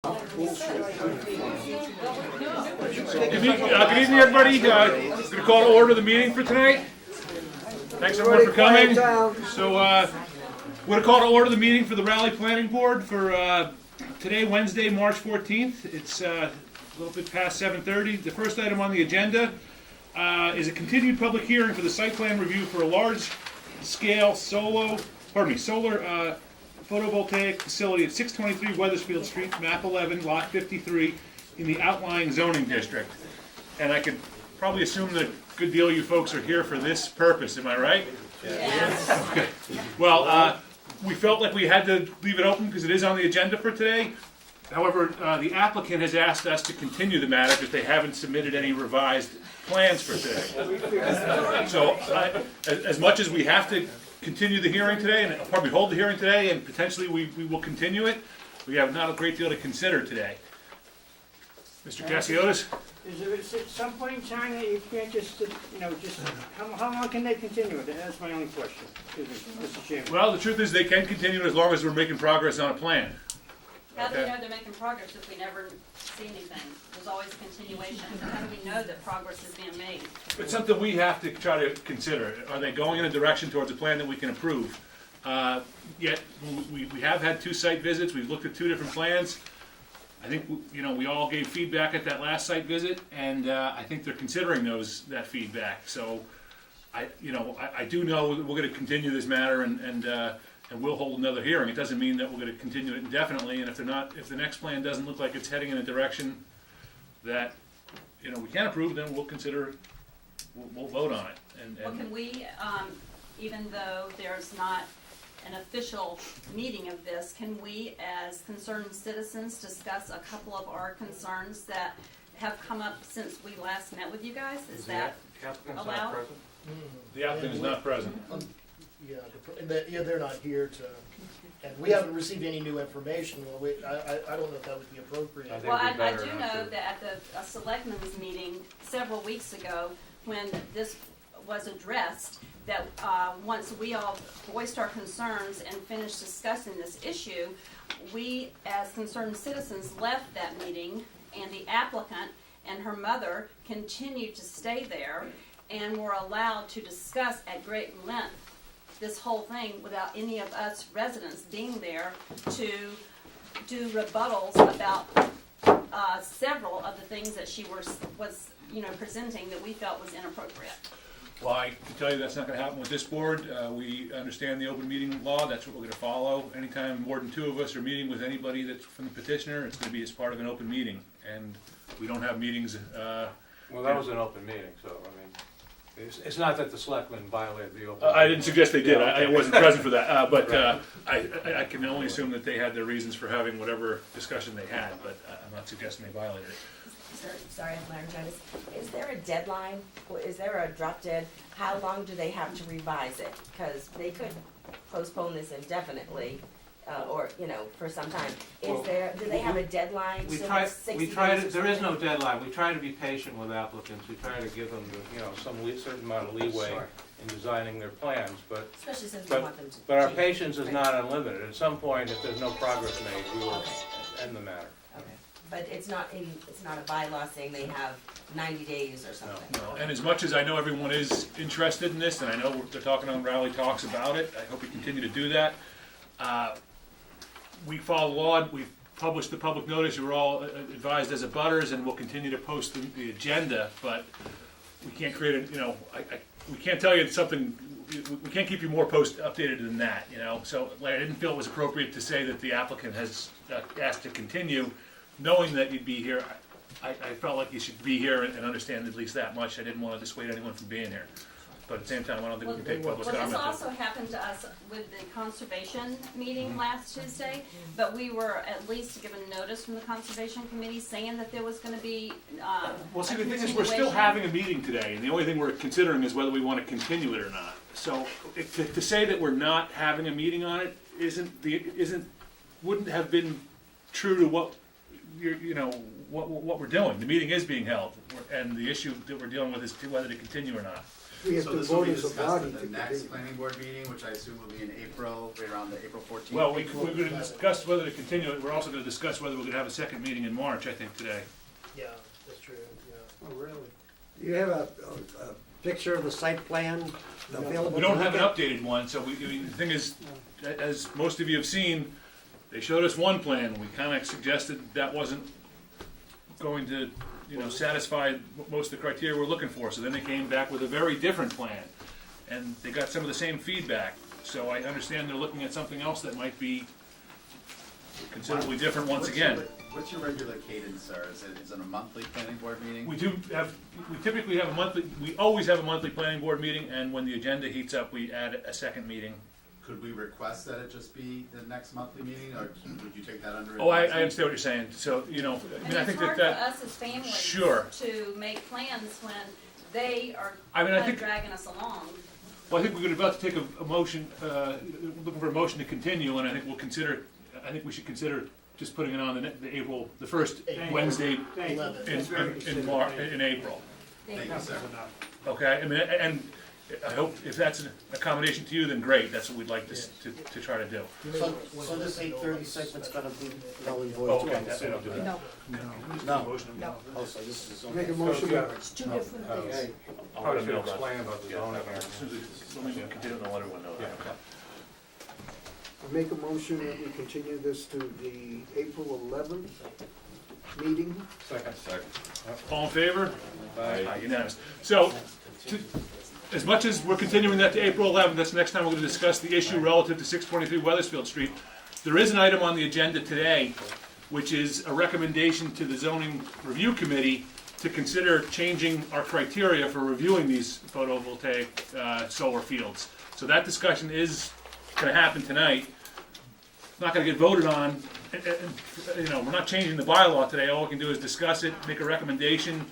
Good evening, everybody. Going to call to order the meeting for tonight. Thanks everyone for coming. So we're going to call to order the meeting for the Raleigh Planning Board for today, Wednesday, March 14th. It's a little bit past 7:30. The first item on the agenda is a continued public hearing for the site plan review for a large-scale solar photovoltaic facility at 623 Weathersfield Street, map 11, lot 53, in the outlying zoning district. And I could probably assume that a good deal of you folks are here for this purpose, am I right? Yes. Okay. Well, we felt like we had to leave it open because it is on the agenda for today. However, the applicant has asked us to continue the matter because they haven't submitted any revised plans for today. So, as much as we have to continue the hearing today, and probably hold the hearing today, and potentially we will continue it, we have not a great deal to consider today. Mr. Cassiotis? Is there at some point in time that you can't just, how long can they continue it? That's my only question, excuse me, Mr. Chairman. Well, the truth is they can continue as long as we're making progress on a plan. How do we know they're making progress if we never see anything? There's always continuation. How do we know that progress is being made? It's something we have to try to consider. Are they going in a direction towards a plan that we can approve? Yet, we have had 2 site visits. We've looked at 2 different plans. I think, we all gave feedback at that last site visit, and I think they're considering that feedback. So, I do know we're going to continue this matter, and we'll hold another hearing. It doesn't mean that we're going to continue it indefinitely, and if the next plan doesn't look like it's heading in a direction that, we can approve, then we'll vote on it. Well, can we, even though there's not an official meeting of this, can we, as concerned citizens, discuss a couple of our concerns that have come up since we last met with you guys? Is that allowed? The applicant is not present. Yeah, they're not here to, and we haven't received any new information. Well, I don't know if that would be appropriate. Well, I do know that at a selectmen's meeting several weeks ago, when this was addressed, that once we all voiced our concerns and finished discussing this issue, we, as concerned citizens, left that meeting, and the applicant and her mother continued to stay there and were allowed to discuss at great length this whole thing without any of us residents being there to do rebuttals about several of the things that she was presenting that we felt was inappropriate. Well, I can tell you that's not going to happen with this board. We understand the open meeting law. That's what we're going to follow. Anytime more than 2 of us are meeting with anybody that's from the petitioner, it's going to be as part of an open meeting. And we don't have meetings. Well, that was an open meeting, so, it's not that the selectmen violated the open. I didn't suggest they did. I wasn't present for that. But I can only assume that they had their reasons for having whatever discussion they had. But I'm not suggesting they violated it. Sorry, I'm laryngitis. Is there a deadline? Is there a drop dead? How long do they have to revise it? Because they could postpone this indefinitely, or for some time. Do they have a deadline? There is no deadline. We try to be patient with applicants. We try to give them some certain amount of leeway in designing their plans, but especially since we want them to. But our patience is not unlimited. At some point, if there's no progress made, we will end the matter. Okay. But it's not a bylaw saying they have 90 days or something. No. And as much as I know everyone is interested in this, and I know they're talking on Raleigh Talks about it, I hope we continue to do that. We follow the law. We've published the public notice. You were all advised as abutters, and we'll continue to post the agenda. But we can't create we can't tell you something. We can't keep you more updated than that. So I didn't feel it was appropriate to say that the applicant has asked to continue. Knowing that you'd be here, I felt like you should be here and understand at least that much. I didn't want to dissuade anyone from being here. But at the same time, I don't think we can take public comment. Well, this also happened to us with the conservation meeting last Tuesday, but we were at least given notice from the conservation committee saying that there was going to be well, see, the thing is, we're still having a meeting today, and the only thing we're considering is whether we want to continue it or not. So to say that we're not having a meeting on it wouldn't have been true to what what we're doing. The meeting is being held, and the issue that we're dealing with is whether to continue or not. We have So to this will vote be as a discussed body at to the next continue. planning board meeting, which I assume will be in April, right around the April 14th. Well, we're gonna discuss whether to continue it, we're also gonna discuss whether we're gonna have a second meeting in March, I think, today. Yeah, that's true, yeah. Oh, really? You have a picture of the site plan available? We don't to have an look at? updated one, so I mean, the thing is, as most of you have seen, they showed us one plan, we kinda suggested that wasn't going to, satisfy most of the criteria we're looking for, so then they came back with a very different plan, and they got some of the same feedback, so I understand they're looking at something else that might be considerably different once again. What's your regular cadence, sir? Is it a monthly planning board meeting? We typically have we always have a monthly planning board meeting, and when the agenda heats up, we add a second meeting. Could we request that it just be the next monthly meeting, or would you take that under? Oh, I advisement? understand what you're saying, so, I mean, And I it's think hard that, for us as families Sure. to make plans when they are I mean, I kind of think- dragging us along. well, I think we're about to take a motion, looking for a motion to continue, and I think we should consider just putting it on the first Wednesday in April. Thank you, sir. Okay, I mean, and I hope if that's an accommodation to you, then great, that's what we'd like to try to do. So this 8:30 segment's gonna be null and void? Oh, okay, that's it, I'll do that. No, No. Oh, so this is. Make a motion to it's two different things. Okay. Probably should explain about the zoning here. I make a motion that we continue this to the April 11th meeting. Second. All in favor? Aye, unanimous. So, as much as we're continuing that to April 11th, that's the next time we're going to discuss the issue relative to 623 Weathersfield Street. There is an item on the agenda today, which is a recommendation to the zoning review committee to consider changing our criteria for reviewing these photovoltaic solar fields. So that discussion is going to happen tonight. It's not going to get voted on. We're not changing the bylaw today. All we can do is discuss it, make a recommendation,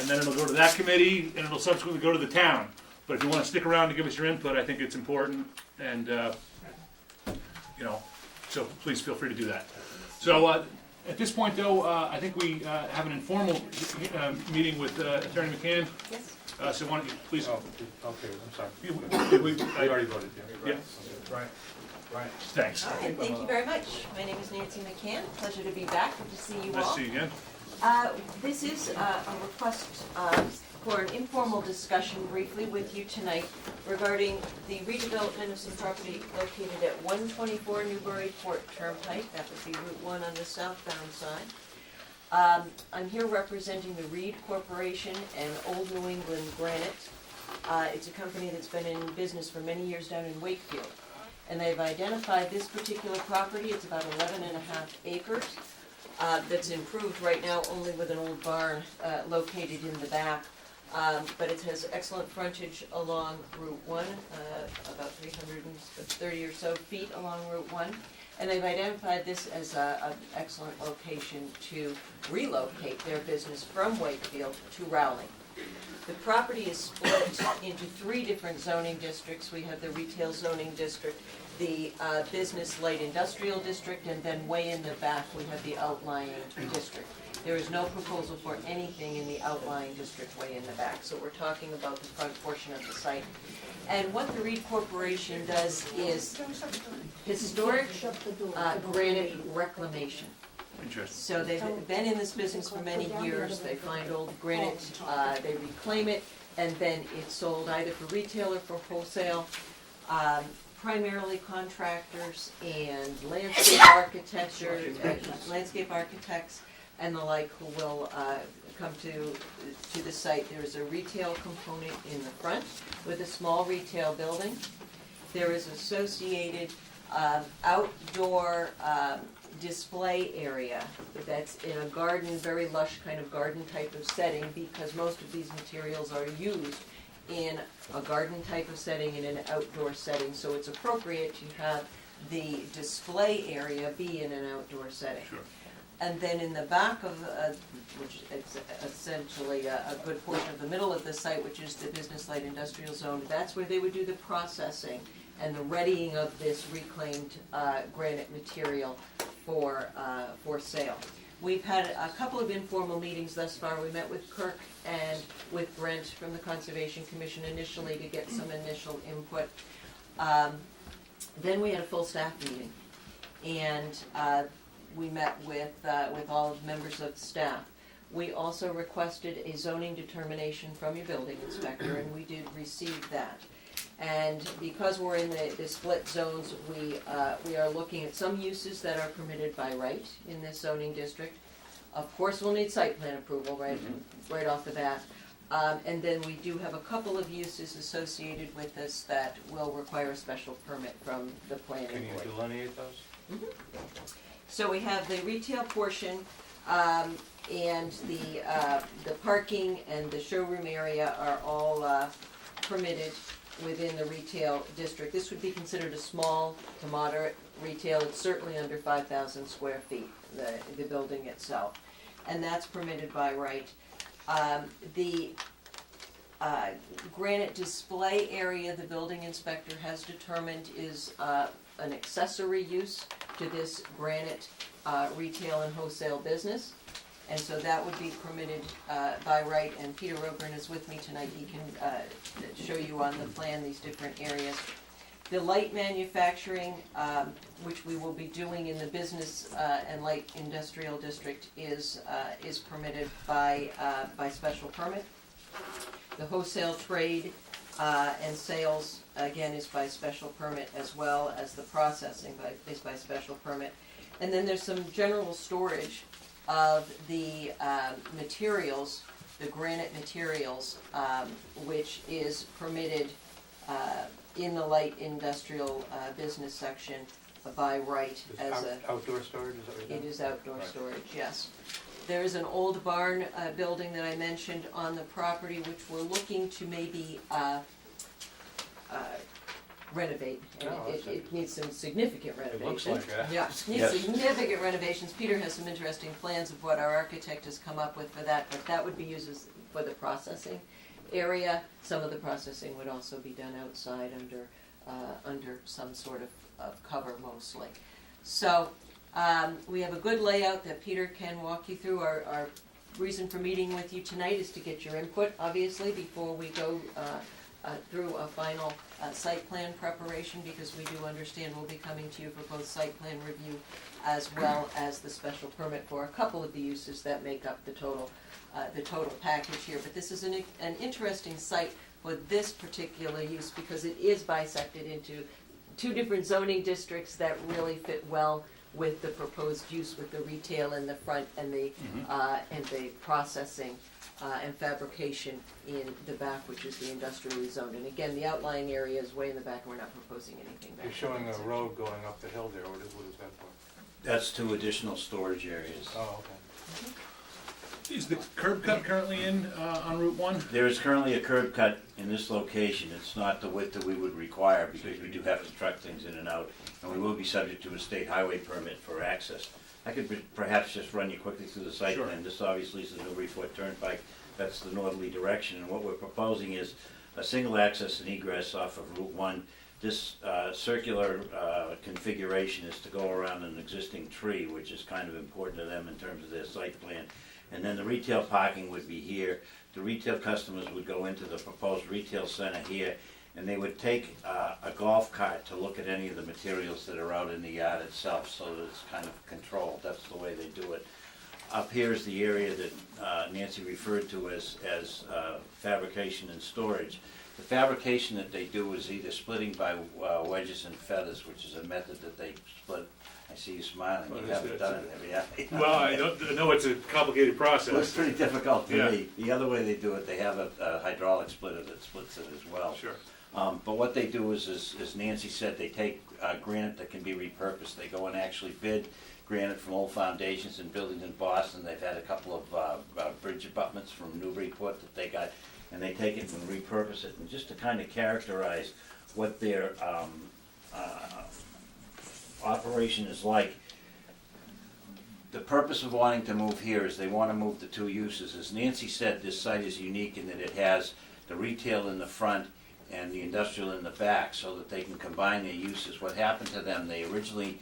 and then it'll go to that committee, and it'll subsequently go to the town. But if you want to stick around to give us your input, I think it's important, and, so please feel free to do that. So, at this point, though, I think we have an informal meeting with Attorney McCann. Yes. So why don't you please... Oh, okay, I'm sorry. We We already voted, yeah. Yeah. Right. Thanks. All right, thank you very much. My name is Nancy McCann. Pleasure to be back. Good to see you all. Nice to see you again. This is a request for an informal discussion briefly with you tonight regarding the redevelopment of some property located at 124 Newburyport Turnpike. That would be Route 1 on the southbound side. I'm here representing the Reed Corporation and Old New England Granite. It's a company that's been in business for many years down in Wakefield. And they've identified this particular property, it's about 11 and a half acres, that's improved right now only with an old barn located in the back. But it has excellent frontage along Route 1, about 330 or so feet along Route 1. And they've identified this as an excellent location to relocate their business from Wakefield to Rowley. The property is split into three different zoning districts. We have the retail zoning district, the business light industrial district, and then way in the back we have the outlying district. There is no proposal for anything in the outlying district way in the back, so we're talking about the front portion of the site. And what the Reed Corporation does is historic granite reclamation. Interesting. So they've been in this business for many years, they find old granite, they reclaim it, and then it's sold either for retail or for wholesale. Primarily contractors and landscape architects and the like who will come to the site. There's a retail component in the front with a small retail building. There is associated outdoor display area that's in a garden, very lush kind of garden type of setting, because most of these materials are used in a garden type of setting in an outdoor setting, so it's appropriate to have the display area be in an outdoor setting. Sure. And then in the back of, which is essentially a good portion of the middle of the site, which is the business light industrial zone, that's where they would do the processing and the readying of this reclaimed granite material for sale. We've had a couple of informal meetings thus far. We met with Kirk and with Brent from the Conservation Commission initially to get some initial input. Then we had a full staff meeting, and we met with all of the members of the staff. We also requested a zoning determination from your building inspector, and we did receive that. And because we're in the split zones, we are looking at some uses that are permitted by right in this zoning district. Of course, we'll need site plan approval right off the bat. And then we do have a couple of uses associated with this that will require a special permit from the planning Can you board. delineate those? So we have the retail portion, and the parking and the showroom area are all permitted within the retail district. This would be considered a small to moderate retail. It's certainly under 5,000 square feet, the building itself. And that's permitted by right. The granite display area, the building inspector has determined is an accessory use to this granite retail and wholesale business. And so that would be permitted by right, and Peter Robern is with me tonight. He can show you on the plan these different areas. The light manufacturing, which we will be doing in the business and light industrial district, is permitted by special permit. The wholesale trade and sales, again, is by special permit, as well as the processing is by special permit. And then there's some general storage of the materials, the granite materials, which is permitted in the light industrial business section by right as a... Outdoor storage, is that what you're It doing? is outdoor Right. storage, yes. There is an old barn building that I mentioned on the property, which we're looking to maybe renovate. And Oh, that's it needs some significant renovation. looks like that. Yeah, it needs significant renovations. Peter has some interesting plans of what our architect has come up with for that, but that would be used for the processing area. Some of the processing would also be done outside under some sort of cover mostly. So we have a good layout that Peter can walk you through. Our reason for meeting with you tonight is to get your input, obviously, before we go through a final site plan preparation, because we do understand we'll be coming to you for both site plan review as well as the special permit for a couple of the uses that make up the total package here. But this is an interesting site for this particular use, because it is bisected into two different zoning districts that really fit well with the proposed use, with the retail in the front and the processing and fabrication in the back, which is the industrially zoned. And again, the outlying area is way in the back, and we're not proposing anything back. You're showing a road going up the hill there, what is that for? That's two additional storage areas. Oh, okay. Is the curb cut currently in on Route 1? There is currently a curb cut in this location. It's not the width that we would require, because we do have to truck things in and out, and we will be subject to a state highway permit for access. I could perhaps just run you quickly through the site Sure. plan. This obviously is the Newburyport Turnpike. That's the northerly direction, and what we're proposing is a single access and egress off of Route 1. This circular configuration is to go around an existing tree, which is kind of important to them in terms of their site plan. And then the retail parking would be here. The retail customers would go into the proposed retail center here, and they would take a golf cart to look at any of the materials that are out in the yard itself, so that it's kind of controlled. That's the way they do it. Up here is the area that Nancy referred to as fabrication and storage. The fabrication that they do is either splitting by wedges and feathers, which is a method that they split. I see you smiling, Well, you it's- haven't done it, have you? Well, I know it's a complicated Well, it's process. pretty difficult to Yeah. me. The other way they do it, they have a hydraulic splitter that splits it as well. Sure. But what they do is, as Nancy said, they take granite that can be repurposed. They go and actually bid granite from old foundations and buildings in Boston. They've had a couple of bridge abutments from Newburyport that they got, and they take it and repurpose it. And just to kind of characterize what their operation is like, the purpose of wanting to move here is they want to move the two uses. As Nancy said, this site is unique in that it has the retail in the front and the industrial in the back, so that they can combine their uses. What happened to them, they originally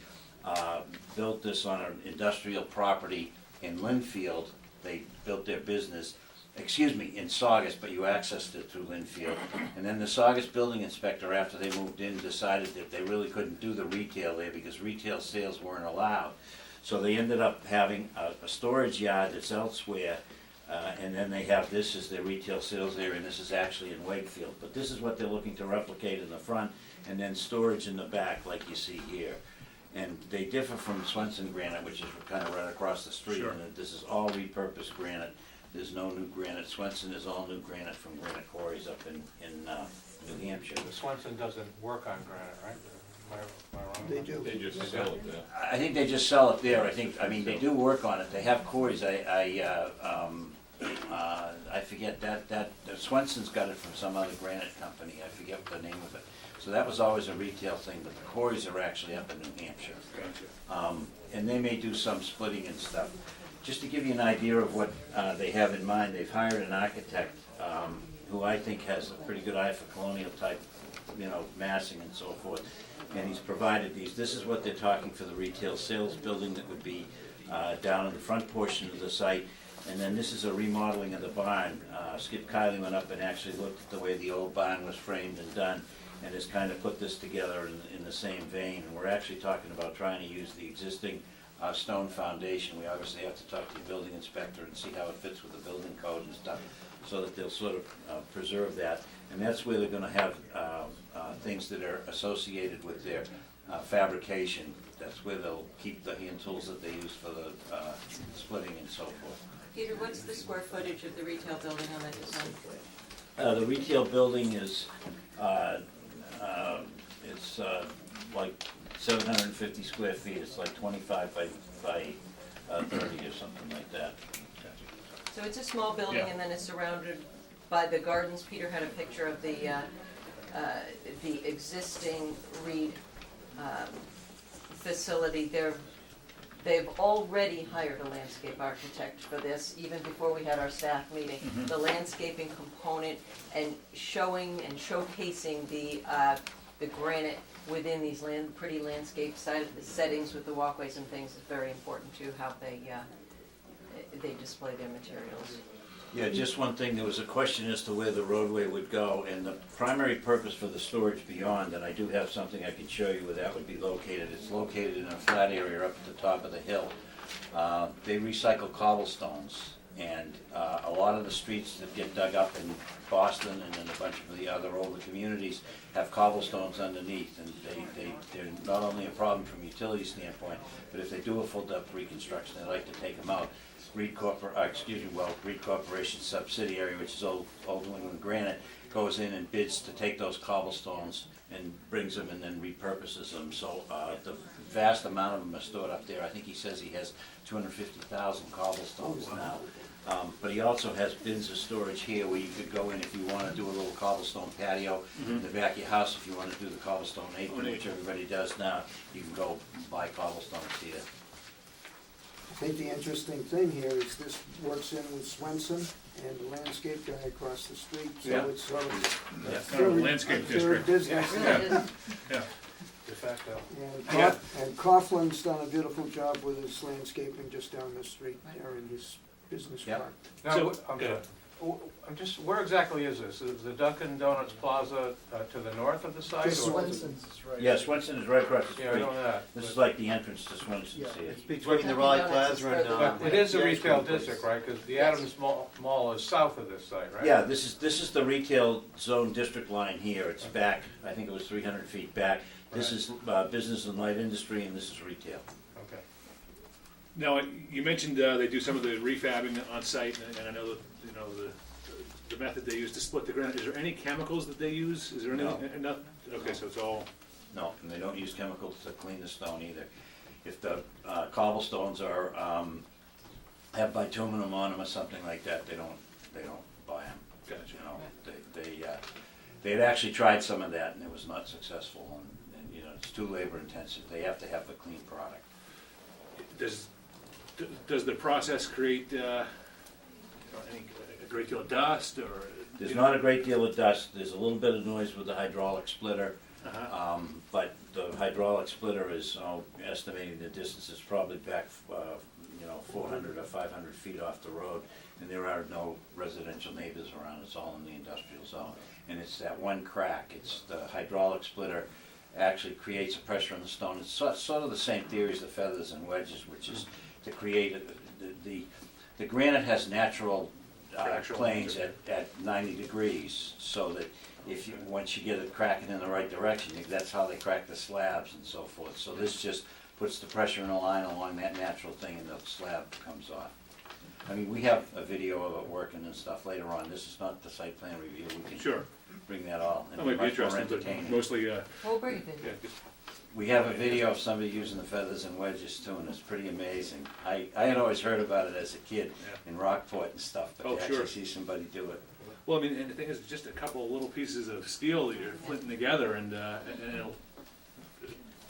built this on an industrial property in Linfield, they built their business, excuse me, in Saugus, but you accessed it through Linfield. And then the Saugus building inspector, after they moved in, decided that they really couldn't do the retail there because retail sales weren't allowed. So they ended up having a storage yard that's elsewhere, and then they have this as their retail sales area, and this is actually in Wakefield. But this is what they're looking to replicate in the front, and then storage in the back, like you see here. And they differ from Swenson granite, which is kind of right across the street, Sure. and that this is all repurposed granite. There's no new granite. Swenson is all new granite from granite quarries up in New Hampshire. The Swenson doesn't work on granite, right? Am I wrong? They do. They just sell it there. I think they just sell it there. I mean, they do work on it. They have quarries. I forget that Swenson's got it from some other granite company. I forget the name of it. So that was always a retail thing, but the quarries are actually up in New Hampshire. Gotcha. And they may do some splitting and stuff. Just to give you an idea of what they have in mind, they've hired an architect who I think has a pretty good eye for colonial type, massing and so forth. And he's provided these. This is what they're talking for the retail sales building that would be down in the front portion of the site. And then this is a remodeling of the barn. Skip Kiley went up and actually looked at the way the old barn was framed and done, and has kind of put this together in the same vein. And we're actually talking about trying to use the existing stone foundation. We obviously have to talk to the building inspector and see how it fits with the building code and stuff, so that they'll sort of preserve that. And that's where they're gonna have things that are associated with their fabrication. That's where they'll keep the hand tools that they use for the splitting and so forth. Peter, what's the square footage of the retail building on that design? The retail building is, like 750 square feet. It's like 25 by 30 or something like that. So it's a small building, Yeah. and then it's surrounded by the gardens. Peter had a picture of the existing Reed facility. They've already hired a landscape architect for this, even before we had our staff meeting. The landscaping component and showing and showcasing the granite within these pretty landscape settings with the walkways and things is very important to how they display their materials. Yeah, just one thing, there was a question as to where the roadway would go, and the primary purpose for the storage beyond, and I do have something I can show you where that would be located. It's located in a flat area up at the top of the hill. They recycle cobblestones, and a lot of the streets that get dug up in Boston and in a bunch of the other older communities have cobblestones underneath, and they're not only a problem from a utility standpoint, but if they do a full depth reconstruction, they like to take them out. Reed Corporation subsidiary, which is Old New England Granite, goes in and bids to take those cobblestones and brings them and then repurposes them. So the vast amount of them are stored up there. I think he says he has 250,000 cobblestones now. But he also has bins of storage here where you could go in if you want to do a little cobblestone patio in the back of your house. If you want to do the cobblestone apron, which everybody does now, you can go buy cobblestones here. I think the interesting thing here is this works in with Swenson and the landscape guy across the street, Yeah. so it's sort of Yeah. Kind of a landscape district. business. Yeah. De facto. And Coughlin's done a beautiful job with his landscaping just down the street there in his business Yep. park. Now, So- I'm yeah. sorry. Where exactly is this? Is the Dunkin' Donuts Plaza to the north of the site? Just or- Swenson's is right. Yeah, Swenson is right across the Yeah, I street. know that. This is like the entrance to Swenson's Yeah. here. It's between the Raleigh Plaza and, But it is a the ice retail cream place. district, right? Because the Adams Mall is south of this site, right? Yeah, this is the retail zone district line here. It's back, I think it was 300 feet back. This is business and light industry, and this is retail. Okay. Now, you mentioned they do some of the refabbing on site, and I know that, the method they use to split the granite. Is there any chemicals that they use? Is there any? No. Okay, so it's all. No, and they don't use chemicals to clean the stone either. If the cobblestones are, have bituminum on them or something like that, they don't buy them. Gotcha. They had actually tried some of that and it was not successful, and it's too labor intensive. They have to have a clean product. Does the process create a great deal of dust, or? There's not a great deal of dust. There's a little bit of noise with the hydraulic splitter. But the hydraulic splitter is estimating the distance is probably back, 400 or 500 feet off the road, and there are no residential neighbors around, it's all in the industrial zone. And it's that one crack, it's the hydraulic splitter actually creates a pressure on the stone. It's sort of the same theory as the feathers and wedges, which is to create, the granite has natural planes at 90 degrees, so that if you, once you get it cracking in the right direction, that's how they crack the slabs and so forth. So this just puts the pressure in a line along that natural thing and the slab comes off. I mean, we have a video of it working and stuff later on. This is not the site plan review. We can Sure. bring that all. That might be interesting, but mostly, We'll bring it in. yeah, just We have a video of somebody using the feathers and wedges too, and it's pretty amazing. I had always heard about it as a kid in Rockport and stuff, but Oh, to sure. actually see somebody do it. well, I mean, and the thing is, just a couple of little pieces of steel that you're flinting together, and it'll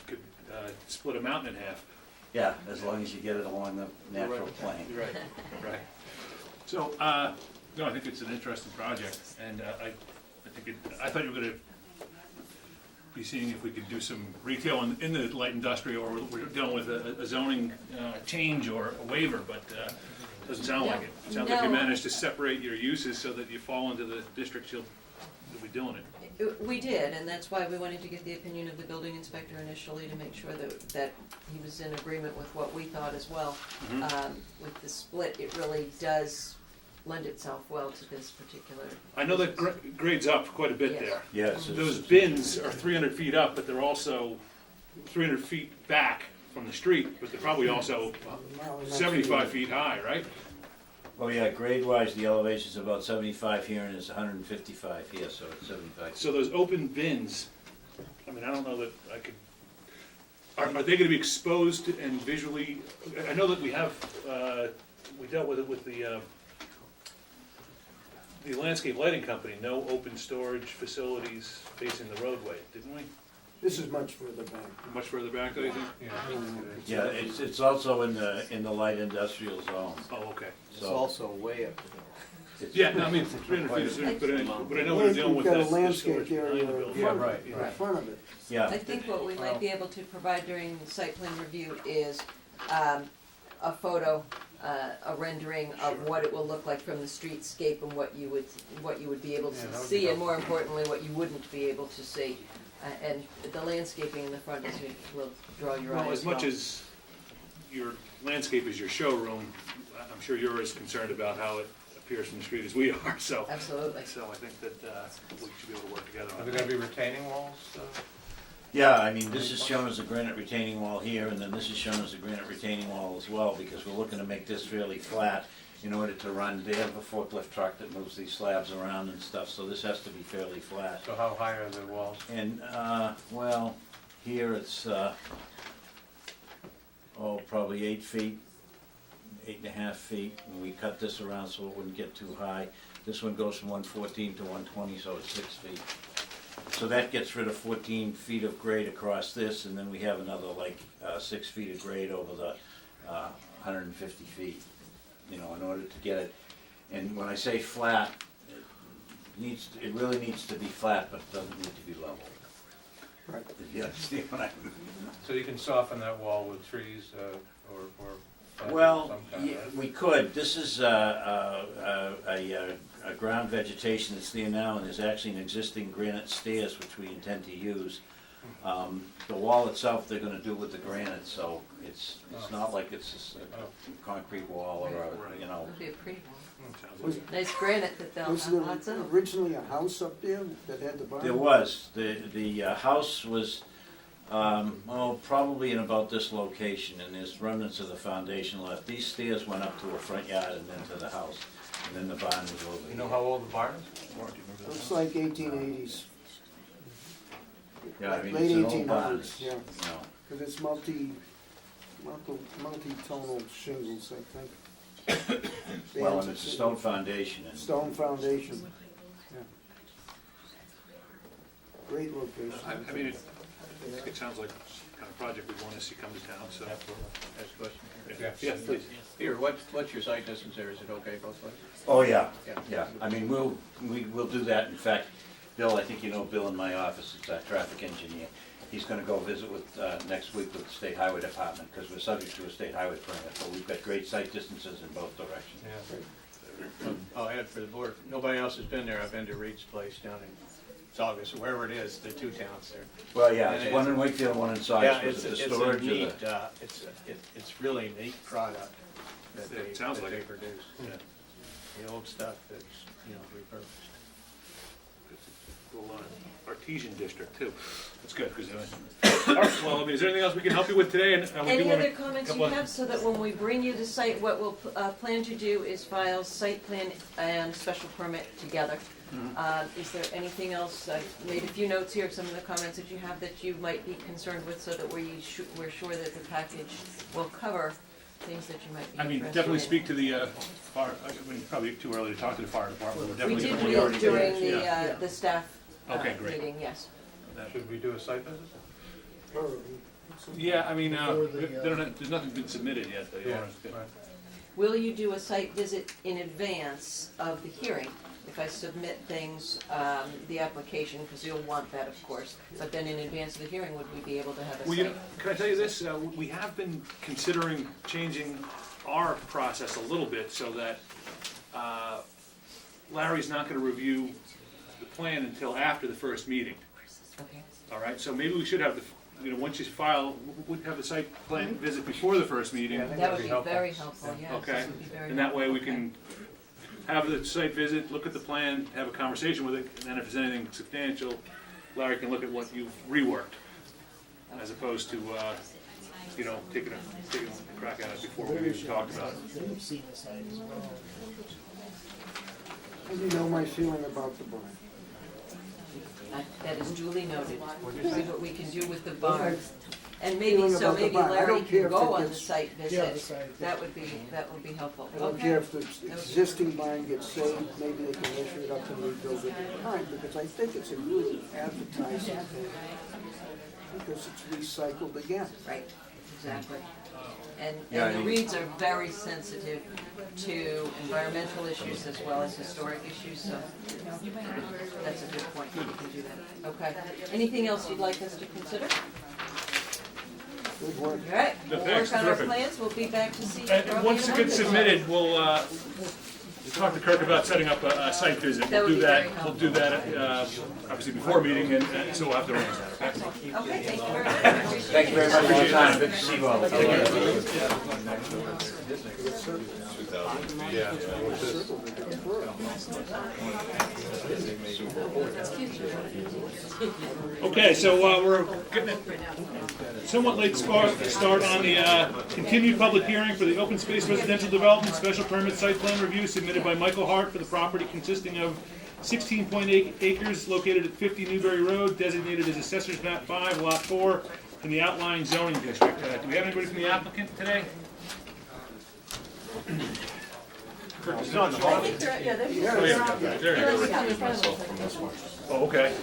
could split a mountain in half. Yeah, as long as you get it along the natural plane. Right, right. So, no, I think it's an interesting project, and I thought you were gonna be seeing if we could do some retail in the light industrial, or we're dealing with a zoning change or a waiver, but doesn't sound like it. It sounds like you No. managed to separate your uses so that you fall into the districts you'll be doing it. We did, and that's why we wanted to get the opinion of the building inspector initially to make sure that he was in agreement with what we thought as well. With the split, it really does lend itself well to this particular. I know that grades up quite a bit Yes. there. Yes. Those bins are 300 feet up, but they're also 300 feet back from the street, but they're probably also 75 feet high, right? Oh yeah, grade-wise, the elevation's about 75 here and it's 155 here, so it's 75. So those open bins, I mean, I don't know that I could, are they gonna be exposed and visually, I know that we have, we dealt with it with the landscape lighting company, no open storage facilities facing the roadway, didn't we? This is much further back. Much further back, do you think? Yeah, it's also in the light industrial zone. Oh, okay. It's also way up there. It's- Yeah, no, I mean, 300 feet is, but I know we're dealing with We've got this. a landscape storage behind area the in building. front, right, in front of it. Yeah. I think what we might be able to provide during the site plan review is a photo, a rendering of what it will look like from the streetscape and what you would be able Yeah, to that would see, be and more importantly, what you wouldn't be able to see. And the landscaping in the front will draw your eye Well, as much well. as your landscape is your showroom, I'm sure you're as concerned about how it appears from the street as we are, so. Absolutely. So I think that we should be able to work together Are on there that. gonna be retaining walls? Yeah, I mean, this is shown as a granite retaining wall here, and then this is shown as a granite retaining wall as well, because we're looking to make this fairly flat in order to run. They have a forklift truck that moves these slabs around and stuff, so this has to be fairly flat. So how high are the walls? And, well, here it's, probably 8 feet, 8.5 feet, and we cut this around so it wouldn't get too high. This one goes from 114 to 120, so it's 6 feet. So that gets rid of 14 feet of grade across this, and then we have another 6 feet of grade over the 150 feet, in order to get it. And when I say flat, it really needs to be flat, but it doesn't need to be level. Right. You understand what I mean? So you can soften that wall with trees, or plantings of Well, some kind, yeah, right? we could. This is a ground vegetation that's there now, and there's actually an existing granite stairs which we intend to use. The wall itself, they're gonna do with the granite, so it's not like it's a concrete wall or It would be a pretty one. Was, Nice granite that they'll was have lots there of. originally a house up there that had the barn? There was. The house was, probably in about this location, and there's remnants of the foundation left. These stairs went up to a front yard and then to the house, and then the barn was over You know here. how old the barn is? Looks like 1880s, Yeah, I mean, late it's an old barn. 1800s, yeah. You know. Because it's multi-tonal shingles, I think. Well, and it's a stone foundation, and Stone foundation, yeah. Great location. I mean, I think it sounds like the kind of project we'd want to see come to town, so. Ask a question. Yeah, please. Here, what's your site distance there? Is it okay both ways? oh, yeah, Yeah. yeah. I mean, we'll do that. In fact, Bill, I think you know Bill in my office, it's our traffic engineer. he's gonna go visit with, next week with the State Highway Department, because we're subject to a state highway permit, but we've got great sight distances in both directions. I'll add for the board, nobody else has been there, I've been to Reed's place down in Saugus, wherever it is, the two towns there. Well, yeah, And it's one in Wakefield, one in Yeah, Saugus, was it's, it the it's a storage or neat, the? it's really a neat product that Yeah, it they, sounds that like they it. produce. Yeah. The old stuff that's, repurposed. Little artesian district too. That's good, because, all right, well, I mean, is there anything else we can help you with today? And we do Any wanna- other comments you couple of- have, so that when we bring you the site, what we'll plan to do is file site plan and special permit together. Is there anything else? I made a few notes here of some of the comments that you have that you might be concerned with, so that we're sure that the package will cover things that you might be I mean, interested in. definitely speak to the fire, I mean, probably too early to talk to the fire department. We're We definitely- did already meet during did, yeah. the staff Okay, great. meeting, yes. Should we do a site visit? Yeah, I mean, Before the, they don't have- there's nothing been submitted yet, the owner's good. Right. Will you do a site visit in advance of the hearing? If I submit things, the application, because you'll want that, of course, but then in advance of the hearing, would we be able to have a Well, you know, site? can I tell you this, we have been considering changing our process a little bit so that Larry's not gonna review the plan until after the first meeting, Okay. all right? So maybe we should have the, once you file, we'd have the site plan visit before the first meeting, Yeah, I think That that'd would be be helpful. very helpful, yes. okay? That would be very And that way we helpful. can have the site visit, look at the plan, have a conversation with it, and then if there's anything substantial, Larry can look at what you've reworked, as opposed to, taking a crack at it before we've even talked about it. You've seen the site as well. How do you know my feeling about the barn? That is duly noted. What'd you See say? what we can do with the barn. And Feeling maybe, so about the maybe barn. I Larry don't care can if go it on the gets- site Yeah, the visit. site. That would be helpful. I don't care if the existing barn gets saved, maybe they can measure it up and rebuild it in time, because I think it's a good advertising thing, because it's recycled again. Right, exactly. And Yeah, the I- Reeds are very sensitive to environmental issues as well as historic issues, so that's a good point, we can do that. Okay. Anything else you'd like us to consider? Good work. All right, No, we'll thanks, work on our terrific. plans, we'll be back to see you And probably once in it a gets month or so. submitted, we'll talk to Kirk about setting up a site visit. That We'll would do be that, very we'll do that, obviously before meeting, and so we'll have to arrange that, okay? Okay, thank you very much. I appreciate Thank you very much for your time, good to see you all. Yeah, which is, Okay, so we're getting a somewhat late start on the continued public hearing for the open space residential development special permit site plan review submitted by Michael Hart for the property consisting of 16.8 acres located at 50 Newberry Road, designated as Assessor's Map 5, Lot 4, in the outlying zoning district. Do we have anybody from the applicant today? Kirk, is it on the I hall? think they're, yeah, they're here. Oh, yeah, there you go. Come in front of us. Oh, okay.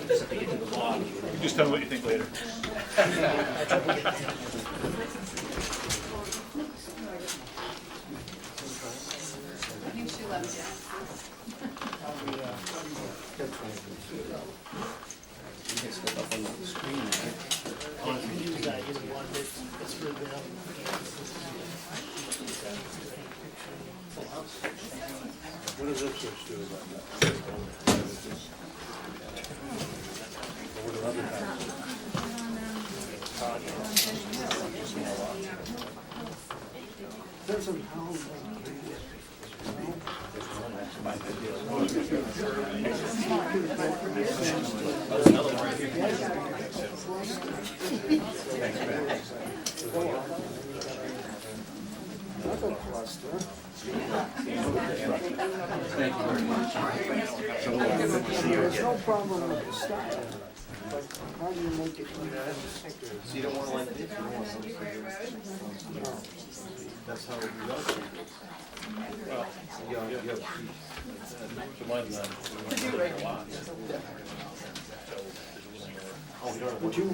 You just tell me what you think later. Use that, you know, one that's for them. what does Ipswich do about that? Or what do other towns do? Depends on how, another cluster. There's no problem with the style, but how do you make it? So you don't want like this, you don't want something. No. That's how it goes. Well, to my mind, we want to make a lot. Would you,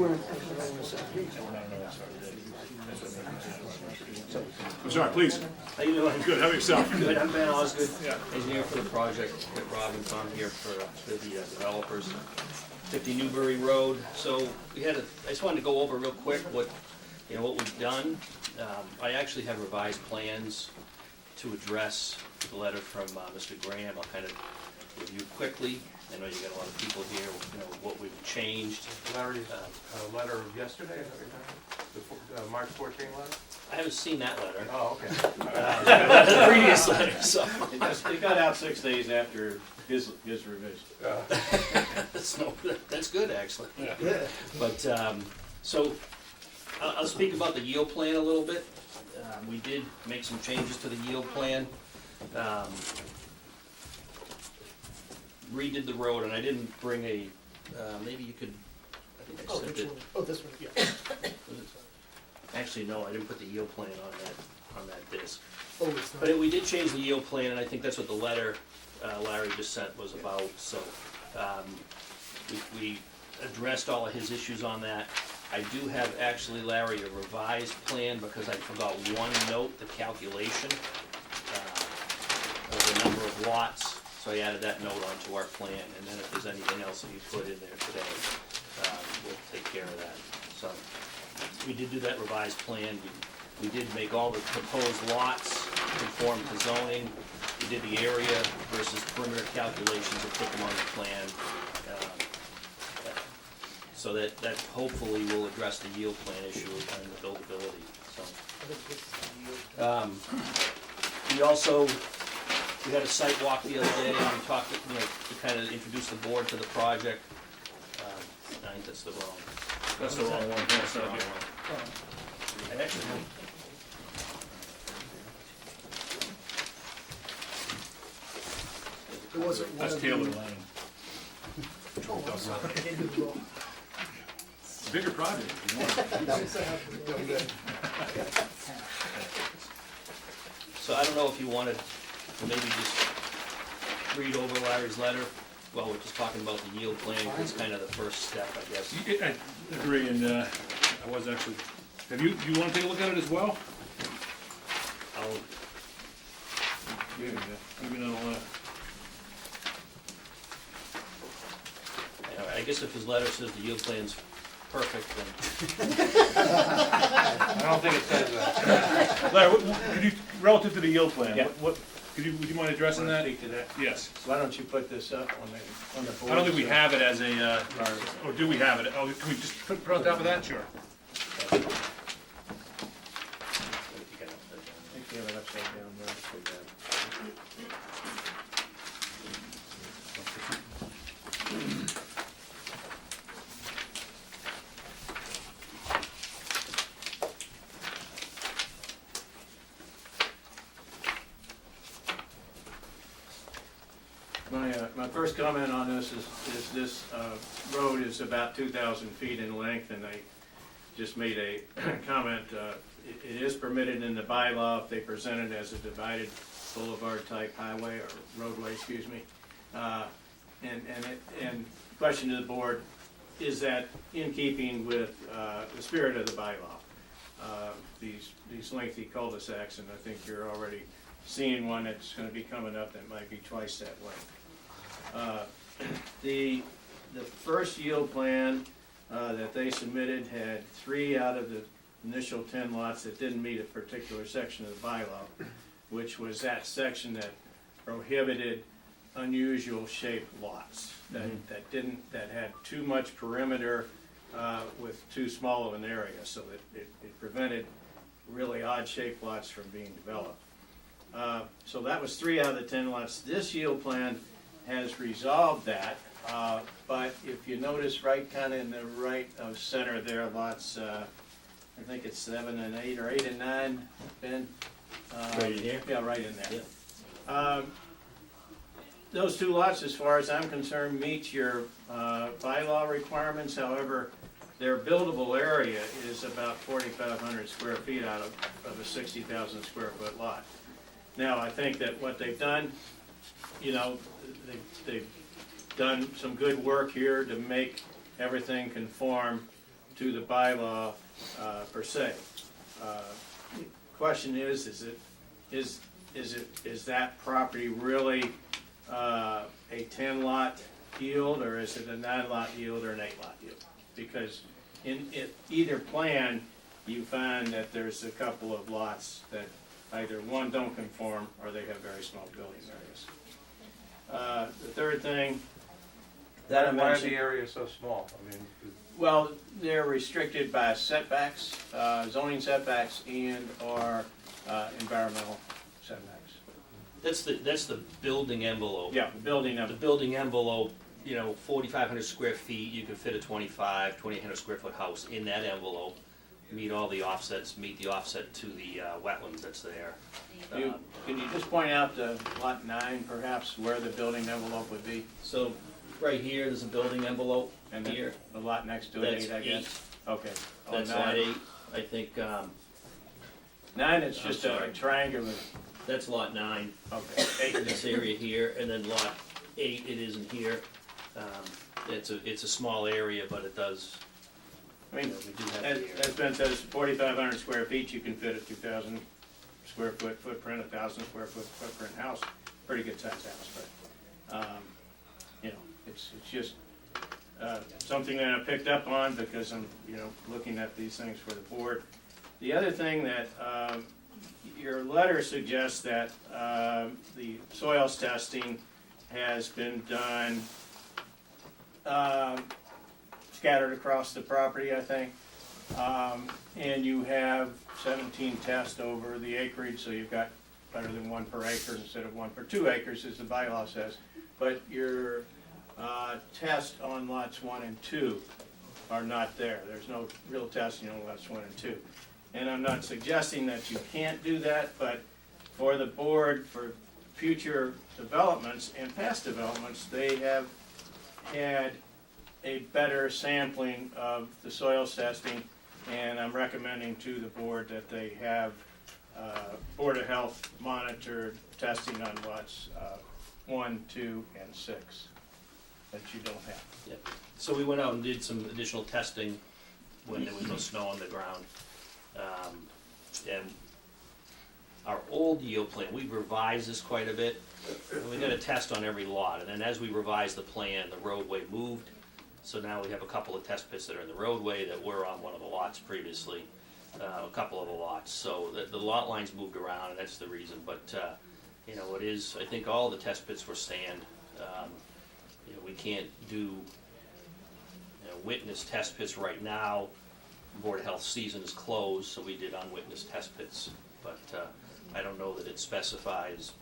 I'm sorry, please. How you doing? Good, how about yourself? Good, I'm Ben Osgood, Yeah. engineer for the project with Rob and Tom here for the developers. 50 Newbury Road. So I just wanted to go over real quick what we've done. I actually have revised plans to address the letter from Mr. Graham. I'll kind of review quickly. I know you got a lot of people here, what we've changed. Larry's letter of yesterday, is that what you're talking about? The March 14 letter? I haven't seen that letter. Oh, okay. The previous letter, so. It got out 6 days after his revision. That's good, actually. But, so, I'll speak about the yield plan a little bit. We did make some changes to the yield plan. Redid the road, and I didn't bring maybe you could, I think I Oh, sent which it. one? Oh, this one, yeah. Actually, no, I didn't put the yield plan on that disc. Oh, it's not. But we did change the yield plan, and I think that's what the letter Larry just sent was about, so we addressed all of his issues on that. I do have actually, Larry, a revised plan because I forgot one note, the calculation of the number of lots. So I added that note onto our plan, and then if there's anything else that you put in there today, we'll take care of that. So we did do that revised plan. We did make all the proposed lots conform to zoning. We did the area versus perimeter calculations and put them on the plan. So that hopefully will address the yield plan issue and the buildability, so. We also, we had a site walk the other day, and we talked, to kind of introduce the board to the project. I think that's the wrong. That's the wrong one. That's the wrong one. And actually, It wasn't one That's of Taylor the. Lane. Oh, I'm sorry. I didn't do it wrong. It's a bigger project, if you want. so I don't know if you wanted to maybe just read over Larry's letter while we're just talking about the yield plan. It's kind of the first step, I guess. I agree, and I was actually, you want to take a look at it as well? I'll, Maybe not a lot. I guess if his letter says the yield plan's perfect, then I don't think it says that. Larry, could you, relative to the yield plan, Yeah. would you mind addressing Wanna that? speak to that? Yes. Why don't you put this up on the board? I don't think we have it as a, or do we have it? Oh, can we just put on top of that? Sure. I think you have it upside down there. My first comment on this is this road is about 2,000 feet in length, and I just made a comment. It is permitted in the bylaw if they present it as a divided boulevard-type highway or roadway, excuse me. And question to the board, is that in keeping with the spirit of the bylaw? These lengthy cul-de-sacs, and I think you're already seeing one that's going to be coming up that might be twice that length. The first yield plan that they submitted had 3 out of the initial 10 lots that didn't meet a particular section of the bylaw, which was that section that prohibited unusual shaped lots that had too much perimeter with too small of an area, so that it prevented really odd shaped lots from being developed. So that was 3 out of the 10 lots. This yield plan has resolved that, but if you notice right kind of in the right of center there, lots, I think it's 7 and 8, or 8 and 9, Ben? Right in here? Yeah, right in there. Yeah. Those 2 lots, as far as I'm concerned, meet your bylaw requirements. However, their buildable area is about 4,500 square feet out of a 60,000 square foot lot. Now, I think that what they've done, they've done some good work here to make everything conform to the bylaw per se. Question is that property really a 10 lot yield, or is it a 9-lot yield or an 8-lot yield? Because in either plan, you find that there's a couple of lots that either one don't conform or they have very small building areas. The third thing that I Why are mentioned. the areas so small? I mean, Well, they're restricted by setbacks, zoning setbacks, and or environmental setbacks. That's the building envelope. Yeah, building The up. building envelope, 4,500 square feet, you can fit a 2,800 square foot house in that envelope. Meet all the offsets, meet the offset to the wetlands that's there. Can you just point out the lot 9, perhaps, where the building envelope would be? So, right here, there's a building envelope, And here, the lot next to it, that's 8, I guess? Okay. Oh, that's 9. lot 8, I think, 9, it's I'm just sorry. a triangular. that's lot 9, Okay. 8 in this area here, and then lot 8, it isn't here. It's a small area, but it does, I mean, we do have as, the area. as Ben says, 4,500 square feet, you can fit a 2,000 square foot footprint, 1,000 square foot footprint house. Pretty good sized house, but, it's just, something that I picked up on because I'm, looking at these things for the board. The other thing that, your letter suggests that, the soils testing has been done, scattered across the property, I think. And you have 17 tests over the acreage, so you've got better than 1 per acre instead of 1 per 2 acres, as the bylaw says. But your test on lots 1 and 2 are not there. There's no real testing on lots 1 and 2. And I'm not suggesting that you can't do that, but for the board, for future developments and past developments, they have had a better sampling of the soils testing, and I'm recommending to the board that they have Board of Health monitored testing on lots 1, 2, and 6 that you don't have. Yep. So we went out and did some additional testing when there was no snow on the ground. And our old yield plan, we revised this quite a bit. And we did a test on every lot, and then as we revised the plan, the roadway moved. So now we have a couple of test pits that are in the roadway that were on one of the lots previously, a couple of the lots. So the lot lines moved around, and that's the reason. But, it is, I think all the test pits were sand. We can't do witness test pits right now. Board of Health season is closed, so we did unwitnessed test pits. But I don't know that it specifies,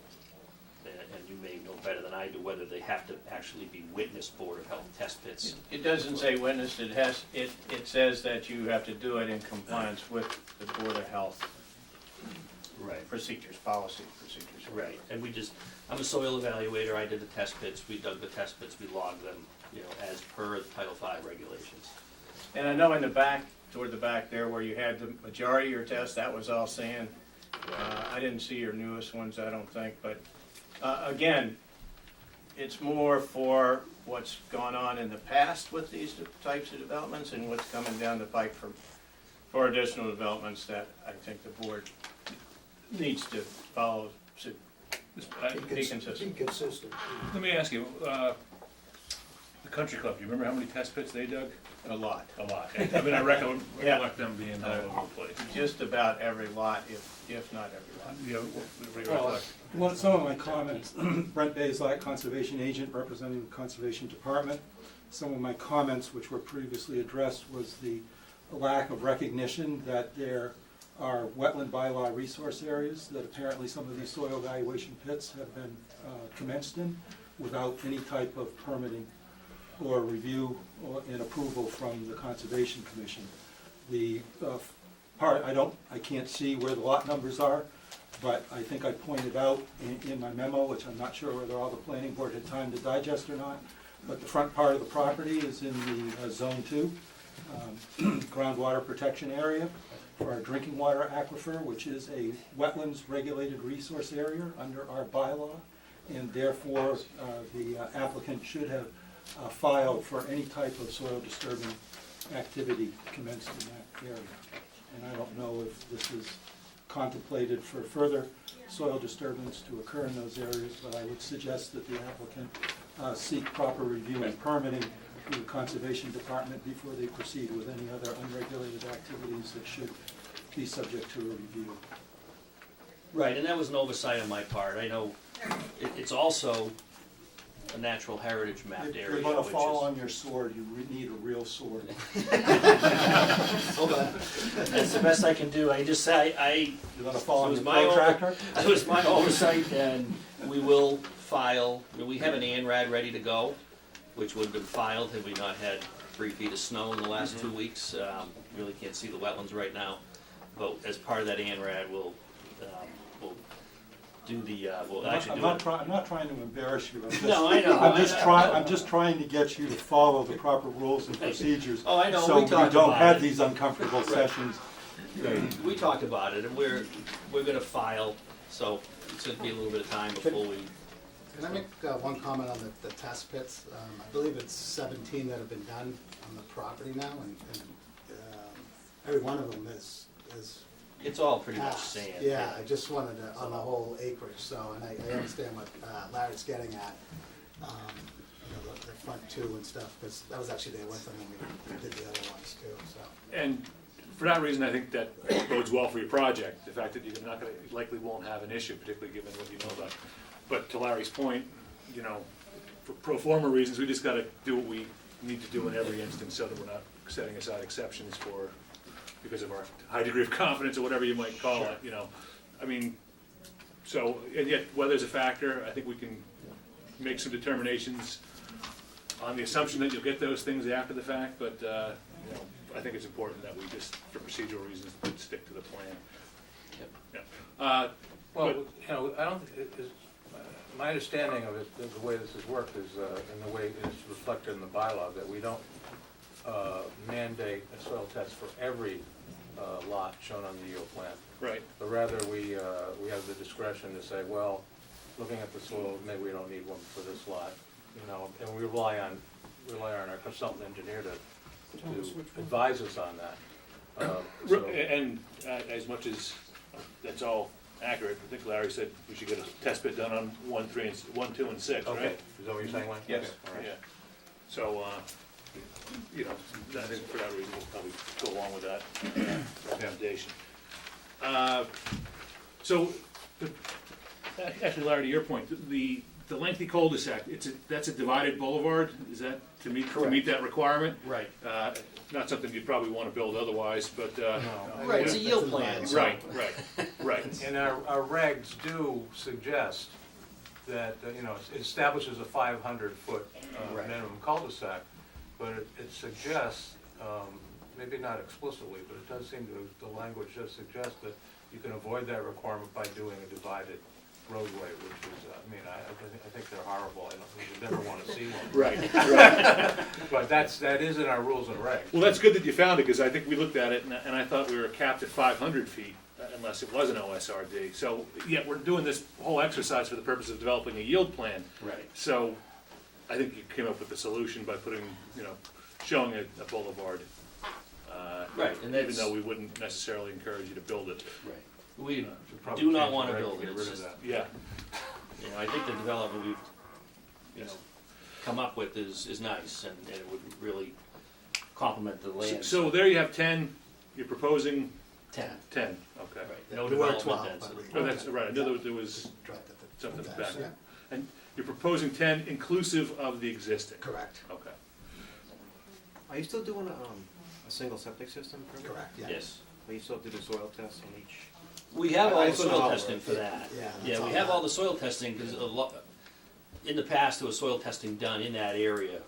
and you may know better than I do, whether they have to actually be witnessed Board of Health test pits. It doesn't say witnessed, it says that you have to do it in compliance with the Board of Health Right. procedures, policy procedures. Right, and I'm a soil evaluator, I did the test pits, we dug the test pits, we logged them, as per the Title V regulations. And I know in the back, toward the back there where you had the majority of your tests, that was all sand. I didn't see your newest ones, I don't think, but again, it's more for what's gone on in the past with these types of developments and what's coming down the pike for additional developments that I think the board needs to follow, should be consistent. Be consistent. Let me ask you, the country club, do you remember how many test pits they dug? A lot. A lot. I mean, I recollect them being all over the place. Just about every lot, if not every lot. What do you recollect? Well, some of my comments, Brent Bazelak, Conservation Agent representing the Conservation Department. Some of my comments, which were previously addressed, was the lack of recognition that there are wetland bylaw resource areas that apparently some of these soil evaluation pits have been commenced in without any type of permitting or review and approval from the Conservation Commission. The I can't see where the lot numbers are, but I think I pointed out in my memo, which I'm not sure whether all the planning board had time to digest or not, but the front part of the property is in the Zone 2 groundwater protection area for our drinking water aquifer, which is a wetlands regulated resource area under our bylaw, and therefore the applicant should have filed for any type of soil disturbing activity commenced in that area. And I don't know if this is contemplated for further soil disturbance to occur in those areas, but I would suggest that the applicant seek proper review and permitting through the Conservation Department before they proceed with any other unregulated activities that should be subject to a review. Right, and that was an oversight on my part. I know it's also a natural heritage mapped If area, you're gonna which fall is- on your sword, you need a real sword. Hold on. That's the best I can do. I just say, You're gonna fall it on was your my protractor? It was my oversight, and we will file, we have an ANRAD ready to go, which would have been filed had we not had 3 feet of snow in the last 2 weeks. Really can't see the wetlands right now, but as part of that ANRAD, we'll do the, we'll actually I'm do not it. I'm not trying to embarrass you. I'm just- No, I know. I'm just trying to get you to follow the proper rules and procedures. Oh, I know. So We we talked don't about have it. these uncomfortable sessions. We talked about it, and we're gonna file, so it's gonna be a little bit of time before we. Can I make one comment on the test pits? I believe it's 17 that have been done on the property now, and every one of them is It's all pretty much passed. sand. Yeah, I just wanted to, on the whole acreage, so, and I understand what Larry's getting at, the front two and stuff, because I was actually there with them when we did the other ones too, so. And for that reason, I think that bodes well for your project, the fact that you're not gonna, likely won't have an issue, particularly given what you know about. But to Larry's point, for pro forma reasons, we just gotta do what we need to do in every instance, so that we're not setting aside exceptions because of our high degree of confidence, or whatever you might call it, I mean, so, and yet, weather's a factor. I think we can make some determinations on the assumption that you'll get those things after the fact, but, I think it's important that we just, for procedural reasons, stick to the plan. Yeah. Well, I don't, my understanding of it, the way this has worked is, and the way it's reflected in the bylaw, that we don't mandate a soil test for every lot shown on the yield plan. Right. But rather, we have the discretion to say, well, looking at the soil, maybe we don't need one for this lot, and we rely on our consultant engineer to advise us on that. So- And as much as that's all accurate, I think Larry said we should get a test pit done on 1, 2, and 6, right? Okay, is that what you're saying, Mike? Yes, Okay, all right. yeah. So, I think for that reason, we'll probably go along with that recommendation. So, actually, Larry, to your point, the lengthy cul-de-sac, that's a divided boulevard, is that to meet that requirement? Right. Not something you'd probably want to build otherwise, but. Right, it's a yield plan. so- Right. And our regs do suggest that, it establishes a 500-foot Right. minimum cul-de-sac, but it suggests, maybe not explicitly, but it does seem to, the language does suggest that you can avoid that requirement by doing a divided roadway, which is, I think they're horrible. I would never want to see one. Right. But that is in our rules and regs. Well, that's good that you found it, because I think we looked at it, and I thought we were capped at 500 feet, unless it was an OSRD. So, yeah, we're doing this whole exercise for the purpose of developing a yield plan. Right. So, I think you came up with the solution by putting, showing a boulevard. Right, and Even that's- though we wouldn't necessarily encourage you to build it. Right. We Should probably do not change want the to reg build it. get It's rid of just, that. Yeah. I think the development we've, come up with is nice, and it would really complement the land. So there you have 10, you're proposing 10. 10, okay. Right. No There were development 12, density. but Oh, that's right, I knew there was Dropped it to something 10, back yeah. there. And you're proposing 10 inclusive of the existing? Correct. Okay. Are you still doing a single septic system permit? Correct, yeah. Yes. Are you still have to do soil tests on each? We have all I the just don't soil know how it testing works. for that. Yeah, that's Yeah, we all have that. all the soil testing, because in the past, there was soil testing done in that area,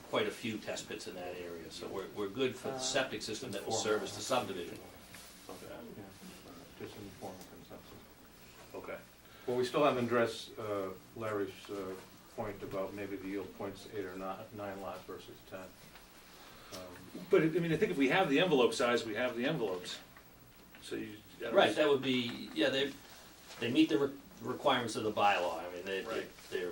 quite a few test pits in that area, so we're good for the septic system that will service the subdivision. Just informal consensus. Okay. Well, we still haven't addressed Larry's point about maybe the yield points 8 or 9 lots versus 10. But, I mean, I think if we have the envelope size, we have the envelopes. So you. Right, that would be, yeah, they meet the requirements of the bylaw. I mean, Right. they're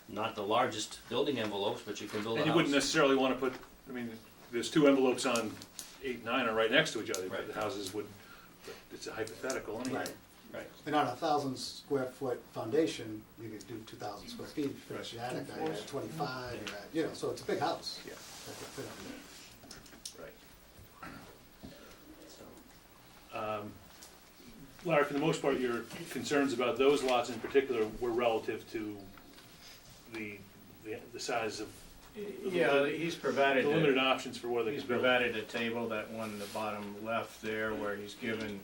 not the largest building envelopes, but you can build a And you house. wouldn't necessarily want to put, I mean, there's 2 envelopes on 8 and 9 are right next to each other, but Right. the houses would, it's a hypothetical anyway. Right. Right. And on a 1,000 square foot foundation, you could do 2,000 square feet, finish the attic, you're at 25, you're at, you know, so it's a big house. Yeah. That could fit under there. Right. Larry, for the most part, your concerns about those lots in particular were relative to the size of, Yeah, he's provided. the limited options for where they He's can build. provided a table, that one in the bottom left there, where he's given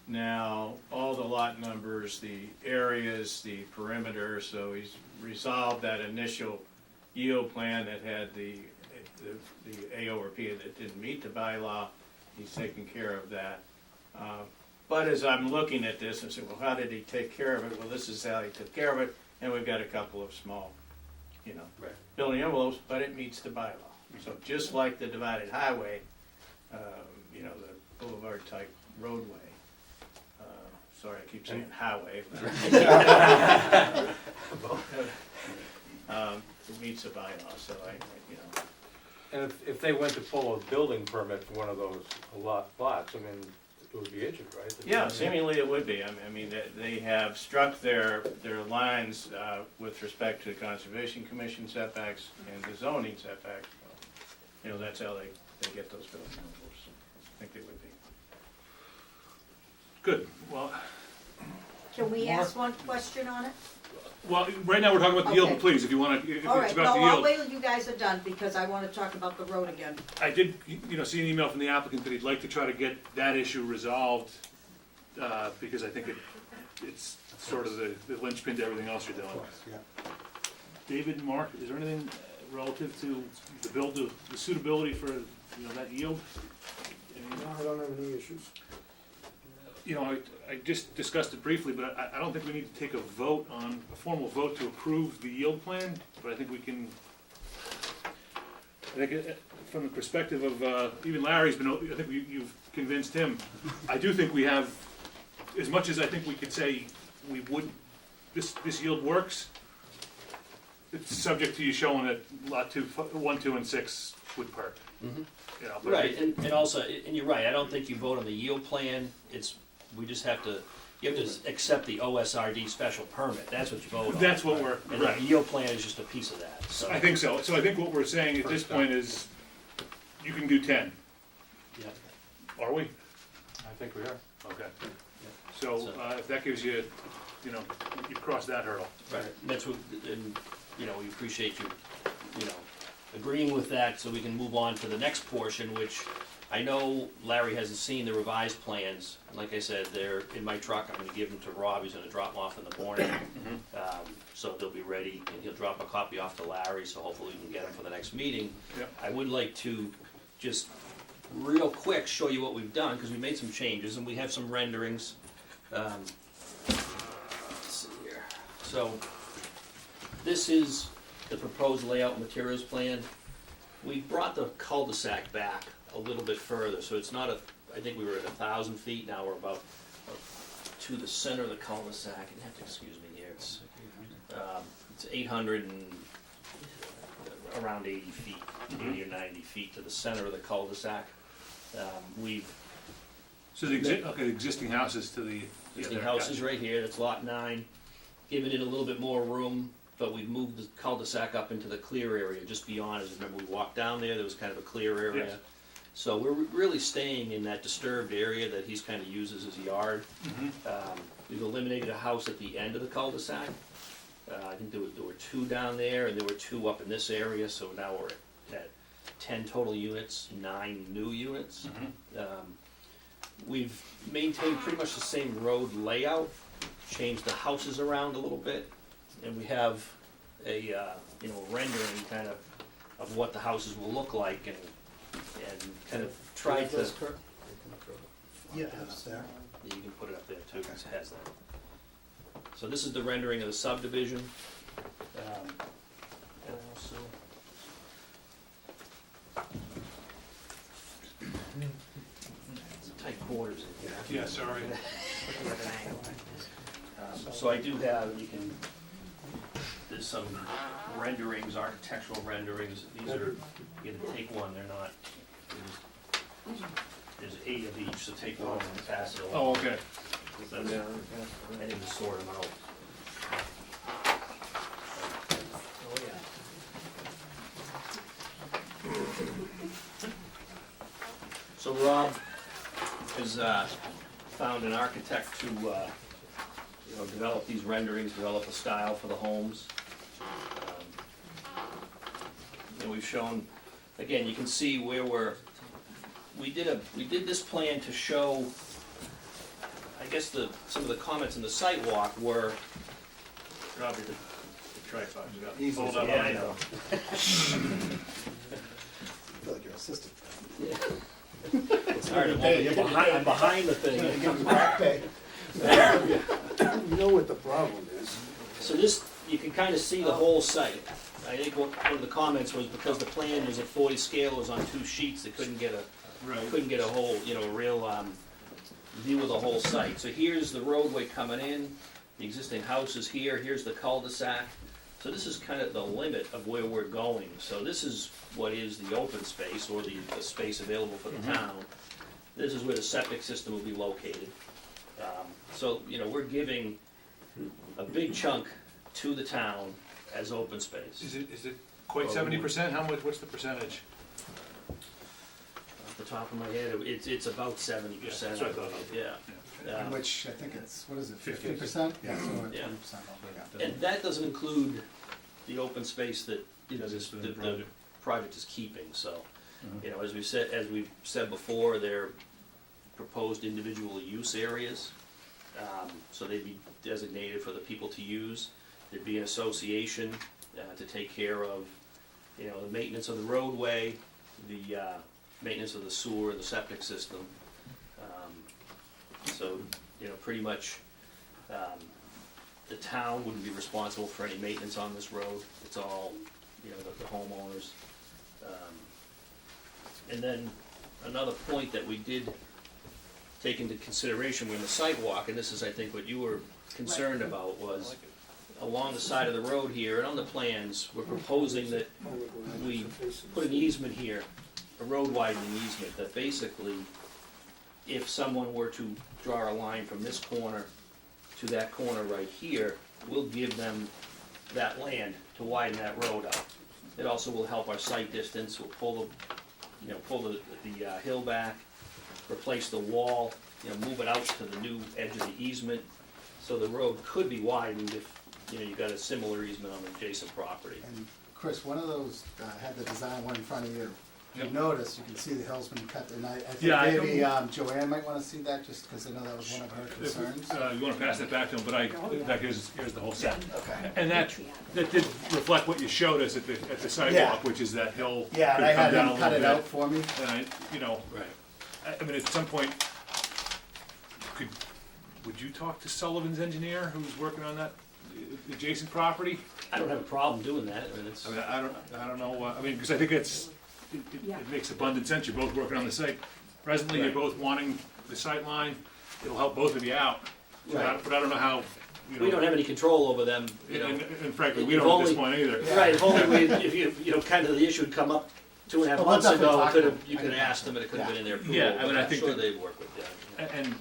now all the lot numbers, the areas, the perimeter, so he's resolved that initial yield plan that had the A over P that didn't meet the bylaw. He's taken care of that. But as I'm looking at this, I said, well, how did he take care of it? Well, this is how he took care of it, and we've got a couple of small, you know, Right. building envelopes, but it meets the bylaw. So just like the divided highway, you know, the boulevard type roadway. Sorry, I keep saying highway. It meets the bylaw, so you know. And if they went to pull a building permit for one of those lots, I mean, it would be issued, right? Yeah, seemingly it would be. I mean, they have struck their lines with respect to the Conservation Commission setbacks and the zoning setbacks. You know, that's how they get those building envelopes. I think they would be. Good, well, Can we ask one question on it? right now we're talking about the yield, Okay. but please, if you wanna, if it's All right, about no, the I'll yield. wait till you guys are done, because I wanna talk about the road again. I did, see an email from the applicant that he'd like to try to get that issue resolved, because I think it's sort of the linchpin to everything else you're doing. Yeah. David and Mark, is there anything relative to the suitability for, that yield? I don't have any issues. I just discussed it briefly, but I don't think we need to take a formal vote to approve the yield plan, but I think we can, from the perspective of, even Larry's been, I think you've convinced him. I do think we have, as much as I think we could say we would, this yield works, it's subject to you showing that lot 2, 1, 2, and 6 would perk. But Right, and also, and you're right, I don't think you vote on the yield plan, you have to accept the OSRD special permit, that's what you vote on. That's what we're, And right. the yield plan is just a piece of that, so. I think so. So I think what we're saying at this point is, you can do 10. Yeah. Are we? I think we are. Okay. So if that gives you, you crossed that hurdle. Right, and that's what, and, we appreciate you, agreeing with that, so we can move on to the next portion, which I know Larry hasn't seen the revised plans. Like I said, they're in my truck, I'm gonna give them to Rob, he's gonna drop them off in the morning. So they'll be ready, and he'll drop a copy off to Larry, so hopefully we can get them for the next meeting. Yep. I would like to just real quick show you what we've done, because we made some changes, and we have some renderings. Let's see here. So, this is the proposed layout materials plan. We brought the cul-de-sac back a little bit further, so it's not I think we were at 1,000 feet, now we're about to the center of the cul-de-sac, and you have to excuse me here, it's 800 and around 80 feet, 80 or 90 feet to the center of the cul-de-sac. So the existing house is to the. Existing house is right here, that's lot 9, giving it a little bit more room, but we've moved the cul-de-sac up into the clear area, just beyond, as you remember, we walked down there was kind of a clear area. Yes. So we're really staying in that disturbed area that he's kind of uses as a yard. We've eliminated a house at the end of the cul-de-sac. I think there were 2 down there, and there were 2 up in this area, so now we're at 10 total units, 9 new units. We've maintained pretty much the same road layout, changed the houses around a little bit, and we have a rendering kind of what the houses will look like, and kind of tried to. Yeah, it's there. You can put it up there too, because it has that. So this is the rendering of the subdivision. And also, tight quarters in here. Yeah, sorry. So I do have, there's some renderings, architectural renderings. These are, you can take one, they're not, there's 8 of each, so take one and pass it along. Oh, okay. I didn't sort them out. Oh, yeah. So Rob has found an architect to, develop these renderings, develop a style for the homes. And we've shown, again, you can see where we did this plan to show, I guess some of the comments in the site walk were, Probably the tripod, you got Easy. fold up yeah, on I it. know. I feel like you're assistant. It's hard to hold, I'm behind the thing. Back pay. You know what the problem is? So this, you can kind of see the whole site. I think one of the comments was because the plan was at 40 scale, it was on 2 sheets, they couldn't get a whole, real view of the whole site. So here's the roadway coming in, the existing house is here, here's the cul-de-sac. So this is kind of the limit of where we're going. So this is what is the open space, or the space available for the town. This is where the septic system will be located. So, we're giving a big chunk to the town as open space. Is it quite 70%? How much, what's the percentage? Off the top of my head, it's about 70%. Yeah, that's what I thought. Yeah. Which I think it's, what is it, 50%? 50%? Yeah, so we're at Yeah. 20% over. And that doesn't include the open space that, Exists within the the project. project is keeping, so. As we've said before, they're proposed individual use areas. So they'd be designated for the people to use. There'd be an association to take care of, the maintenance of the roadway, the maintenance of the sewer, the septic system. So, pretty much, the town wouldn't be responsible for any maintenance on this road. It's all, the homeowners. And then another point that we did take into consideration when the sidewalk, and this is, I think, what you were concerned about, was along the side of the road here, and on the plans, we're proposing that we put an easement here, a road widening easement, that basically, if someone were to draw a line from this corner to that corner right here, we'll give them that land to widen that road out. It also will help our sight distance, we'll pull the hill back, replace the wall, move it out to the new edge of the easement, so the road could be widened if, you've got a similar easement on the adjacent property. And Chris, one of those had the design one in front of you. You Yep. notice, you can see the hill's been cut, and I think Yeah, I maybe Joanne might wanna see that, just because I know that was one of her concerns. You wanna pass that back to him, but in fact, here's the whole set. Okay. And that did reflect what you showed us at the sidewalk, which is that hill could Yeah, and I come had down a him cut little it bit. out for me. And I mean, at some point, would you talk to Sullivan's engineer who's working on that adjacent property? I don't have a problem doing that, I mean, it's. I don't know, because I think it makes abundant sense, you're both working on the site. Presently, you're Right. both wanting the sight line, it'll help both of you out. Right. But I don't know how, We don't have any control over them, and frankly, we If don't at this only- point either. Right, if only kind of the issue had come up 2.5 Well, months we'll ago, definitely you talk could to have them. asked them, and it could have been in their approval. Yeah, I mean, but I I'm think sure that- they'd work with you. And,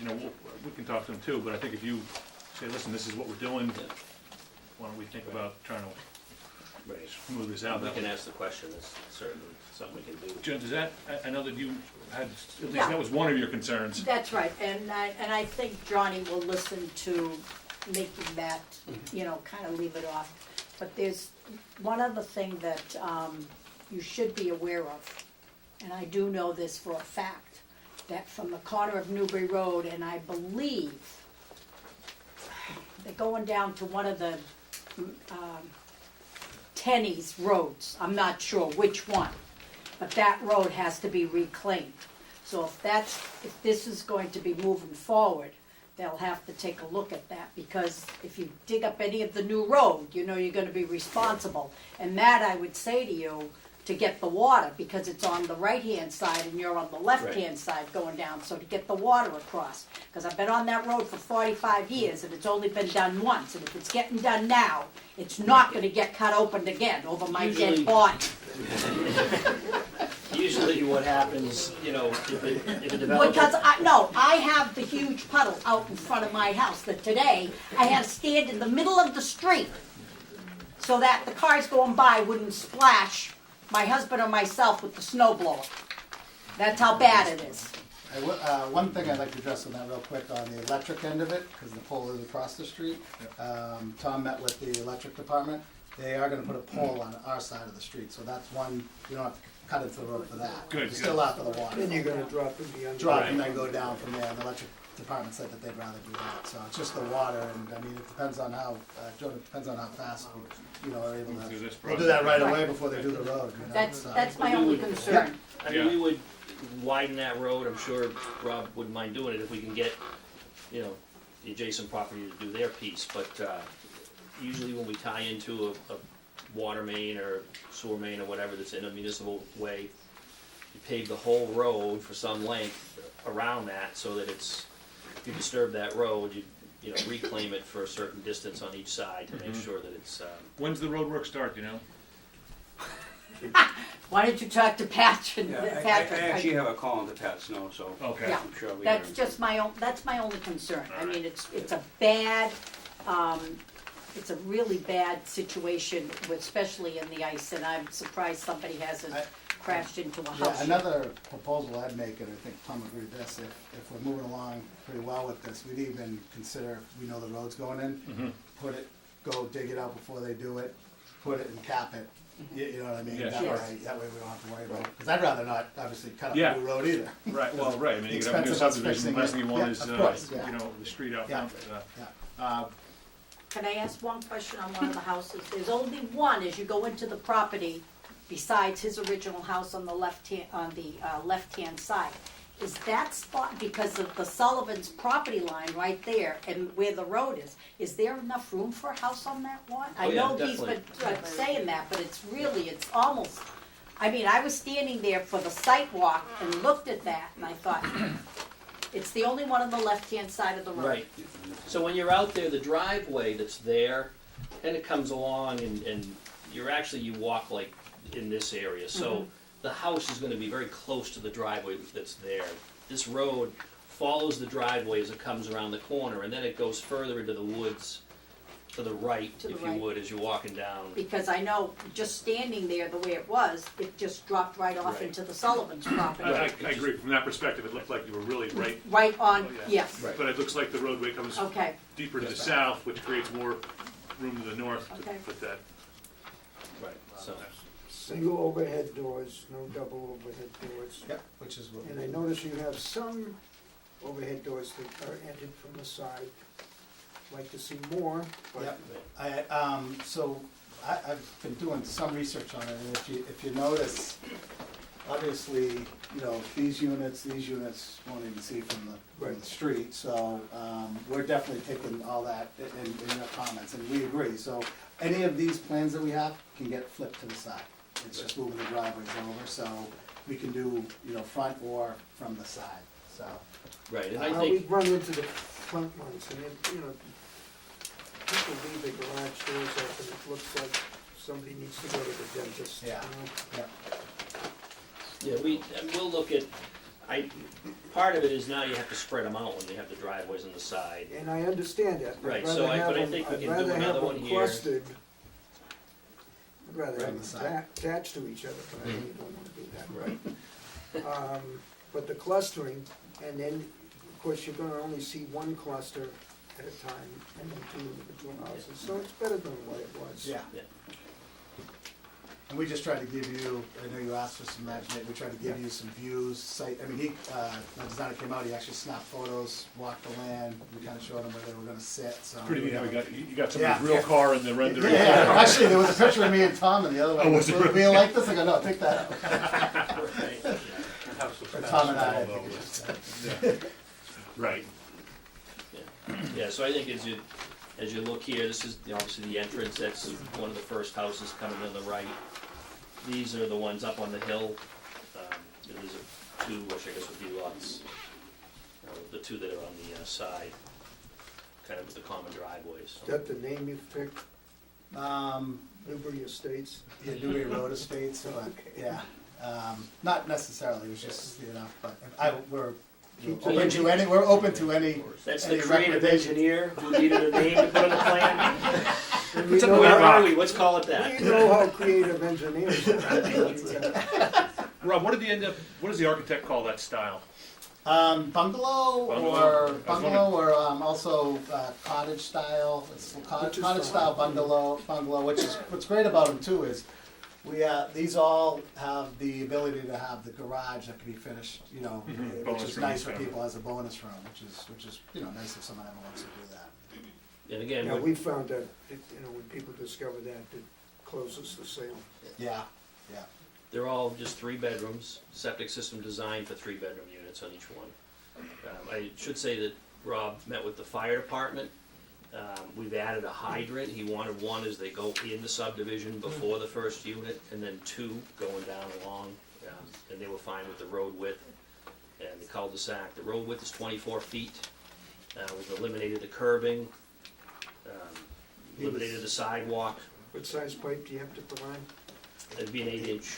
we can talk to them too, but I think if you say, listen, this is what we're doing, Yeah. why don't we think about trying to Right. smooth this out? We can ask the question, that's certainly something we can do. Jen, does that, I know that you had, at least Yeah. that was one of your concerns. That's right, and I think Johnny will listen to making that, kind of leave it off. But there's one other thing that you should be aware of, and I do know this for a fact, that from the corner of Newbury Road, and I believe they're going down to one of the Tenney's roads, I'm not sure which one, but that road has to be reclaimed. So if this is going to be moving forward, they'll have to take a look at that, because if you dig up any of the new road, you're gonna be responsible. And that, I would say to you, to get the water, because it's on the right-hand side and you're on the left-hand side going down, so to get the water across. Because I've been on that road for 45 years and it's only been done once, and if it's getting done now, it's not gonna get cut open again over my dead Usually- body. Usually what happens, you know, if a developer. Because I have the huge puddle out in front of my house that today I had to stand in the middle of the street so that the cars going by wouldn't splash my husband or myself with the snow blower. That's how bad it is. One thing I'd like to address on that real quick, on the electric end of it, because the pole is across the street. Tom met with the electric department. They are gonna put a pole on our side of the street, so that's one, you don't have to cut into the road for that. Good, You're still out for the water. Then you're gonna drop in the under. Drop and then go down from there, and the electric department said that they'd rather do that, so it's just the water, and I mean, it depends on how, Jordan, it depends on how fast we, you know, are able Do this to, we'll do that right away Right. before they do the road, you know, That's, so. that's my only concern. I mean, we would widen that road, I'm sure Rob wouldn't mind doing it if we can get, you know, the adjacent property to do their piece, but, usually when we tie into a water main or sewer main or whatever that's in a municipal way, you pave the whole road for some length around that, so that it's, if you disturb that road, you know, reclaim it for a certain distance on each side to make sure that it's, When's the road work start, do you know? Why don't you talk to Patrick? I actually have a call into Pat Snow, so Okay. Yeah. I'm sure we That's hear him. just my own, that's my only concern. I mean, it's a bad, it's a really bad situation, especially in the ice, and I'm surprised somebody hasn't crashed into a house Yeah, yet. another proposal I'd make, and I think Tom agreed with this, if we're moving along pretty well with this, we'd even consider, if we know the road's going in, put it, go dig it out before they do it, put it and cap it, you know what I mean? Yeah, That sure. way we don't have to worry about it, because I'd rather not, obviously, cut up Yeah. a new road either. Right, well, right, I mean, you could have a new Expensive as subdivision, fixing the last it. thing you want Yeah, is, of course, yeah. you know, the street out Yeah, front. Can I ask one question on one of the houses? There's only one as you go into the property, besides his original house on the left-hand side. Is that spot, because of the Sullivan's property line right there and where the road is there enough room for a house on that lot? I Oh, yeah, know he's been saying that, but it's really, it's almost, I mean, I was standing there for the site walk and looked at that and I thought, it's the only one on the left-hand side of the road. right. So when you're out there, the driveway that's there, and it comes along and you're actually, you walk like in this area, so the house is gonna be very close to the driveway that's there. This road follows the driveway as it comes around the corner, and then it goes further into the woods to the right, To the if you right. would, as you're walking down. Because I know, just standing there the way it was, it just dropped right off Right. into the Sullivan's property. I agree, from that perspective, it looked like you were really right, Right on, Oh, yeah. yes, Right. but it looks like the roadway comes okay, deeper to the south, which creates more room to the north to Okay. put that. Right, so. Single overhead doors, no double overhead doors. Yep, which is what. And I notice you have some overhead doors that are entered from the side. Like to see more, but Yep. I've been doing some research on it, and if you notice, obviously, you know, these units won't even see from the street, so, we're definitely taking all that in your comments, and we agree, so any of these plans that we have can get flipped to the side. It's just moving the driveways over, so we can do, you know, front or from the side, so. Right, and I we think, run into the front ones, and it, you know, people leave their garage doors open, it looks like somebody needs to go to the dentist, you Yeah. know? Yeah. yeah, we'll look at, part of it is now you have to spread them out when you have the driveways on the side. And I understand that. Right, I'd so rather have but I them- think we I'd can do rather have another them one here. clustered. I'd rather Right on have the them side. attached to each other, but I really don't wanna do that. Right. But the clustering, and then, of course, you're gonna only see one cluster at a time, and then two individual houses, so it's better than what it was. Yeah. Yeah. And we just tried to give you, I know you asked for some imagination, we tried to give you some views, site, I mean, the designer came out, he actually snapped photos, walked the land, we kinda showed him where they were gonna sit, so. Pretty neat how you got Yeah. somebody's real car in the rendering. Yeah, actually, there was a picture of me and Tom and the other one. Oh, was there really? We didn't like this, I go, no, take that out. Right. Have some Or Tom and I, fast I think photos. it just, Right. Yeah, so I think as you look here, this is obviously the entrance, that's one of the first houses coming on the right. These are the ones up on the hill, there's two, which I guess would be lots, the two that are on the side, kind of with the common driveways. Is that the name you've picked, um, Newbury Estates? yeah, Newbury Road Estates, but, yeah. Not necessarily, it was just, you know, but we're Keep open to any, we're open to any, That's the any creative recommendations. engineer who needed a name to put on the plan. And we know Where how- are we? Let's call it that. We know how creative engineers are. Rob, what does the architect call that style? Bungalow Bungalow? or also cottage style. It's cottage style bungalow. Which is what's great about them too is these all have the ability to have the garage that can be finished. You know, which Bonus is room, nice for yeah. people as a bonus room, which is you know nice if someone ever wants to do that. And again, Yeah, what- we found that, when people discover that, it closes the sale. Yeah. they're all just 3 bedrooms, septic system designed for 3-bedroom units on each one. I should say that Rob met with the fire department. We've added a hydrant. He wanted one as they go in the subdivision before the first unit, and then 2 going down along. And they were fine with the road width and the cul-de-sac. The road width is 24 feet. We've eliminated the curbing, eliminated the sidewalk. What size pipe do you have to provide? It'd be an 8-inch.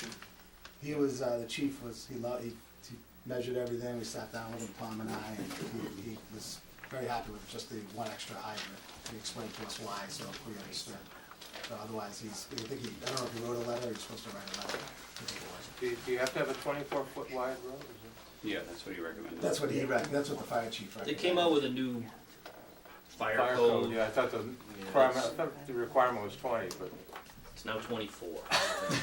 He was the chief was he measured everything. We sat down with him, Tom and I, and he was very happy with just the one extra hydrant. He explained to us why, so we understood. So otherwise, I don't know if he wrote a letter. He's supposed to write a letter to the board. Do you have to have a 24-foot wide road? Yeah, that's what he recommended. That's what that's what the fire chief They recommended. came out with a new fire Fire code. code, yeah, I thought the requirement was 20, but. It's now 24.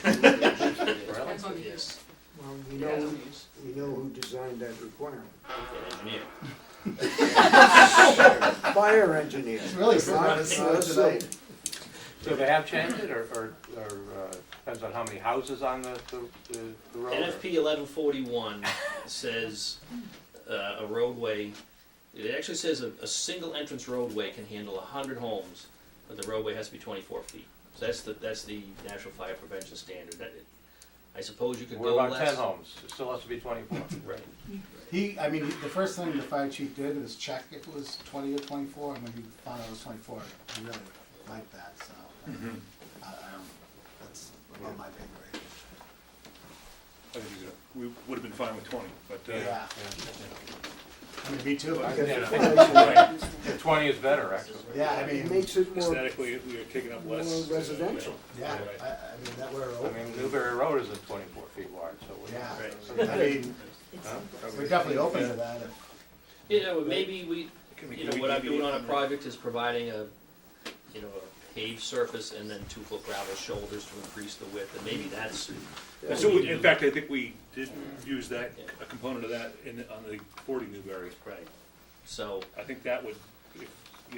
Really? Yes, Well, we know who designed that requirement. engineer. Fire engineer. It's really Not- smart. It's not good to know. saying. So they have changed it, or depends on how many houses on the road? NFP 1141 says a roadway, it actually says a single entrance roadway can handle 100 homes, but the roadway has to be 24 feet. So that's the National Fire Prevention Standard. I suppose you could What go about less. 10 homes? It still has to be 24. Right. The first thing the fire chief did was check if it was 20 or 24, and when he found out it was 24, he really liked that, so. That's above my pay grade. I think we would have been fine with 20, but. Yeah. I mean, me too. Yeah. 20 is better, actually. Yeah, I It mean, makes it more, Aesthetically, we are taking up more less. residential. yeah, I mean, that we're I open. mean, Newberry Road isn't 24 feet wide, so. Yeah, I mean, we're definitely open to that. You know, maybe what I'm doing on a project is providing a paved surface and then 2-foot gravel shoulders to increase the width, and maybe that's. And so, in fact, I think we did use that, a component of that on the 40 Newberry. Right. So. I think that would, we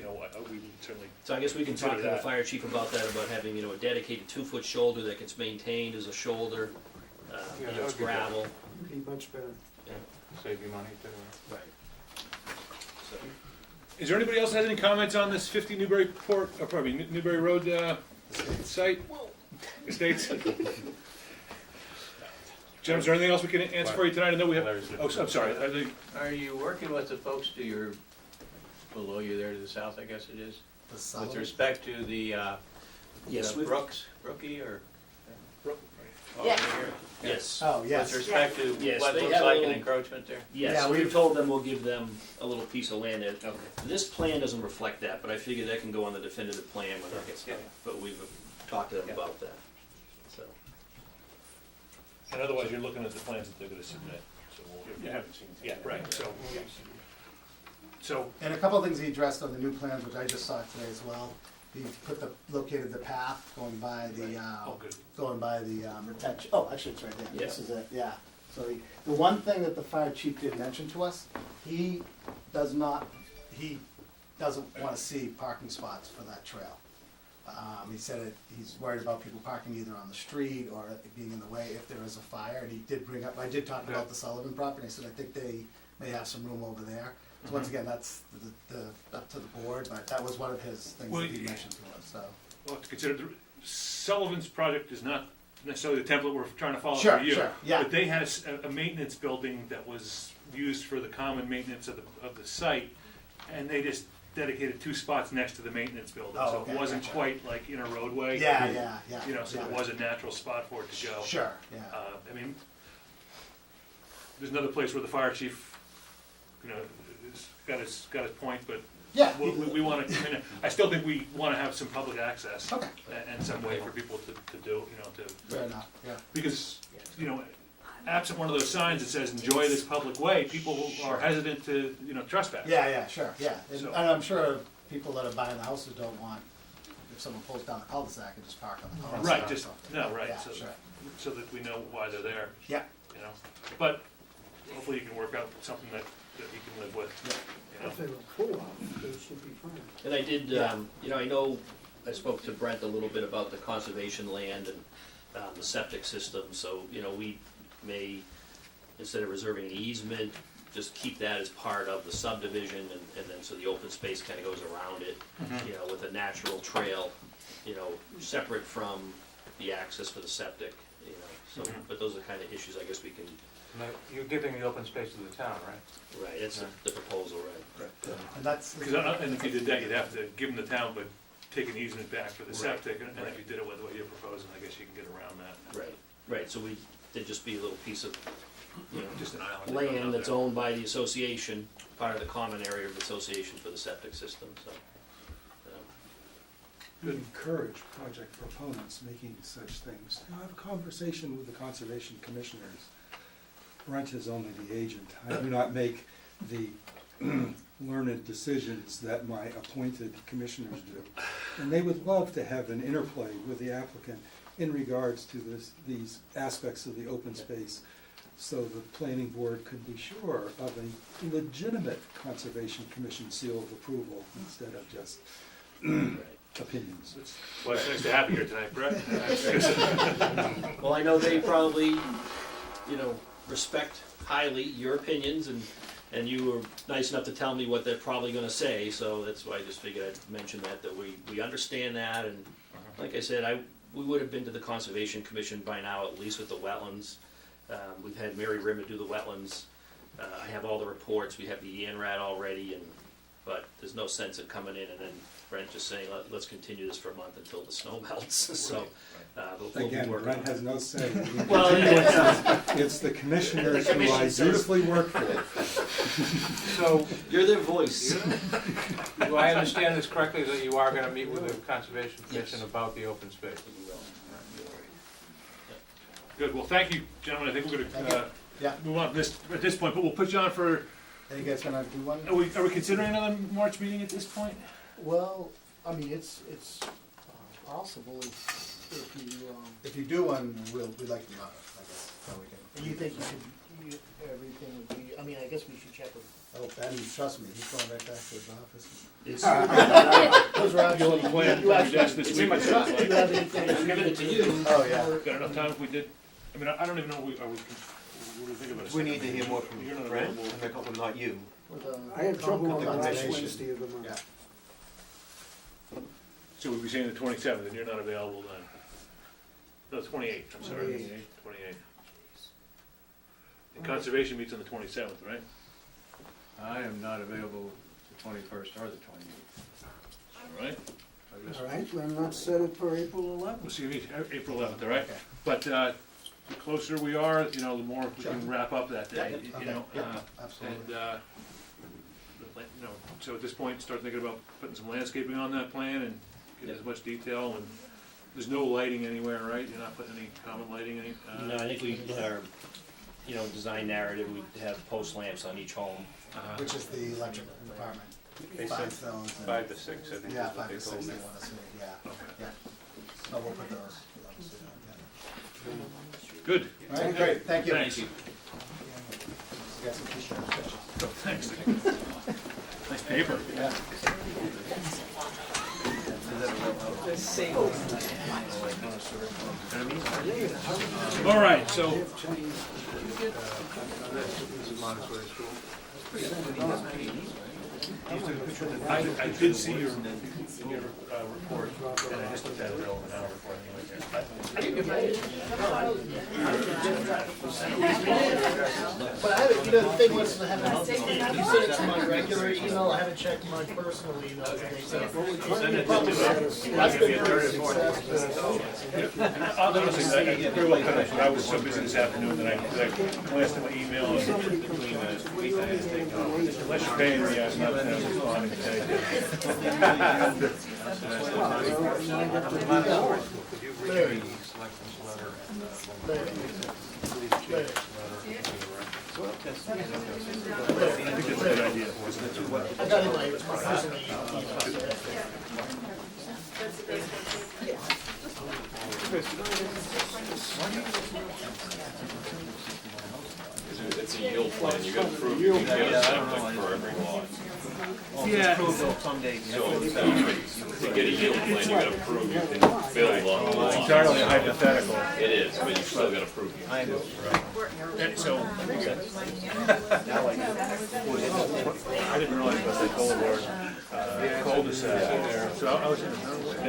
would certainly. So I guess we can talk to consider the that. fire chief about that, about having, a dedicated 2-foot shoulder that gets maintained as a shoulder. Yeah, that It's would be good. gravel. Be much better. Save you money too. Right. So, Is there anybody else that has any comments on this 50 Newberry Newberry Road site? Estates? Jim, is there anything else we can answer for you tonight? I know we have, I'm sorry. Are you working with the folks to your, below you there to the south, I guess it is? With respect to the, Yes, we've- Brookie, or? Yeah. Yes. Oh, yes. With respect to Yes, what they looks have a like an little- encroachment there? Yes, Yeah, we've we've- told them we'll give them a little piece of land. This plan doesn't reflect that, but I figure that can go on the definitive plan when that gets done. But we've talked to them about that, so. And otherwise, you're looking at the plans that they're gonna submit, so we'll. You haven't seen. Yeah, right, so, And a couple of things he addressed on the new plans, which I just saw today as well. He located the path going by the, retention, actually it's right there, this is it, yeah. So the one thing that the fire chief did mention to us, he doesn't wanna see parking spots for that trail. He said he's worried about people parking either on the street or it being in the way if there is a fire, and he did bring up, I did talk about the Sullivan property, I said, I think they may have some room over there. So once again, that's up to the board, but that was one of his things that he mentioned to us, so. we'll have to consider, Sullivan's project is not necessarily the template we're trying to follow Sure, for you. sure, yeah. But they had a maintenance building that was used for the common maintenance of the site, and they just dedicated 2 spots next to the maintenance building, Oh, so okay, it wasn't gotcha. quite like in a roadway. Yeah, You know, so yeah. there was a natural spot for it to go. Sure, yeah. I mean, there's another place where the fire chief, you know, got his point, but Yeah. we wanna, I mean, I still think we wanna have some public access. Okay. And some way for people to do, you know, to. Fair enough, yeah. Because, you know, absent one of those signs that says enjoy this public way, people are hesitant to, you know, trespass. Yeah, sure, yeah. And So- and I'm sure people that are buying the houses don't want, if someone pulls down the cul-de-sac and just park on the cul-de-sac. Right, just, no, right, Yeah, so, sure. so that we know why they're there, Yeah. you know. But hopefully you can work out something that he can live with, you know. If they were pull-off, they should be fine. And I did, you know, I know, I spoke to Brent a little bit about the conservation land and the septic system, so, you know, we may, instead of reserving an easement, just keep that as part of the subdivision, and then so the open space kind of goes around it, you know, with a natural trail, you know, separate from the access for the septic, you know, so, but those are the kind of issues I guess we can. Now, you're giving the open space to the town, right? Right, that's the proposal, right. And that's. Because, and if you did that, you'd have to give them the town, but take an easement back for the septic, and if you did it with what you're proposing, I guess you can get around that. Right, so there'd just be a little piece of, you know, Just an island. that goes land out that's there. owned by the association, part of the common area of the association for the septic system, so. We encourage project proponents making such things. You know, have a conversation with the conservation commissioners. Brent is only the agent. I do not make the learned decisions that my appointed commissioners do. And they would love to have an interplay with the applicant in regards to these aspects of the open space, so the planning board could be sure of a legitimate conservation commission seal of approval instead of just opinions. Well, it's nice to have you here tonight, Brett. Well, I know they probably, you know, respect highly your opinions, and you were nice enough to tell me what they're probably gonna say, so that's why I just figured I'd mention that we understand that, and like I said, we would have been to the Conservation Commission by now, at least with the wetlands. We've had Mary Rimmer do the wetlands. I have all the reports, we have the ENRAD already, but there's no sense in coming in and then Brent just saying, let's continue this for a month until the snow melts, so. We'll be Again, working Brent on it. has no say. Well, It's the commissioners who I dutifully work for. So, You're their voice. do I understand this correctly, that you are gonna meet with the Conservation Commission Yes. about the open space? Good, well, thank you, gentlemen, I think we're Thank gonna, you. Yeah. move on at this point, but we'll put you on for, Are you guys gonna do one? are we considering another March meeting at this point? Well, I mean, it's possible if you, If you do one, we'd like to know, I guess, so we can. you think everything would be, I mean, I guess we should check with. Oh, Ben, trust me, he's going right back to his office. Those are actually, you actually, Yes, this week. do you have anything? I'm giving it to you. Oh, yeah. Got enough time if we did, I mean, I don't even know, what do we think about it? We need to hear more from You're not Brent, available. and not you. I had trouble on the last Conservation. Wednesday of the month. Yeah. So we'd be saying the 27th, and you're not available then? No, 28th, I'm sorry. 28th. And Conservation meets on the 27th, right? I am not available the 21st or the 28th. All right. All right, then let's set it for April 11th. We'll see you April 11th, all right? But the closer we are, you know, the more we can wrap up that day, you know? Absolutely. And, you know, so at this point, start thinking about putting some landscaping on that plan and get as much detail, and there's no lighting anywhere, right? You're not putting any common lighting, any? No, I think we, our, you know, design narrative, we have post lamps on each home. Which is the electric department. They 5 said zones. and- 5 to 6, I think Yeah, is what 5 they to 6, told they me. want to see, yeah, yeah. So we'll put those. Yeah. Good. All right, great, thank you. Thanks. You got some t-shirts, pictures. Oh, thanks. Nice paper. Yeah. All right, so This is Montessori School. I did see your report, and I just looked at it over an hour before I came in here. But I haven't, you know, the thing was, I haven't, you sent it to my regular email, I haven't checked my personal email today, so. That's been pretty successful. I very well could have, but I was so busy this afternoon that I glanced at my email and unless you're paying me, I'm not responding today. Larry. Larry. Larry. I think that's a good idea. I got it in my personal email. It's a yield plan, you gotta prove you can get a septic for every lot. Yeah. So to get a yield plan, you gotta prove you can build on the lot. It's entirely hypothetical. It is, but you still gotta prove you can. And so, I didn't realize about that boulevard, cul-de-sac there, so I was in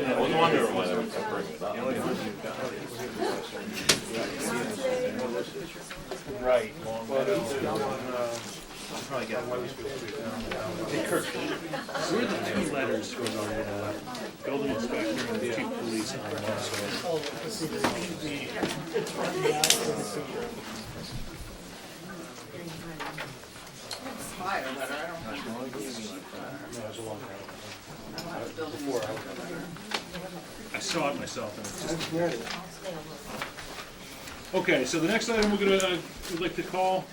I was wondering whether we could bring it up. right. Hey, Kirk, where are the two letters from the building inspector and the chief of police on one side? Oh, let's see, this should be, it's from the outside. I saw it myself and it's just. Okay, so the next item we're gonna, would like to call.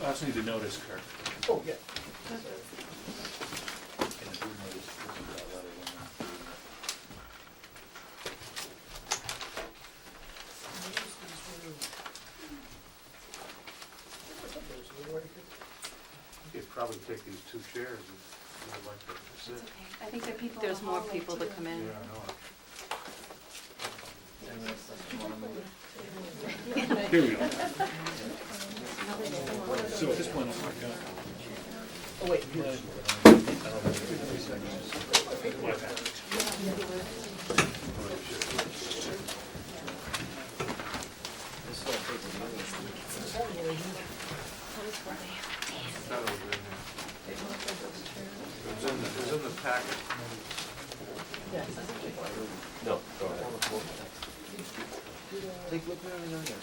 I also need to notice, Kirk. Oh, yeah. You'd probably take these two chairs if you'd like to sit. I think there are people. There's more people that come in. Yeah, I know. Here we go. So at this point, Oh, wait, here's. my package. That was in there. It was in the packet. No, go ahead. Take a look at everything on there.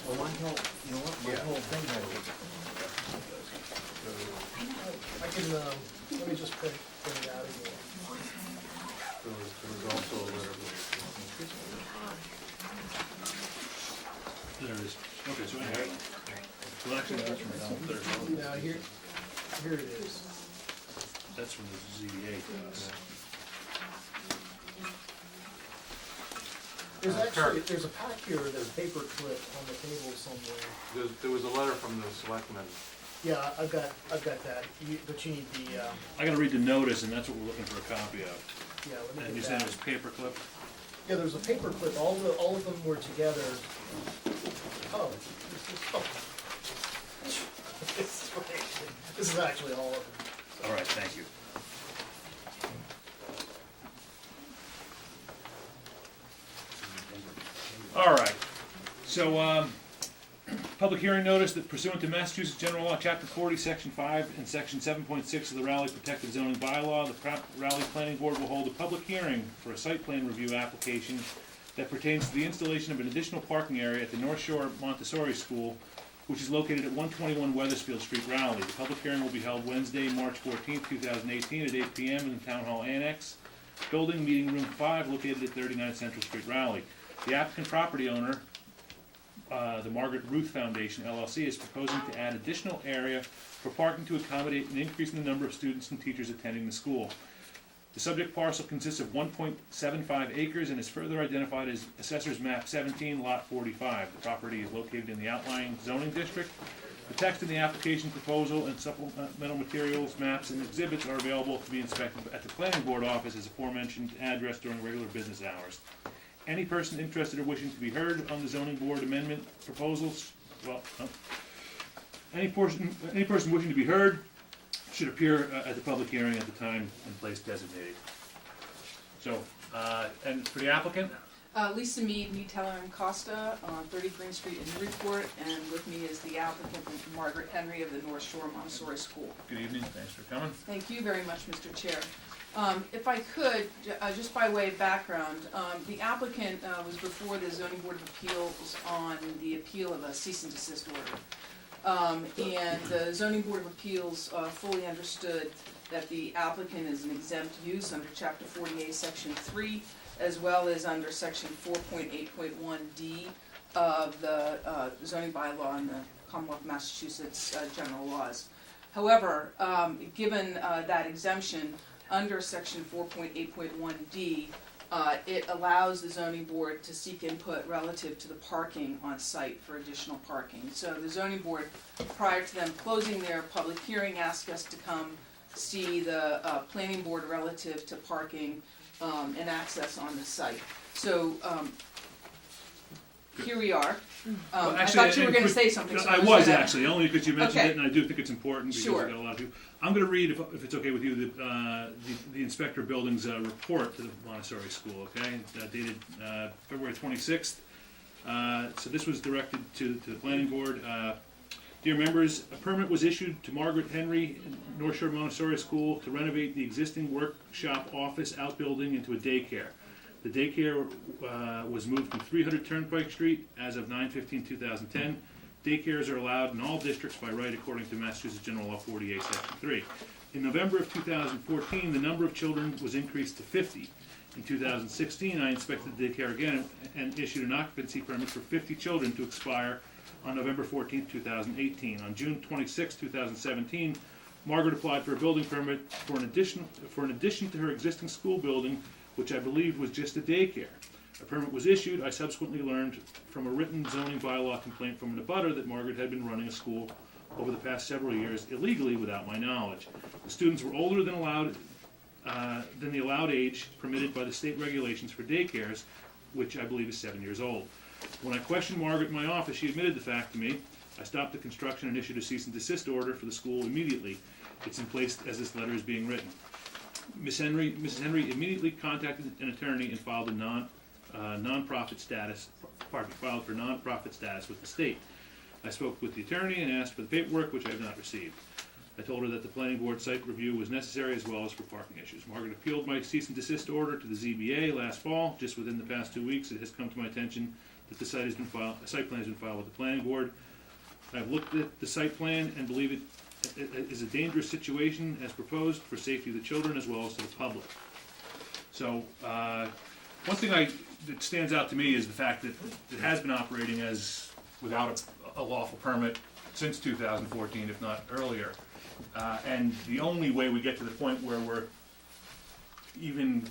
Well, my whole, you know what, my whole thing had it. I can, let me just print it out again. There was also a letter. There it is. Okay, so anyway. Well, actually, that's from downstairs. Now, here it is. That's from the ZBA to us. There's actually, there's a pack here, there's a paper clip on the table somewhere. There was a letter from the selectmen. Yeah, I've got that, but you need the, I gotta read the notice, and that's what we're looking for a copy of. yeah, let me And you get said that. it was paperclip? Yeah, there's a paper clip, all of them were together. Oh, this is actually all of them. All right, thank you. All right, so, public hearing notice that pursuant to Massachusetts General Law, Chapter 40, Section 5, and Section 7.6 of the Raleigh Protected Zoning Bylaw, the Raleigh Planning Board will hold a public hearing for a site plan review application that pertains to the installation of an additional parking area at the North Shore Montessori School, which is located at 121 Weathersfield Street, Raleigh. The public hearing will be held Wednesday, March 14th, 2018, at 8 p.m. in the Town Hall Annex Building, Meeting Room 5, located at 39 Central Street, Raleigh. The applicant property owner, the Margaret Ruth Foundation LLC, is proposing to add additional area for parking to accommodate an increase in the number of students and teachers attending the school. The subject parcel consists of 1.75 acres and is further identified as Assessor's Map 17, Lot 45. The property is located in the outlying zoning district. The text in the application proposal and supplemental materials, maps, and exhibits are available to be inspected at the planning board office as aforementioned address during regular business hours. Any person interested or wishing to be heard on the zoning board amendment proposals, any person wishing to be heard should appear at the public hearing at the time and place designated. So, and for the applicant, Lisa Mead, Teller and Costa, 30 Green Street in Newport, and with me is the applicant, Margaret Henry of the North Shore Montessori School. good evening, thanks for coming. Thank you very much, Mr. Chair. If I could, just by way of background, the applicant was before the Zoning Board of Appeals on the appeal of a cease and desist order. And the Zoning Board of Appeals fully understood that the applicant is an exempt use under Chapter 48, Section 3, as well as under Section 4.8.1D of the zoning bylaw in the Commonwealth of Massachusetts general laws. However, given that exemption, under Section 4.8.1D, it allows the zoning board to seek input relative to the parking on site for additional parking. So the zoning board, prior to them closing their public hearing, asked us to come see the planning board relative to parking and access on the site. So here we are. Well, I actually, thought you were going to say something. So I was gonna- actually, only because you mentioned Okay. it, and I do think it's important because Sure. we've got a lot of people. I'm going to read, if it's okay with you, the inspector of buildings report to the Montessori School, okay? Dated February 26th. So this was directed to the planning board. Dear members, a permit was issued to Margaret Henry, North Shore Montessori School, to renovate the existing workshop office outbuilding into a daycare. The daycare was moved from 300 Turnpike Street as of 9/15/2010. Daycares are allowed in all districts by right according to Massachusetts General Law 48, Section 3. In November of 2014, the number of children was increased to 50. In 2016, I inspected the daycare again and issued an occupancy permit for 50 children to expire on November 14, 2018. On June 26, 2017, Margaret applied for a building permit for an addition to her existing school building, which I believed was just a daycare. A permit was issued. I subsequently learned from a written zoning bylaw complaint from an abutter that Margaret had been running a school over the past several years illegally without my knowledge. The students were older than the allowed age permitted by the state regulations for daycares, which I believe is 7 years old. When I questioned Margaret in my office, she admitted the fact to me. I stopped the construction and issued a cease and desist order for the school immediately. It's in place as this letter is being written. Mrs. Henry immediately contacted an attorney and filed a nonprofit status with the state. I spoke with the attorney and asked for the paperwork, which I have not received. I told her that the planning board site review was necessary as well as for parking issues. Margaret appealed my cease and desist order to the ZBA last fall. Just within the past 2 weeks, it has come to my attention that a site plan has been filed with the planning board. I've looked at the site plan and believe it is a dangerous situation as proposed for safety of the children as well as to the public. So, one thing that stands out to me is the fact that it has been operating as without a lawful permit since 2014, if not earlier. And the only way we get to the point where we're even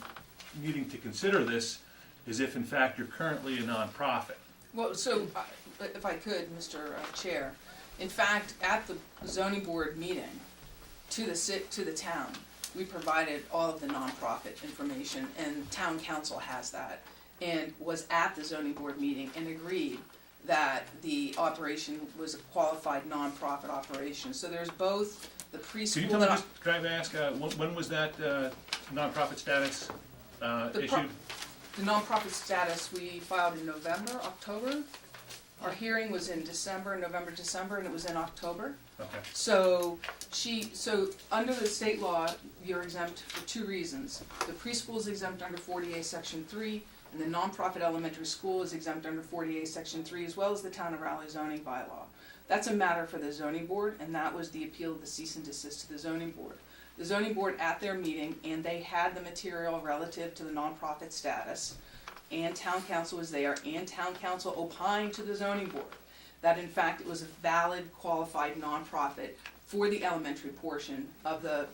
needing to consider this is if in fact you're currently a nonprofit. Well, so, if I could, Mr. Chair, in fact, at the zoning board meeting to the town, we provided all of the nonprofit information, and town council has that, and was at the zoning board meeting and agreed that the operation was a qualified nonprofit operation. So there's both the preschool. Can you tell me, can I ask, when was that nonprofit status issued? The nonprofit status we filed in November, October. Our hearing was in November, December, and it was in October. Okay. So under the state law, you're exempt for 2 reasons. The preschool is exempt under 48 Section 3, and the nonprofit elementary school is exempt under 48 Section 3, as well as the Town of Raleigh zoning bylaw. That's a matter for the zoning board, and that was the appeal of the cease and desist to the zoning board. The zoning board at their meeting, and they had the material relative to the nonprofit status, and town council was there, and town council opined to the zoning board that in fact it was a valid, qualified nonprofit for the elementary portion of the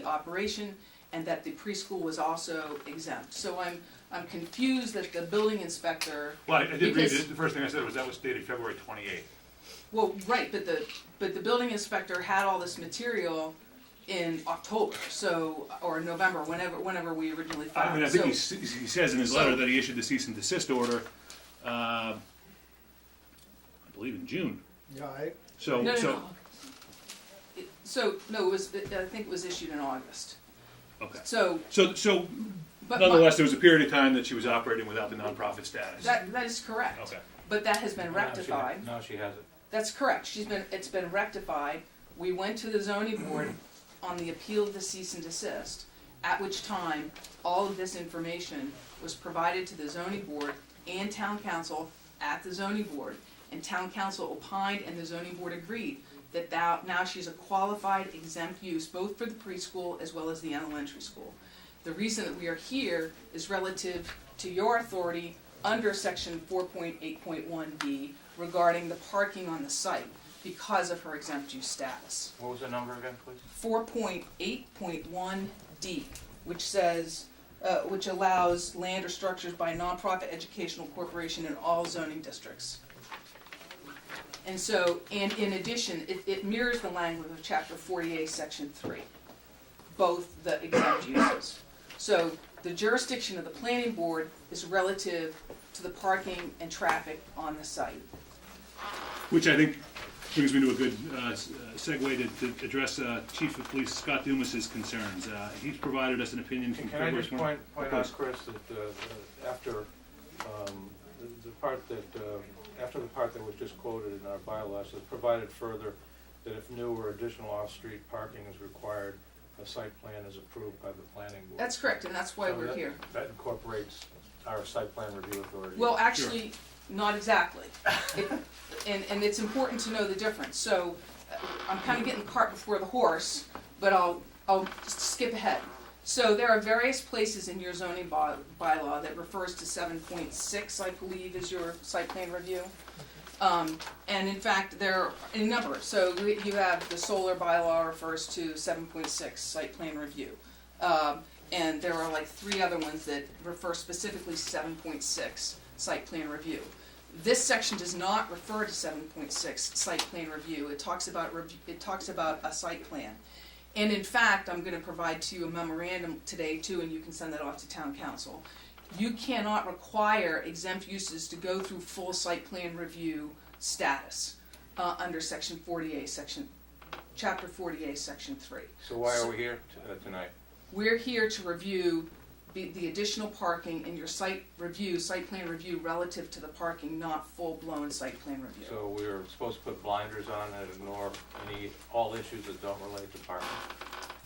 operation, and that the preschool was also exempt. So I'm confused that the building inspector. Well, I did read it. The first thing I said was that was dated February 28th. Well, right, but the building inspector had all this material in October, so, or November, whenever we originally filed. I mean, I think he says in his letter that he issued the cease and desist order, I believe in June. Yeah, So, No. So, no, I think it was issued in August. Okay. So, So but nonetheless, there was a period of time that she was operating without the nonprofit status. that is correct. Okay. But that has been rectified. Now she has it. That's correct. It's been rectified. We went to the zoning board on the appeal of the cease and desist, at which time all of this information was provided to the zoning board and town council at the zoning board. And town council opined and the zoning board agreed that now she's a qualified exempt use, both for the preschool as well as the elementary school. The reason that we are here is relative to your authority under section 4.8.1B regarding the parking on the site because of her exempt use status. What was the number again, please? 4.8.1D, which says, which allows land or structures by a nonprofit educational corporation in all zoning districts. And so, and in addition, it mirrors the language of chapter 48, section 3, both the exempt uses. So the jurisdiction of the planning board is relative to the parking and traffic on the site. Which I think brings me to a good segue to address Chief of Police Scott Dumas's concerns. He's provided us an opinion from Can I February just 20. point out, Chris, that after the part that, after the part that was just quoted in our bylaws, it provided further that if new or additional off-street parking is required, a site plan is approved by the planning board. That's correct, and that's why So we're here. That incorporates our site plan review authority. Well, actually, not exactly. And it's important to know the difference. So I'm kind of getting the cart before the horse, but I'll skip ahead. So there are various places in your zoning bylaw that refers to 7.6, I believe, is your site plan review. And in fact, there are a number. So you have the solar bylaw refers to 7.6 site plan review. And there are like 3 other ones that refer specifically to 7.6 site plan review. This section does not refer to 7.6 site plan review. It talks about a site plan. And in fact, I'm going to provide to you a memorandum today too, and you can send that off to town council. You cannot require exempt uses to go through full site plan review status under section 48, chapter 48, section 3. So why are we here tonight? We're here to review the additional parking in your site plan review relative to the parking, not full-blown site plan review. So we're supposed to put blinders on and ignore all issues that don't relate to parking?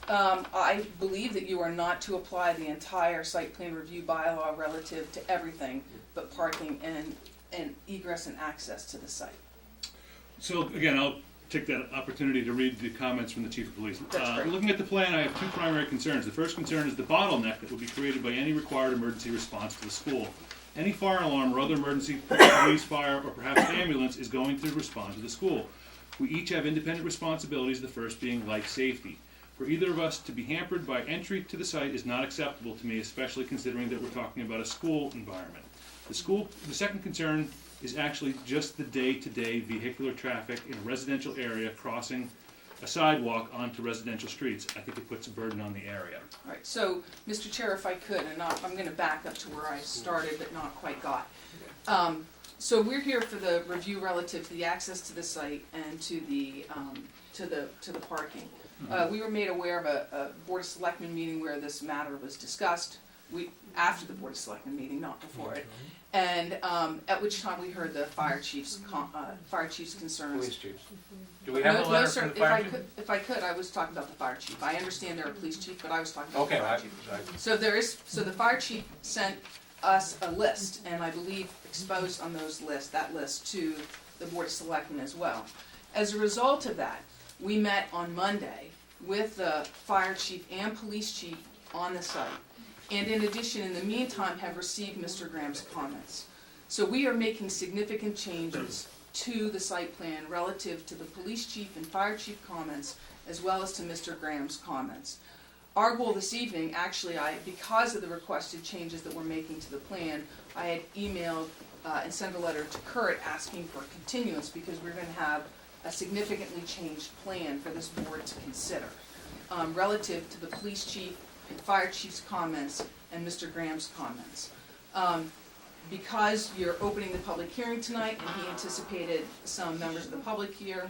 I believe that you are not to apply the entire site plan review bylaw relative to everything but parking and egress and access to the site. So again, I'll take that opportunity to read the comments from the Chief of Police. That's great. Looking at the plan, I have 2 primary concerns. The first concern is the bottleneck that would be created by any required emergency response to the school. Any fire alarm or other emergency, police, fire, or perhaps ambulance is going to respond to the school. We each have independent responsibilities, the first being life safety. For either of us to be hampered by entry to the site is not acceptable to me, especially considering that we're talking about a school environment. The second concern is actually just the day-to-day vehicular traffic in a residential area crossing a sidewalk onto residential streets. I think it puts a burden on the area. All right, so, Mr. Chair, if I could, and I'm going to back up to where I started but not quite got. So we're here for the review relative to the access to the site and to the parking. We were made aware of a Board of Selectmen meeting where this matter was discussed. After the Board of Selectmen meeting, not before it. And at which time we heard the fire chief's concerns. Police chiefs. Do we have a letter from the fire chief? If I could, I was talking about the fire chief. I understand they're a police chief, but I was talking about Okay, the fire chief. So the fire chief sent us a list, and I believe exposed on that list to the Board of Selectmen as well. As a result of that, we met on Monday with the fire chief and police chief on the site. And in addition, in the meantime, have received Mr. Graham's comments. So we are making significant changes to the site plan relative to the police chief and fire chief comments, as well as to Mr. Graham's comments. Our goal this evening, actually, because of the requested changes that we're making to the plan, I had emailed and sent a letter to Kurt asking for continuance because we're going to have a significantly changed plan for this board to consider relative to the police chief, fire chief's comments, and Mr. Graham's comments. Because you're opening the public hearing tonight, and he anticipated some members of the public here,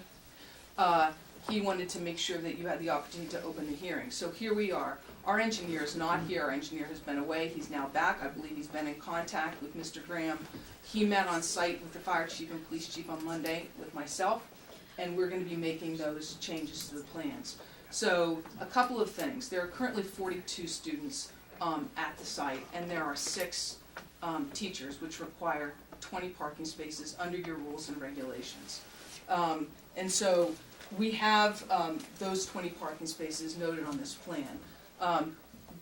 he wanted to make sure that you had the opportunity to open the hearing. So here we are. Our engineer is not here. Our engineer has been away. He's now back. I believe he's been in contact with Mr. Graham. He met on site with the fire chief and police chief on Monday with myself, and we're gonna be making those changes to the plans. So, a couple of things. There are currently 42 students at the site, and there are 6 teachers, which require 20 parking spaces under your rules and regulations. And so, we have those 20 parking spaces noted on this plan.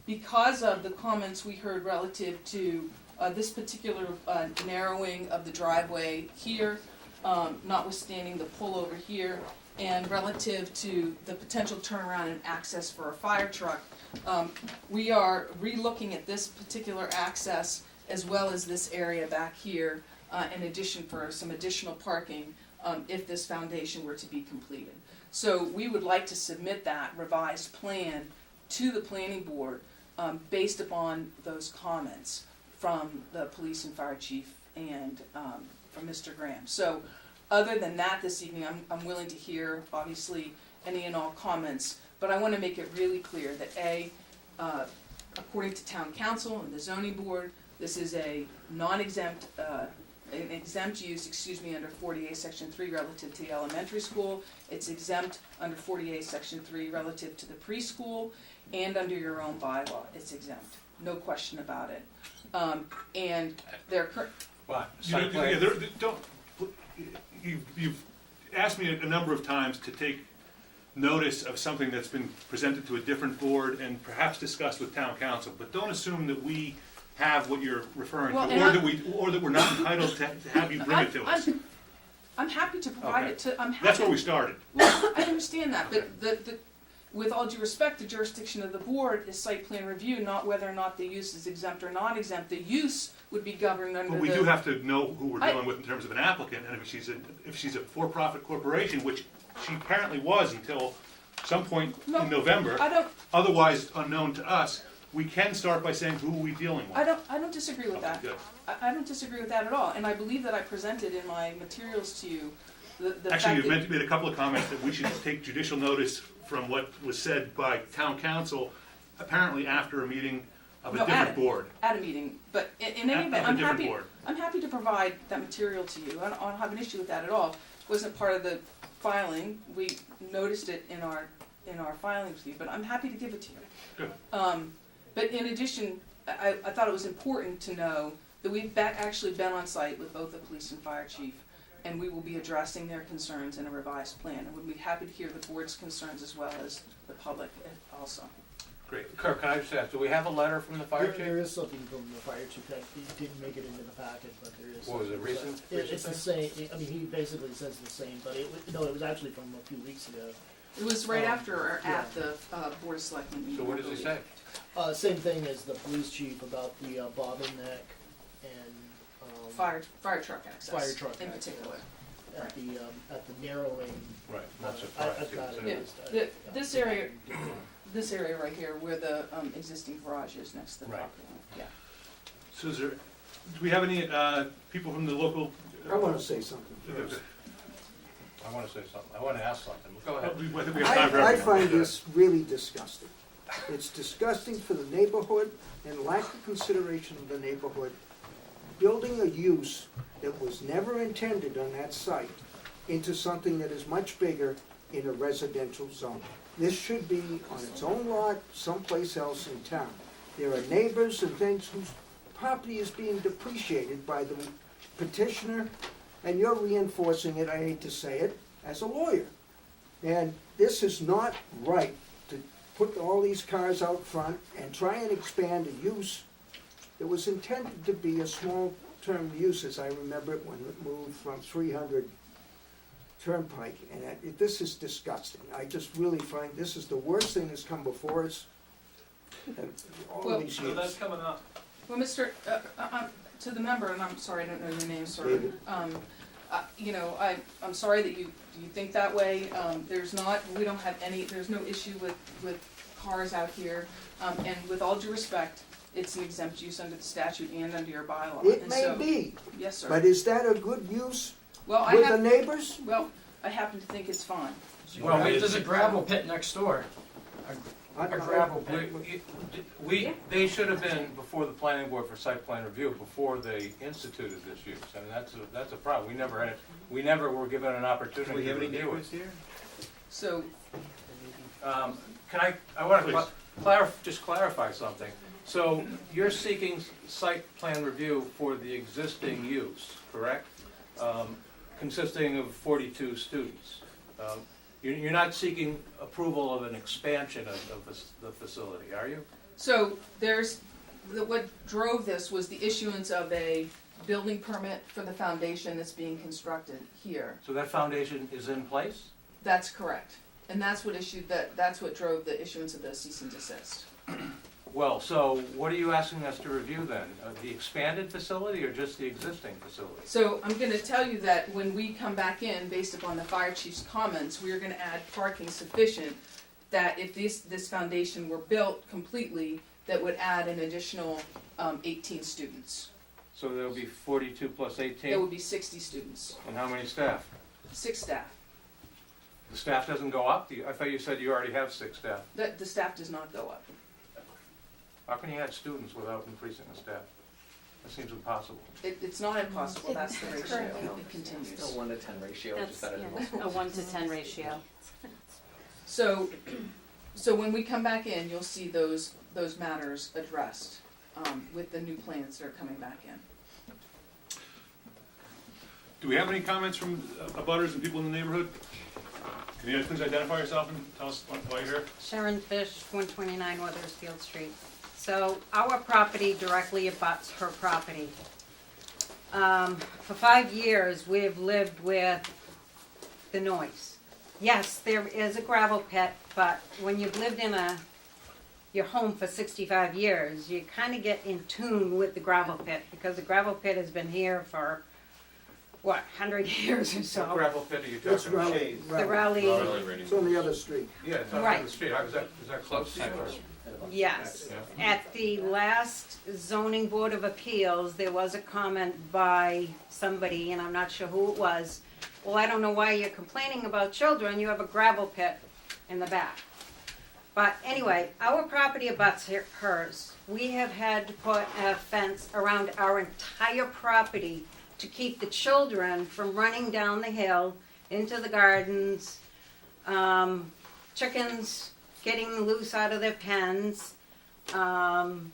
Because of the comments we heard relative to this particular narrowing of the driveway here, notwithstanding the pullover here, and relative to the potential turnaround and access for a fire truck, we are re-looking at this particular access as well as this area back here, in addition for some additional parking, if this foundation were to be completed. So we would like to submit that revised plan to the planning board based upon those comments from the police and fire chief and from Mr. Graham. So other than that this evening, I'm willing to hear, obviously, any and all comments, but I want to make it really clear that according to town council and the zoning board, this is a non-exempt, an exempt use, under 48 section 3 relative to the elementary school. It's exempt under 48 section 3 relative to the preschool, and under your own bylaw, it's exempt. No question about it. And they're But, You've asked me a number of times to take notice of something that's been presented to a different board and perhaps discussed with town council, but don't assume that we have what you're referring Well, to, or that we're not entitled to have you bring it to us. I'm happy to provide Okay. it to, I'm happy. That's where we started. Well, I understand that, but with all due respect, the jurisdiction of the board is site plan review, not whether or not the use is exempt or not exempt. The use would be governed under the. But we do have to know who we're dealing with in terms of an applicant, and if she's a for-profit corporation, which she apparently was until some point No, in November, I don't, otherwise unknown to us, we can start by saying, who are we dealing with? I don't disagree with that. Good. I don't disagree with that at all, and I believe that I presented in my materials to you the fact Actually, you've that. made a couple of comments that we should take judicial notice from what was said by town council, apparently after a meeting of a No, different board. At a meeting, but in any At- event, of a different board. I'm happy to provide that material to you. I don't have an issue with that at all. It wasn't part of the filing. We noticed it in our filings with you, but I'm happy to give it to you. Good. But in addition, I thought it was important to know that we've actually been on site with both the police and fire chief, and we will be addressing their concerns in a revised plan. And we'd be happy to hear the board's concerns as well as the public also. Great. Kirk, can I just ask, do we have a letter from the fire chief? There is something from the fire chief that he didn't make it into the packet, but there is. What was it, something. recent? It's the same, I mean, he basically says the same, but it was actually from a few weeks ago. It was right Um, after or at the Board of Selectmen meeting. So what does he say? Same thing as the police chief about the bottleneck and, Fire truck access. Fire truck in access. particular. at the narrowing. Right, not surprised. I've got Yeah, it. this area right here where the existing garage is next to the Right. property line. Yeah. So do we have any people from the local? I want to say something first. I wanna say something, I wanna ask something, go ahead. I think we have time for I everyone. find this really disgusting. It's disgusting for the neighborhood and lack of consideration of the neighborhood. Building a use that was never intended on that site into something that is much bigger in a residential zone. This should be on its own lot, someplace else in town. There are neighbors and things whose property is being depreciated by the petitioner, and you're reinforcing it, I hate to say it, as a lawyer. And this is not right to put all these cars out front and try and expand a use that was intended to be a small-term use, as I remember it, when it moved from 300 Turnpike. And this is disgusting. I just really find this is the worst thing that's come before us in all Well, these years. coming up. Well, Mr., to the member, and I'm sorry, I don't know your name, sir. David. You know, I'm sorry that you think that way. There's no issue with cars out here. And with all due respect, it's an exempt use under the statute and under your bylaw. It And may so- be, Yes, sir. but is that a good use Well, with the neighbors? Well, I happen to think it's fine. Well, There's a gravel pit next door. A gravel pit. They should have been before the planning board for site plan review, before they instituted this use, and that's a problem. We never were given an opportunity to review it. Do we have any neighbors here? So, I want to just clarify something. So you're seeking site plan review for the existing use, correct? Consisting of 42 students. You're not seeking approval of an expansion of the facility, are you? so what drove this was the issuance of a building permit for the foundation that's being constructed here. So that foundation is in place? That's correct. And that's what that's what drove the issuance of the cease and desist. Well, so what are you asking us to review then? The expanded facility or just the existing facility? So I'm gonna tell you that when we come back in, based upon the fire chief's comments, we are gonna add parking sufficient that if this foundation were built completely, that would add an additional 18 students. So there'll be 42 plus 18? There would be 60 students, And how many staff? 6 staff. The staff doesn't go up? I thought you said you already have 6 staff. The staff does not go up. How can you add students without increasing the staff? That seems impossible. It's not impossible, that's the ratio, it continues. Still 1 to 10 ratio, That's, just that yeah, a 1 to 10 ratio. So when we come back in, you'll see those matters addressed, with the new plans that are coming back in. Do we have any comments from abutters and people in the neighborhood? Can you please identify yourself and tell us why you're here? Sharon Fish, 129 Weathersfield Street. So our property directly abuts her property. For 5 years, we have lived with the noise. Yes, there is a gravel pit, but when you've lived in your home for 65 years, you kind of get in tune with the gravel pit, because the gravel pit has been here for, 100 years or so. What gravel pit are you That's talking about? Raleigh. The Raleigh, It's on the other street. Yeah, it's on Right. the street. Is that close to you? yes. Yeah. At the last zoning board of appeals, there was a comment by somebody, and I'm not sure who it was. Well, I don't know why you're complaining about children, you have a gravel pit in the back. But anyway, our property abuts hers. We have had to put a fence around our entire property to keep the children from running down the hill into the gardens, chickens getting loose out of their pens. And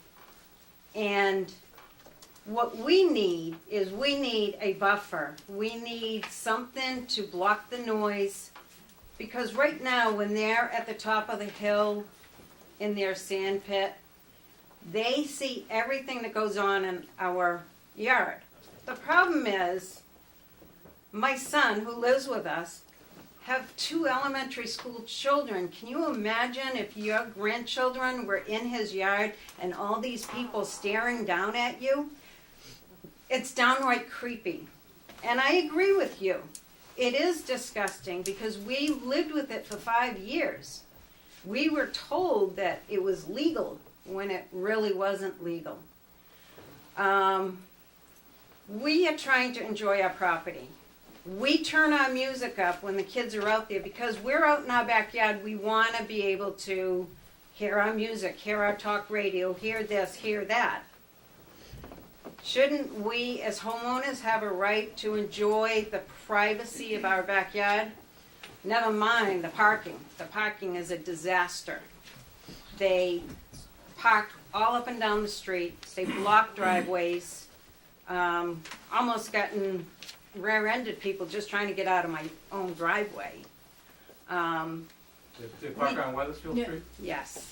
what we need is a buffer. We need something to block the noise. Because right now, when they're at the top of the hill in their sand pit, they see everything that goes on in our yard. The problem is, my son, who lives with us, have 2 elementary school children. Can you imagine if your grandchildren were in his yard and all these people staring down at you? It's downright creepy. And I agree with you. It is disgusting because we lived with it for 5 years. We were told that it was legal when it really wasn't legal. We are trying to enjoy our property. We turn our music up when the kids are out there because we're out in our backyard. We want to be able to hear our music, hear our talk radio, hear this, hear that. Shouldn't we as homeowners have a right to enjoy the privacy of our backyard? Never mind the parking. The parking is a disaster. They park all up and down the street. They block driveways. Almost gotten rear-ended people just trying to get out of my own driveway. They park on Weathersfield Street? Yes.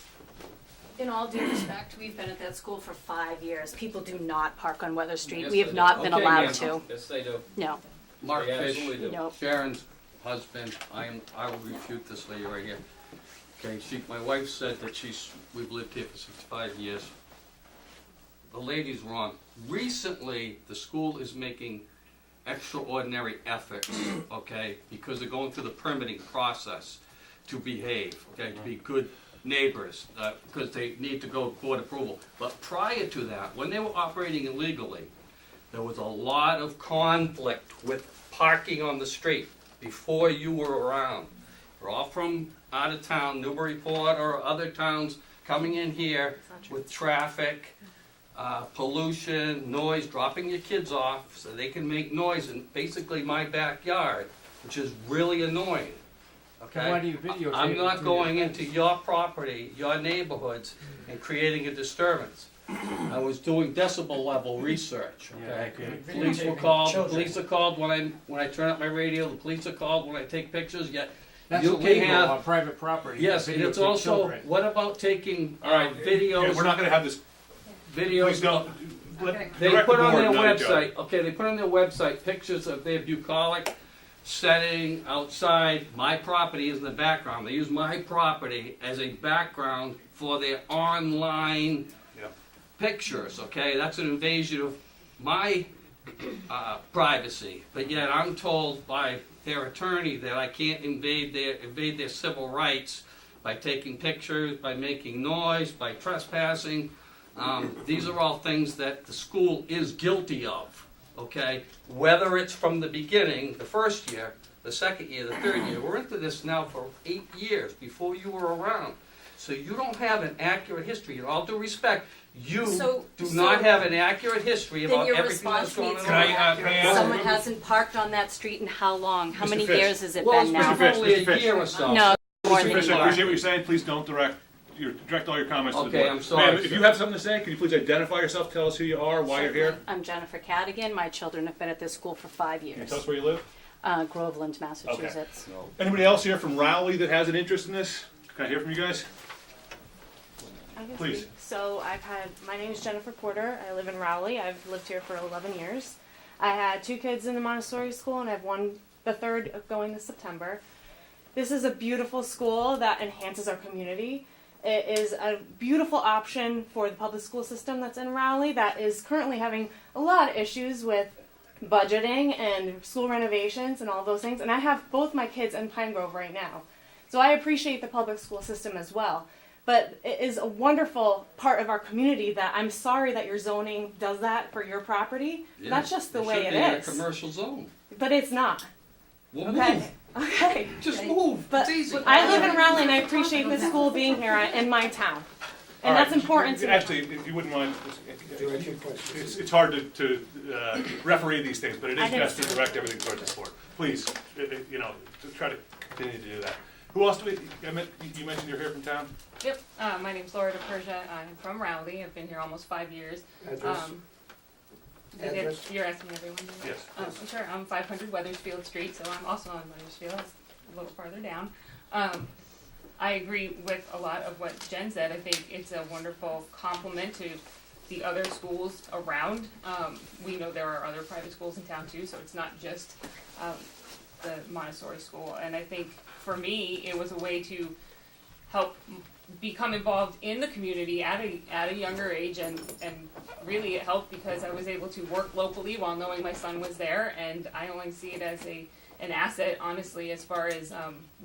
In all due respect, we've been at that school for 5 years. People do not park on Weather Street. Yes, We have they not do. been Okay, allowed ma'am. to. Yes, they do. No. Mark They Fish, absolutely do. Nope. Sharon's husband, I will refute this lady right here. Okay, my wife said that we've lived here for 65 years. The lady's wrong. Recently, the school is making extraordinary efforts, okay, because they're going through the permitting process to behave, okay, to be good neighbors, because they need to go board approval. But prior to that, when they were operating illegally, there was a lot of conflict with parking on the street before you were around. They're all from out of town, Newburyport or other towns coming in here with traffic, pollution, noise, dropping your kids off so they can make noise in basically my backyard, which is really annoying. Okay? Why do you videotape I'm it not to going your into your property, your neighborhoods, and creating a disturbance. I was doing decibel level research, okay? Police were called, the police are called when I turn up my radio, the police are called when I take pictures, yet That's you can illegal have. on private property. to Yes, and it's videotape also, children. what about taking videos? Yeah, we're not gonna have this, Videos. please don't, They direct put the on board, their not Joe. website, okay, they put on their website pictures of their bucolic setting outside. My property is in the background. They use my property as a background for their online pictures, okay? That's an invasion of my privacy. But yet I'm told by their attorney that I can't invade their civil rights by taking pictures, by making noise, by trespassing. These are all things that the school is guilty of, okay? Whether it's from the beginning, the first year, the second year, the third year. We're into this now for 8 years before you were around. So you don't have an accurate history. In all due respect, you do not have an accurate history Then about your everything that's response going needs on. to be accurate. Someone hasn't parked on that street in how long? How Mr. many Fish. years has it Well, been it's now? been only Mr. a Fish. year or so. No, more Mr. than Fish, a I year. appreciate what you're saying, please don't direct all your comments to the Okay, board. I'm sorry, Ma'am, if sir. you have something to say, can you please identify yourself, tell us who you are, why you're here? I'm Jennifer Cadigan. My children have been at this school for 5 Can you years. tell us where you live? Groveland, Massachusetts. Anybody else here from Rowley that has an interest in this? Can I hear from you guys? I can Please. speak. So my name is Jennifer Porter. I live in Rowley. I've lived here for 11 years. I had 2 kids in the Montessori school, and I have the third going this September. This is a beautiful school that enhances our community. It is a beautiful option for the public school system that's in Rowley that is currently having a lot of issues with budgeting and school renovations and all those things. And I have both my kids in Pine Grove right now. So I appreciate the public school system as well. But it is a wonderful part of our community that I'm sorry that your zoning does that for your property. Yeah, That's just the it way should it be in a is. commercial zone. But it's not. Well, Okay. move. Okay. Just move. But It's easy. I live in Rowley and I appreciate this school being here in my town. And that's important to me. Actually, if you wouldn't mind, it's hard to referee these things, but it is best to direct everything towards the board. Please, to try to continue to do that. Who else do we, you mentioned you're here from town? Yep. My name's Laura DePersia. I'm from Rowley. I've been here almost 5 years. Address? Address? You're asking everyone? Yes. Sure. I'm 500 Weathersfield Street, so I'm also on Weathersfield. It's a little farther down. I agree with a lot of what Jen said. I think it's a wonderful complement to the other schools around. We know there are other private schools in town too, so it's not just the Montessori school. And I think for me, it was a way to help become involved in the community at a younger age, and really it helped because I was able to work locally while knowing my son was there, and I only see it as an asset, honestly, as far as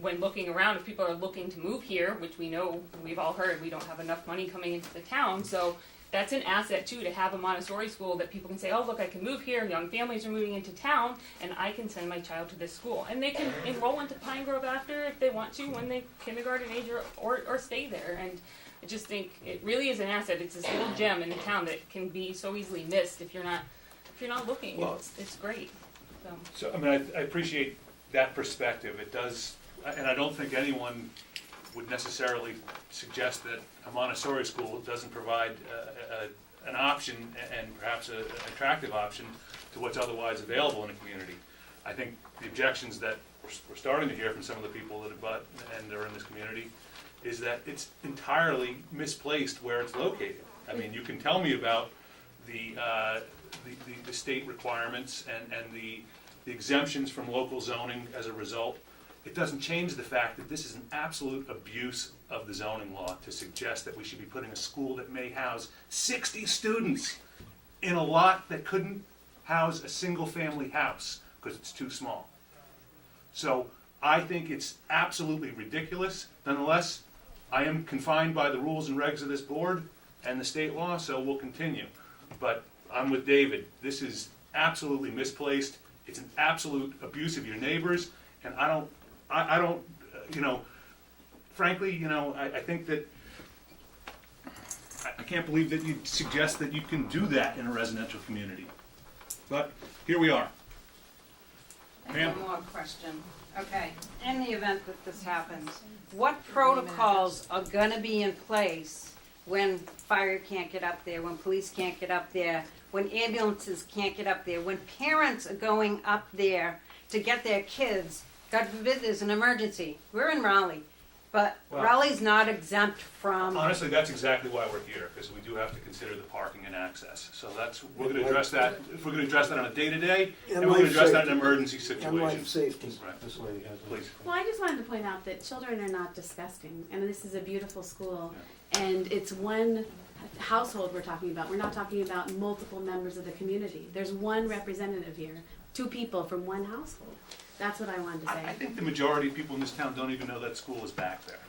when looking around. If people are looking to move here, which we know, we've all heard, we don't have enough money coming into the town, so that's an asset too, to have a Montessori school that people can say, oh look, I can move here, young families are moving into town, and I can send my child to this school. And they can enroll into Pine Grove after if they want to, when they kindergarten age, or stay there. And I just think it really is an asset. It's this little gem in the town that can be so easily missed if you're not looking. Well, it's great. So, I mean, I appreciate that perspective. It does, and I don't think anyone would necessarily suggest that a Montessori school doesn't provide an option, and perhaps an attractive option, to what's otherwise available in a community. I think the objections that we're starting to hear from some of the people that abut and are in this community is that it's entirely misplaced where it's located. I mean, you can tell me about the state requirements and the exemptions from local zoning as a result. It doesn't change the fact that this is an absolute abuse of the zoning law to suggest that we should be putting a school that may house 60 students in a lot that couldn't house a single-family house because it's too small. So I think it's absolutely ridiculous. Nonetheless, I am confined by the rules and regs of this board and the state law, so we'll continue. But I'm with David. This is absolutely misplaced. It's an absolute abuse of your neighbors, and I don't you know, frankly, you know, I think that, I can't believe that you'd suggest that you can do that in a residential community. But here we are. Pam? One more question. Okay, in the event that this happens, what protocols are gonna be in place when fire can't get up there, when police can't get up there, when ambulances can't get up there, when parents are going up there to get their kids? God forbid there's an emergency. We're in Raleigh, but Well- Raleigh's not exempt from. Honestly, that's exactly why we're here, because we do have to consider the parking and access. So that's, we're gonna address that, if we're gonna address that on a day-to-day, and we're gonna address that in emergency situations. And life safety. Right. This lady has a- Please. Well, I just wanted to point out that children are not disgusting, and this is a beautiful school, and it's one household we're talking about. We're not talking about multiple members of the community. There's one representative here, 2 people from one household. That's what I wanted to say. I think the majority of people in this town don't even know that school is back there,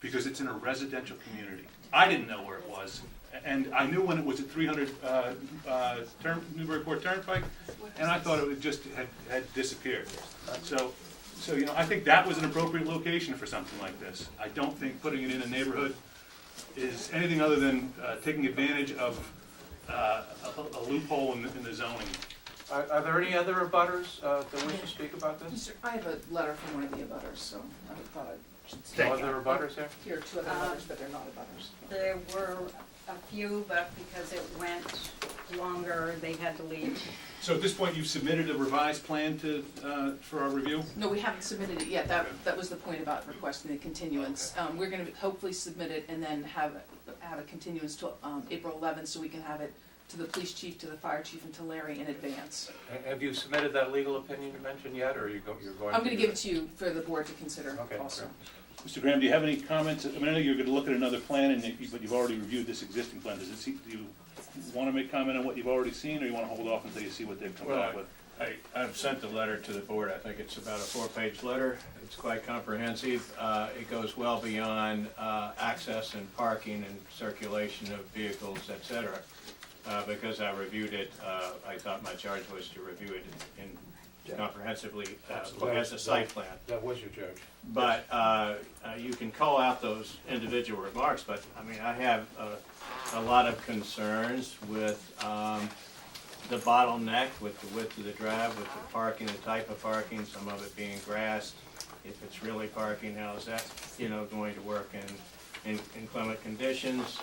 because it's in a residential community. I didn't know where it was, and I knew when it was at 300 Newburyport Turnpike, and I thought it just had disappeared. So, you know, I think that was an appropriate location for something like this. I don't think putting it in a neighborhood is anything other than taking advantage of a loophole in the zoning. Are there any other abutters that wish to speak about this? Mr. I have a letter from one of the abutters, so I thought I should No other abutters here? Here are 2 other abutters, but they're not abutters. There were a few, but because it went longer, they had to leave. So at this point, you've submitted a revised plan to, for our review? No, we haven't submitted it yet. That was the point about requesting the continuance. We're gonna hopefully submit it and then have a continuance till April 11th, so we can have it to the police chief, to the fire chief, and to Larry in advance. Have you submitted that legal opinion you mentioned yet, or you're going to? I'm gonna give it to you for the board to consider also. Mr. Graham, do you have any comments? I mean, I know you're gonna look at another plan, but you've already reviewed this existing plan. Do you wanna make comment on what you've already seen, or you wanna hold off until you see what they've come up with? I've sent the letter to the board. I think it's about a 4-page letter. It's quite comprehensive. It goes well beyond access and parking and circulation of vehicles, et cetera. Because I reviewed it, I thought my charge was to review it in comprehensively as a site plan. That was your charge. But you can call out those individual remarks, but I mean, I have a lot of concerns with the bottleneck, with the width of the drive, with the parking, the type of parking, some of it being grassed. If it's really parking, how is that, going to work in inclement conditions?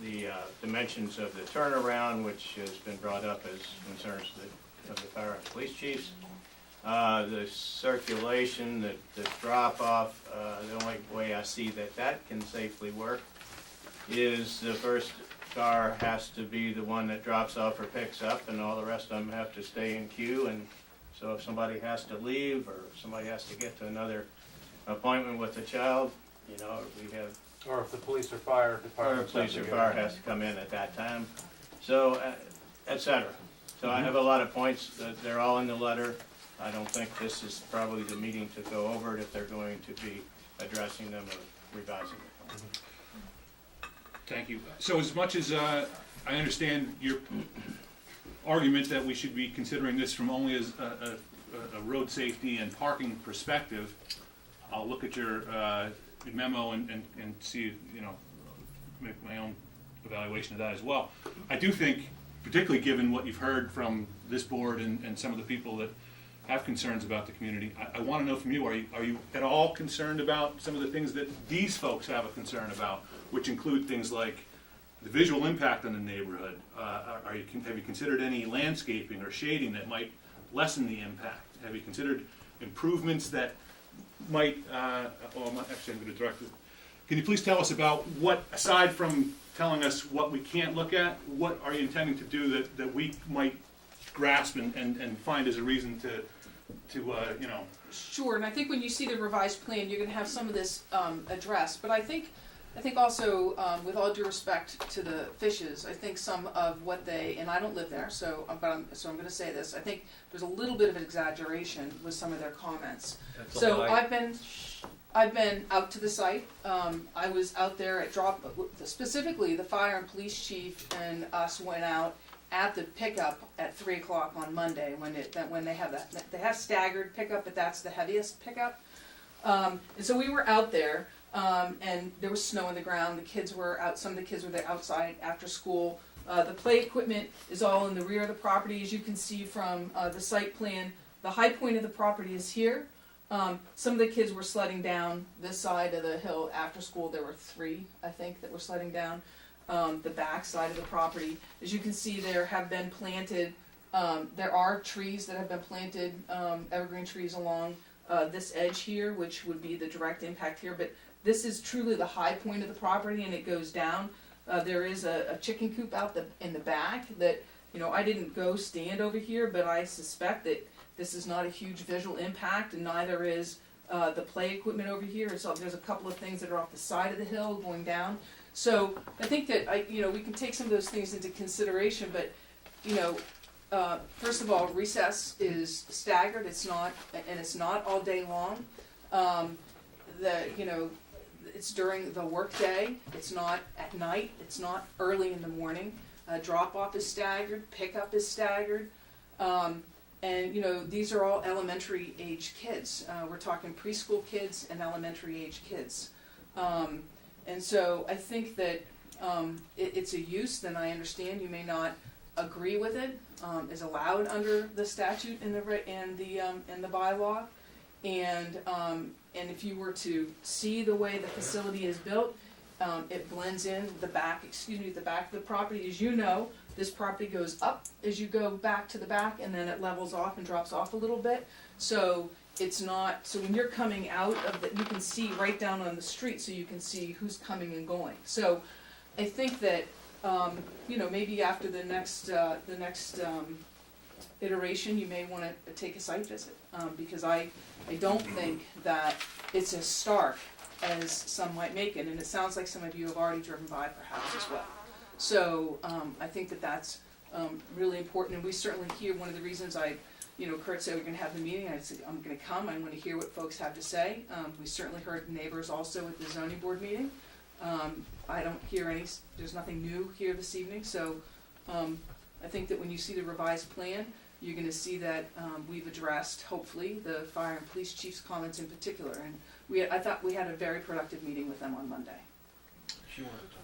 The dimensions of the turnaround, which has been brought up as concerns of the fire and police chiefs. The circulation, the drop-off, the only way I see that can safely work is the first car has to be the one that drops off or picks up, and all the rest of them have to stay in queue. And so if somebody has to leave, or somebody has to get to another appointment with the child, we have. Or if the police or fire department. Or police or fire has to come in at that time, so, et cetera. So I have a lot of points, they're all in the letter. I don't think this is probably the meeting to go over it if they're going to be addressing them or revising them. Thank you. So as much as I understand your argument that we should be considering this from only as a road safety and parking perspective, I'll look at your memo and see, make my own evaluation of that as well. I do think, particularly given what you've heard from this board and some of the people that have concerns about the community, I want to know from you, are you at all concerned about some of the things that these folks have a concern about, which include things like the visual impact on the neighborhood? Have you considered any landscaping or shading that might lessen the impact? Have you considered improvements that might, actually I'm going to direct it. Can you please tell us about what, aside from telling us what we can't look at, what are you intending to do that we might grasp and find as a reason to Sure, and I think when you see the revised plan, you're gonna have some of this addressed, but I think also, with all due respect to the Fishes, I think some of what they, and I don't live there, so I'm gonna say this, I think there's a little bit of an exaggeration with some of their comments. So I've been out to the site. I was out there at specifically the fire and police chief and us went out at the pickup at 3 o'clock on Monday, when they have that, they have staggered pickup, but that's the heaviest pickup. And so we were out there, and there was snow on the ground, the kids were out, some of the kids were there outside after school. The play equipment is all in the rear of the property, as you can see from the site plan. The high point of the property is here. Some of the kids were sledding down this side of the hill after school. There were 3, I think, that were sledding down the back side of the property. As you can see, there have been planted, there are trees that have been planted, evergreen trees along this edge here, which would be the direct impact here. But this is truly the high point of the property, and it goes down. There is a chicken coop out in the back that, you know, I didn't go stand over here, but I suspect that this is not a huge visual impact, and neither is the play equipment over here. So there's a couple of things that are off the side of the hill going down. So I think that we can take some of those things into consideration. But first of all, recess is staggered. It's not all day long. It's during the work day. It's not at night. It's not early in the morning. Drop off is staggered. Pickup is staggered. And these are all elementary age kids. We're talking preschool kids and elementary age kids. And so I think that it's a use that I understand you may not agree with it, is allowed under the statute and the bylaw. And if you were to see the way the facility is built, it blends in the back of the property. As you know, this property goes up as you go back to the back, and then it levels off and drops off a little bit. So it's not, so when you're coming out of the, you can see right down on the street, so you can see who's coming and going. So I think that, maybe after the next iteration, you may want to take a site visit, because I don't think that it's as stark as some might make it, and it sounds like some of you have already driven by perhaps as well. So I think that that's really important, and we certainly hear, one of the reasons Kurt said we're going to have the meeting, I said I'm going to come, I want to hear what folks have to say. We certainly heard neighbors also at the zoning board meeting. I don't hear there's nothing new here this evening, so I think that when you see the revised plan, you're going to see that we've addressed, hopefully, the fire and police chief's comments in particular, and I thought we had a very productive meeting with them on Monday. She wanted to talk.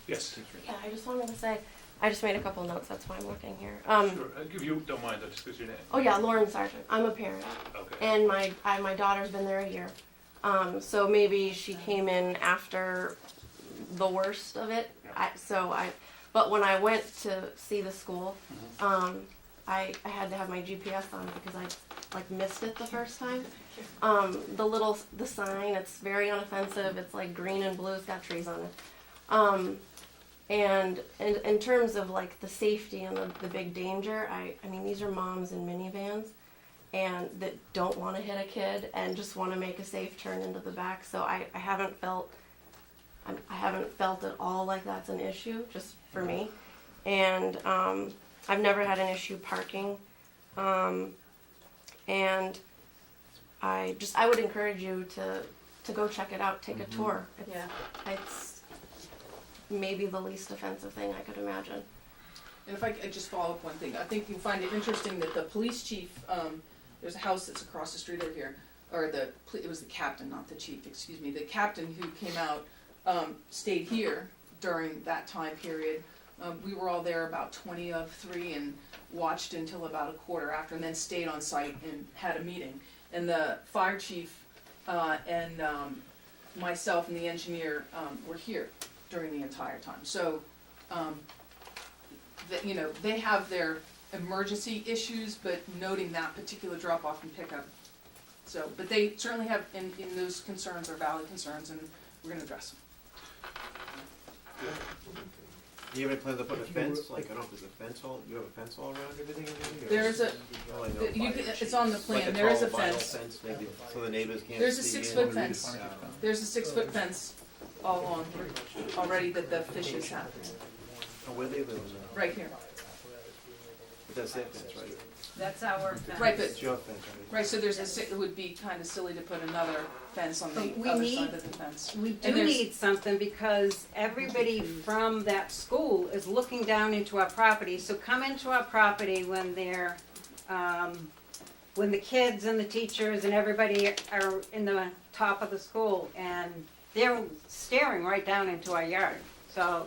Yes. Yeah, I just wanted to say, I just made a couple notes, that's why I'm looking here. Sure. If you don't mind, I'll just give your name. Oh yeah, Lauren Sargent. I'm a parent. Okay. And my daughter's been there a year. So maybe she came in after the worst of it. But when I went to see the school, I had to have my GPS on because I missed it the first time. The sign, it's very unoffensive. It's like green and blue. It's got trees on it. And in terms of the safety and the big danger, I mean these are moms in minivans and that don't want to hit a kid and just want to make a safe turn into the back. So I haven't felt at all like that's an issue just for me. And I've never had an issue parking. And I would encourage you to go check it out, take a tour. It's maybe the least offensive thing I could imagine. And if I could just follow up one thing, I think you'll find it interesting that the police chief, there's a house that's across the street over here, it was the captain, not the chief, excuse me, the captain who came out, stayed here during that time period. We were all there about 20 of 3 and watched until about a quarter after, and then stayed on site and had a meeting. And the fire chief and myself and the engineer were here during the entire time. So, they have their emergency issues, but noting that particular drop-off and pickup. So, but they certainly have, in those concerns are valid concerns, and we're going to address them. Do you have any plans to put a fence? I don't know if there's a fence you have a fence all around everything? There's it's on the plan. There is a fence. Maybe, so the neighbors can't There's a see 6-foot fence. There's a 6-foot fence all along here already that the fishes have. Oh, where they live? Right here. But that's their fence, right? That's our fence. Right, but, It's your fence, right? right, so it would be kind of silly to put another fence on the But we other need- side of the fence. We do And there's- need something because everybody from that school is looking down into our property. So come into our property when they're, when the kids and the teachers and everybody are in the top of the school and they're staring right down into our yard. So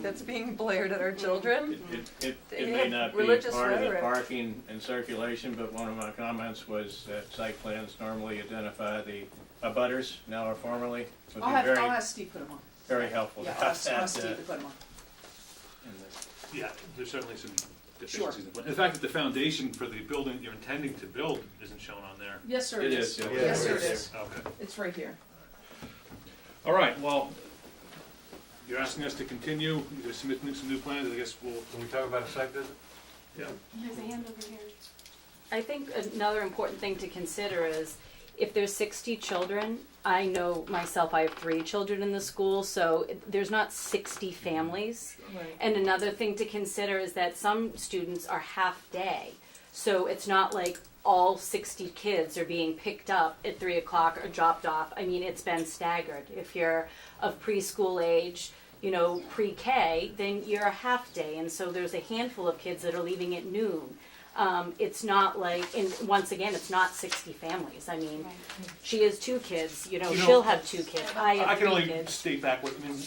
That's being blared at our children. It They may have not be religious part of the rhetoric. parking and circulation, but one of my comments was that site plans normally identify the abutters, now or formerly, would be I'll very, ask Steve to put them on. very helpful to Yeah, have I'll that, ask Steve to put them on. in the- Yeah, there's certainly some deficiencies in the plan. The fact that the foundation for the building you're intending to build isn't shown on there. Yes, sir, It it is, is. yeah. Yes, sir, Yeah, it is. Okay. It's right here. All right, well, you're asking us to continue, you're submitting some new plans, I guess we'll, Can we talk about a site visit? yeah. There's a hand over here. I think another important thing to consider is if there's 60 children, I know myself, I have 3 children in the school, so there's not 60 families. Right. And another thing to consider is that some students are half day. So it's not like all 60 kids are being picked up at 3 o'clock or dropped off. I mean, it's been staggered. If you're of preschool age, you know, pre-K, then you're a half day. And so there's a handful of kids that are leaving at noon. It's not like, and once again, it's not 60 families. I mean, she has 2 kids, you know, You know, she'll have 2 kids. I have I can 3 only kids. state back what, I mean,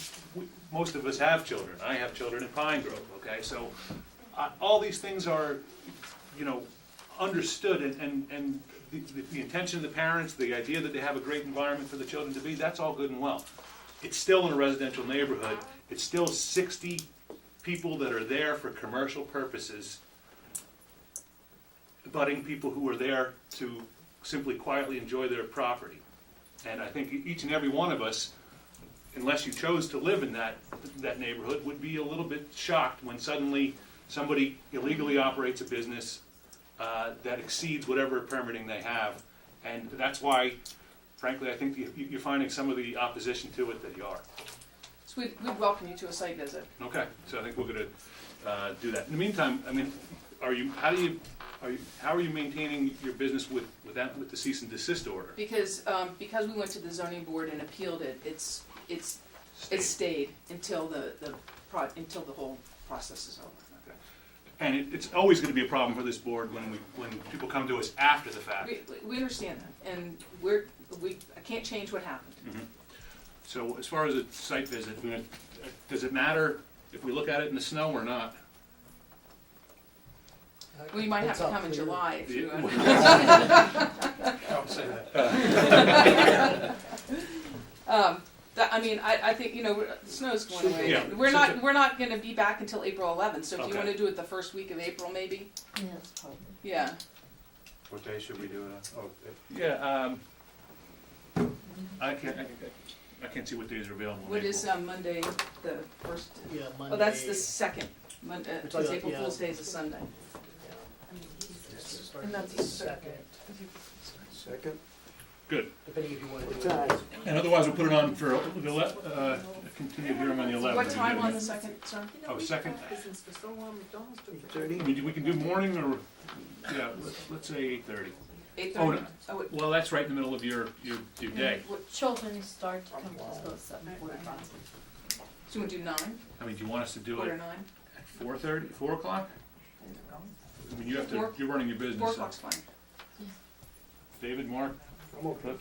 most of us have children. I have children in Pine Grove, okay? So, all these things are, you know, understood and the intention of the parents, the idea that they have a great environment for the children to be, that's all good and well. It's still in a residential neighborhood. It's still 60 people that are there for commercial purposes, abutting people who are there to simply quietly enjoy their property. And I think each and every one of us, unless you chose to live in that neighborhood, would be a little bit shocked when suddenly somebody illegally operates a business that exceeds whatever permitting they have. And that's why, frankly, I think you're finding some of the opposition to it that you are. So we'd welcome you to a site visit. Okay, so I think we're gonna do that. In the meantime, I mean, how are you maintaining your business with the cease and desist order? Because we went to the zoning board and appealed it, it's stayed until until the whole process is over. Okay. And it's always gonna be a problem for this board when people come to us after the fact. We understand that, and I can't change what happened. Mhm. So as far as a site visit, does it matter if we look at it in the snow or not? We might have It's to up come in to you. July if you. Don't say that. I mean, I think, you know, the snow's going away. Yeah. We're not gonna be back until April 11th, so if you Okay. wanna do it the first week of April, maybe? Yes, probably. Yeah. What day should we do it on? Yeah, I can't see what days are available. in What is April. Monday, the first? Yeah, Oh, that's the Monday. second, Monday, We're because talking about- April yeah. Fool's Day is a Sunday. And that's the second. Second, Good. Depending if you want to what do it. time? And otherwise, we'll put it on for a continued hearing on the 11th. What time on the second, sir? Oh, second? 8:30? I mean, we can do morning or, yeah, let's say 8:30. 8:30? Oh, no. Well, that's right in the middle of your day. Children start to come to school at 7:45. So you wanna do 9, I mean, do you want us to do quarter it 9? at 4:30, 4 o'clock? I mean, you have to, Four- you're running your business. 4 so- o'clock's fine. David, Mark, I'm okay. Cliff,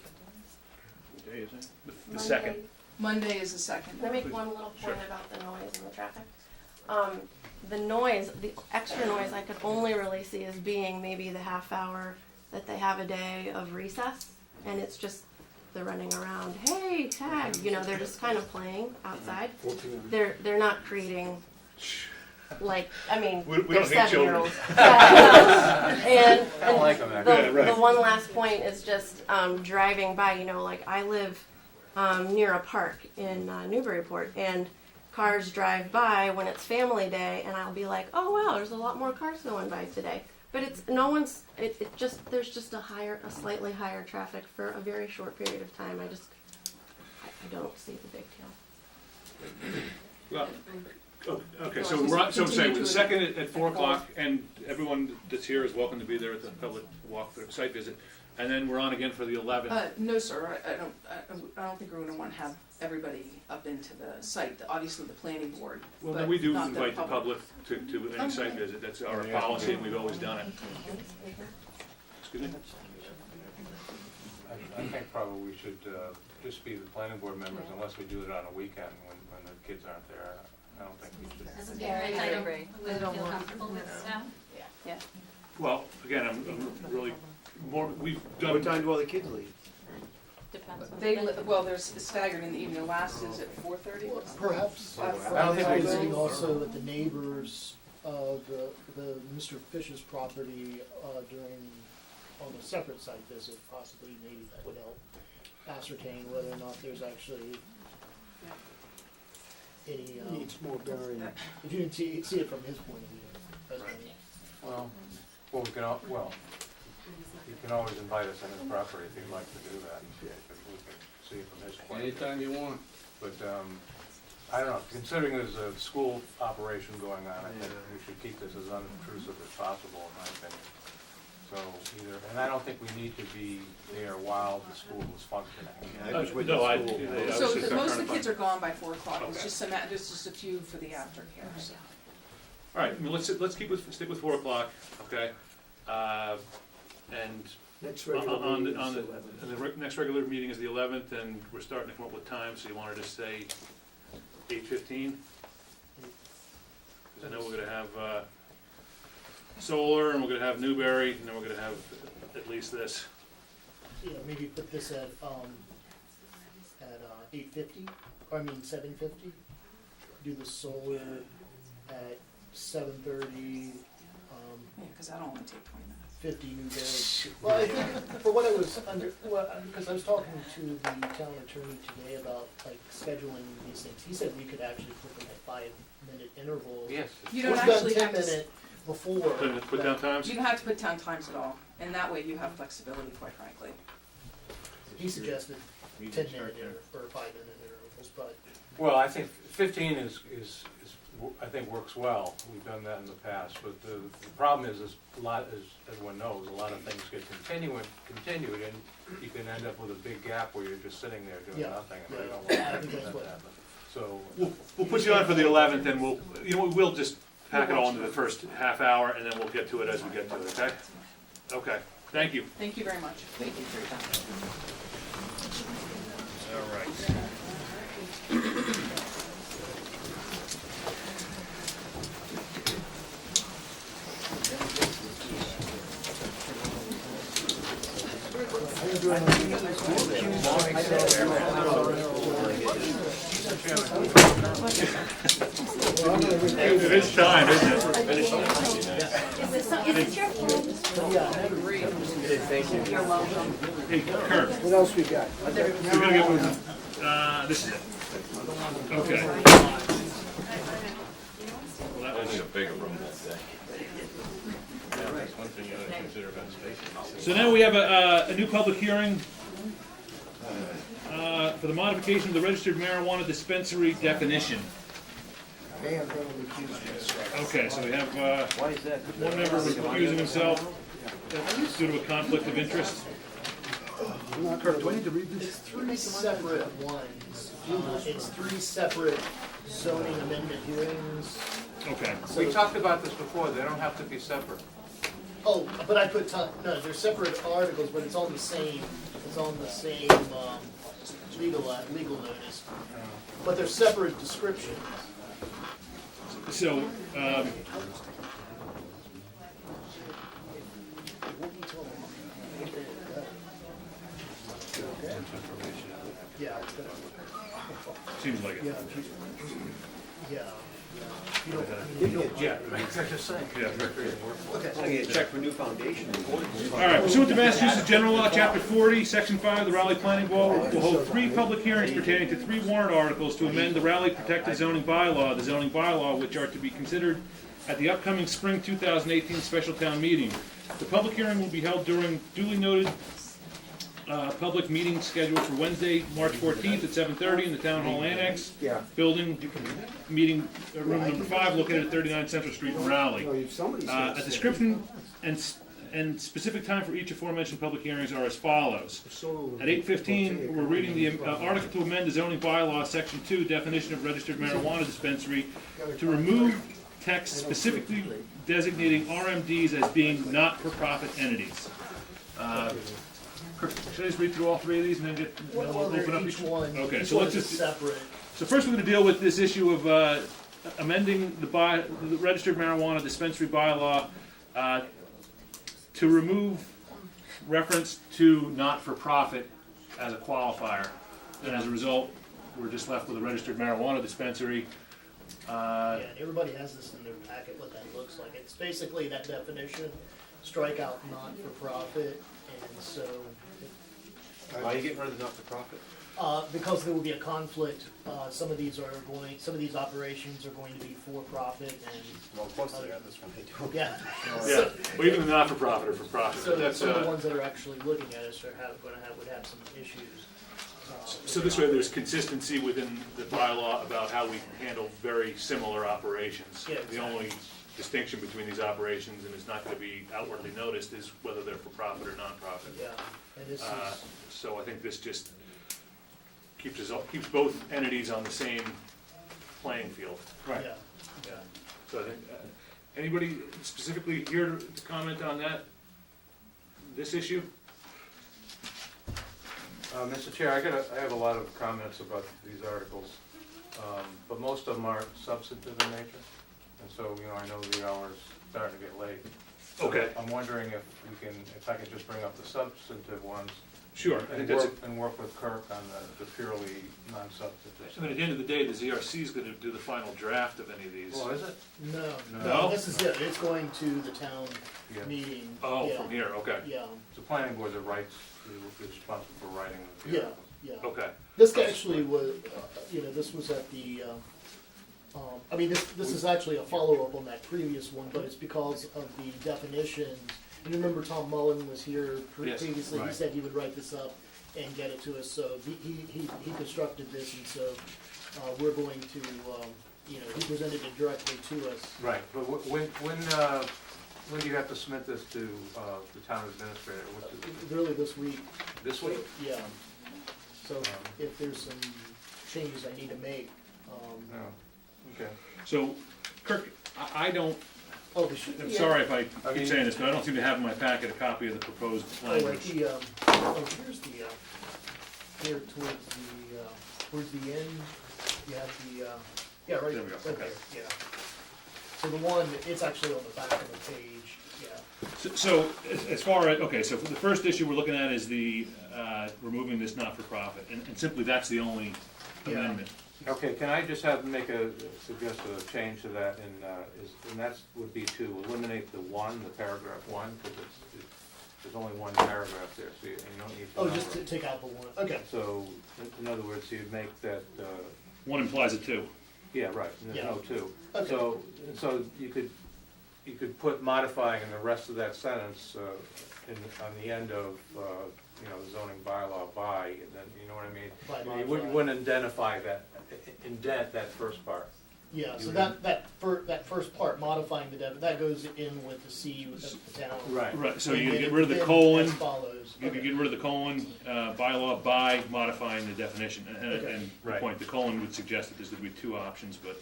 What day is it? the second. Monday is the second. Can I make one little Sure. point about the noise and the traffic? The noise, the extra noise I could only really see as being maybe the half hour that they have a day of recess, and it's just, they're running around, hey, tag, you know, they're just kind of playing outside. They're not creating, like, I mean, We they're don't hate children. 7-year-olds. And I don't like them actually. Yeah, right. the one last point is just driving by, you know, like I live near a park in Newburyport, and cars drive by when it's family day, and I'll be like, oh wow, there's a lot more cars going by today. But it's no one's. It just there's just a slightly higher traffic for a very short period of time. I don't see the big deal. Well, Okay, so we're on, so I'm saying, with the second at 4 o'clock, and everyone that's here is welcome to be there at the public walkthrough, site visit. And then we're on again for the 11th. No, sir, I don't think we're gonna wanna have everybody up into the site, obviously the planning board. Well, but then we do not invite the public to any site visit, that's our policy, and we've always done it. Excuse me? I think probably we should just be the planning board members unless we do it on a weekend when the kids aren't there. I don't think we should. As a parent, I don't feel comfortable with staff. Yeah. Well, again, I'm really, we've done. What time do all the kids leave? Depends on. Well, there's staggered in the evening, last is at 4:30? Perhaps, I don't think we- visiting also with the neighbors of the Mr. Fish's property on a separate site visit, possibly, maybe that would help ascertain whether or not there's actually any, Needs more bearing. if you can see it from his point of view. President. Well, we can, you can always invite us on his property if you'd like to do that. We can see it from his point of view. Anytime you want. But, I don't know, considering there's a school operation going on, I think we should keep this as unobtrusive as possible, in my opinion. So either, and I don't think we need to be there while the school is functioning. So most of the kids are gone by 4 o'clock, it's just some, there's just a few for the aftercare, so. All right, I mean, let's stick with 4 o'clock, okay? And Next regular on meeting is the 11th. next regular meeting is the 11th, and we're starting to come up with time, so you wanted to say 8:15? Because I know we're gonna have solar, and we're gonna have Newberry, and then we're gonna have at least this. Yeah, maybe put this at 8:50, or I mean 7:50. Do the solar at 7:30. Yeah, because that'll only take 20 minutes. 50 Newberry. Well, I think for what I was because I was talking to the town attorney today about like scheduling these things. He said we could actually put them at 5-minute intervals. Yes. You don't We've done actually have to 10-minute before. Put down times? You don't have to put down times at all, and that way you have flexibility, quite frankly. He suggested 10-minute or 5-minute intervals, but. Well, I think 15 is I think works well. We've done that in the past, but the problem is a lot, as everyone knows, a lot of things get continued, and you can end up with a big gap where you're just sitting there doing nothing, and I don't want that to happen. So We'll put you on for the 11th, and we'll just pack it all into the first half hour, and then we'll get to it as we get to it, okay? Okay, thank you. Thank you very much. Thank you for your time. All right. It is time, isn't it? Is it your Thank you. You're welcome. Hey, Kurt, What else we got? we're gonna get with, this is it. Okay. Well, that I was- need a bigger room that day. That's one thing you ought to consider about spacing. So now we have a new public hearing for the modification of the registered marijuana dispensary definition. Hey, I'm gonna recuse myself. Okay, so we have one member recusing himself due to a conflict of interest. Kurt, do I need to read this? It's 3 separate ones. It's 3 separate zoning amendment hearings. Okay. we talked about this before, they don't have to be separate. Oh, but I put no, they're separate articles, but it's on the same, legal notice. But they're separate descriptions. So, Yeah. seems like it. Yeah. You don't, Yeah, I just saying. Yeah. I need to check for new foundation. All right, pursuant to Massachusetts General Law, Chapter 40, Section 5, the Raleigh Planning Board will hold 3 public hearings pertaining to 3 warrant articles to amend the Raleigh Protected Zoning Bylaw, the zoning bylaw, which are to be considered at the upcoming spring 2018 special town meeting. The public hearing will be held during duly noted public meeting scheduled for Wednesday, March 14th at 7:30 in the Town Hall Annex. Yeah. Building, meeting, room number 5, located at 39 Central Street in Raleigh. A description and specific time for each aforementioned public hearings are as follows. At 8:15, we're reading the article to amend the zoning bylaw, section 2, definition of registered marijuana dispensary, to remove text specifically designating RMDs as being not-for-profit entities. Kirk, should I just read through all 3 of these and then we'll open up each one? Okay, so let's just separate. So first, we're going to deal with this issue of amending the registered marijuana dispensary bylaw to remove reference to not-for-profit as a qualifier. And as a result, we're just left with a registered marijuana dispensary. Yeah, and everybody has this in their packet, what that looks like. It's basically that definition, strike out not-for-profit, and so. Why are you getting rid of the not-for-profit? Because there will be a conflict. Some of these operations are going to be for-profit and. Well, of course they are, this one they do. Yeah. Yeah, well, even the not-for-profit or for-profit. So That's, some of the ones that are actually looking at us would have some issues. So this way, there's consistency within the bylaw about how we handle very similar operations. Yeah, The only distinction between these operations, and it's not going to be outwardly noticed, is whether they're for profit or non-profit. Yeah, and this is. So I think this just keeps both entities on the same playing field. Yeah, yeah. So I think, anybody specifically here to comment on this issue? Mr. Chair, I have a lot of comments about these articles, but most of them are substantive in nature. And so, I know the hour's starting to get late. So Okay. I'm wondering if I can just bring up the substantive ones. Sure, I think that's And work with Kirk on the purely non-substantive. I mean, at the end of the day, the ZRC is going to do the final draft of any of these. Oh, is it? No? This is it. It's going to the town Yeah. meeting. Oh, Yeah. from here, okay. Yeah, The planning board that writes, is responsible for writing the yeah, articles. yeah. Okay. This actually was, this was at the, this is actually a follow-up on that previous one, but it's because of the definitions. And remember Tom Mullen was here Yes, previously, he right. said he would write this up and get it to us, so he constructed this, and so, we're going to, he presented it directly to us. Right, but when do you have to submit this to the town administrator? Really this week. This week? Yeah. So if there's some changes I need to make, Okay. So, Kirk, I don't, oh, the should. I'm sorry if I keep saying this, but I don't seem to have in my packet a copy of the proposed Oh, at language. the, here's the, here towards the end, you have the, yeah, right, There we go, right okay. there, yeah. So the one, it's actually on the back of the page, yeah. So, as far as, okay, so for the first issue we're looking at is the, removing this not-for-profit, and simply that's the only Yeah. amendment. Okay, can I just suggest a change to that, and that would be to eliminate the paragraph 1, because there's only one paragraph there, so you don't need to. Oh, just to take out the one, okay. So, in other words, you'd make that, One implies a two. yeah, right, and there's Yeah. no 2. Okay. So you could put modifying in the rest of that sentence, on the end of, the zoning bylaw by, and then, you know what I mean? By You modify. wouldn't identify that, indent that first part. Yeah, so You that first part, modifying the that goes in with the C with the town. Right, so And you then get rid of the then colon, as follows. you could get rid of the colon, bylaw by modifying the definition. Okay. And the Right. point, the colon would suggest that there's gonna be 2 options, but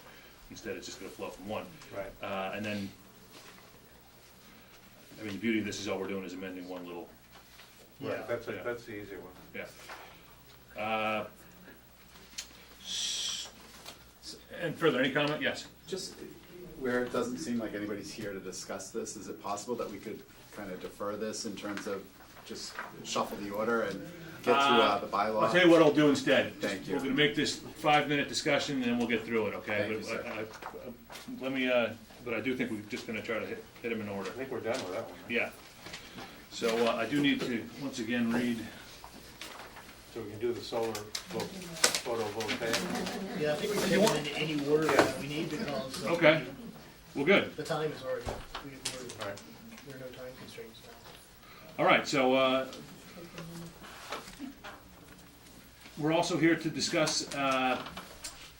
instead it's just gonna flow from one. Right. And then, I mean, the beauty of this is all we're doing is amending one little, Yeah. Right, that's Yeah. that's the easier one. yeah. And further, any comment? Yes? Just where it doesn't seem like anybody's here to discuss this, is it possible that we could kind of defer this in terms of just shuffle the order and get through the bylaw? I'll tell you what I'll do instead. Thank you. We're gonna make this 5-minute discussion, and then we'll get through it, okay? Thank you, But sir. let me, but I do think we're just gonna try to hit them in order. I think we're done with that one. Yeah. So I do need to, once again, read, So we can do the solar photovoltaic. Yeah, I think we can take it in any order that we need because. okay, well, good. The time is already, Right. there are no time constraints now. All right, so, we're also here to discuss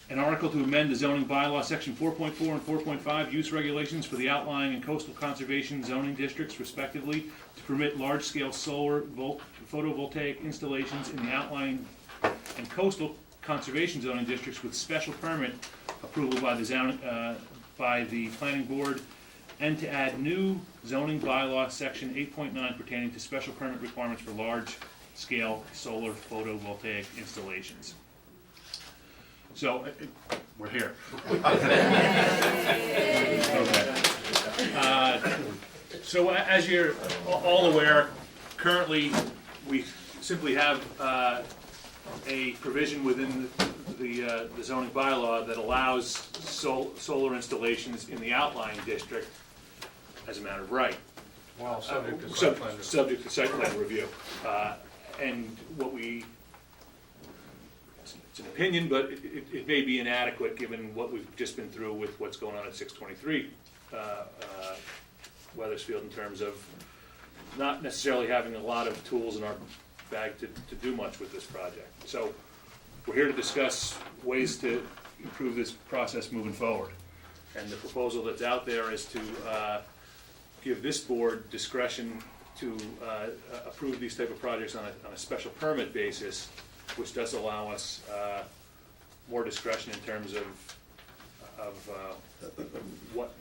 an article to amend the zoning bylaw, section 4.4 and 4.5, use regulations for the outlying and coastal conservation zoning districts respectively, to permit large-scale solar photovoltaic installations in the outlying and coastal conservation zoning districts with special permit approval by the planning board, and to add new zoning bylaw, section 8.9, pertaining to special permit requirements for large-scale solar photovoltaic installations. So, we're here. Okay. So as you're all aware, currently, we simply have a provision within the zoning bylaw that allows solar installations in the outlying district as a matter of right. Well, subject to site plan review. Subject to site plan review. And what it's an opinion, but it may be inadequate given what we've just been through with what's going on at 623 Weathersfield in terms of not necessarily having a lot of tools in our bag to do much with this project. So we're here to discuss ways to improve this process moving forward. And the proposal that's out there is to give this board discretion to approve these type of projects on a special permit basis, which does allow us more discretion in terms of what,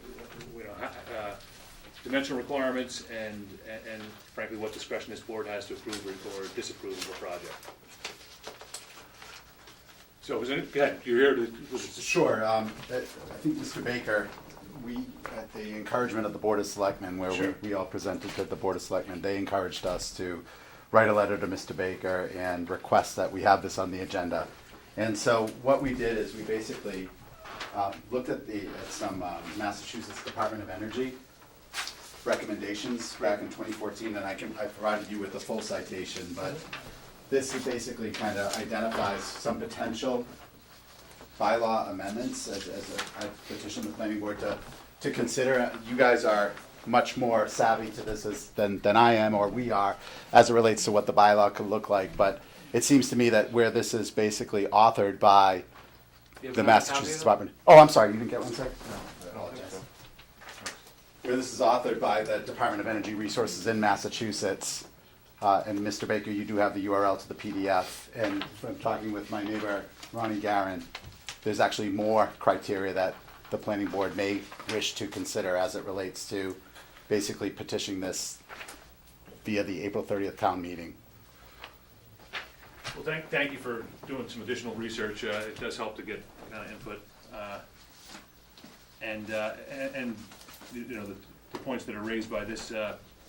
dimensional requirements and frankly what discretion this board has to approve or disapprove of a project. So, go ahead, you're here to... Sure, I think Mr. Baker, we, at the encouragement of the Board of Selectmen, where Sure. we all presented to the Board of Selectmen, they encouraged us to write a letter to Mr. Baker and request that we have this on the agenda. And so what we did is we basically looked at some Massachusetts Department of Energy recommendations back in 2014, and I provided you with a full citation, but this basically kind of identifies some potential bylaw amendments as I petition the planning board to consider. You guys are much more savvy to this than I am, or we are, as it relates to what the bylaw could look like, but it seems to me that where this is basically authored by the Massachusetts Department. Oh, I'm sorry, you didn't get one, sir? No, I apologize. Where this is authored by the Department of Energy Resources in Massachusetts, and Mr. Baker, you do have the URL to the PDF, and from talking with my neighbor, Ronnie Garin, there's actually more criteria that the planning board may wish to consider as it relates to basically petitioning this via the April 30th town meeting. Well, thank you for doing some additional research. It does help to get input. And the points that are raised by this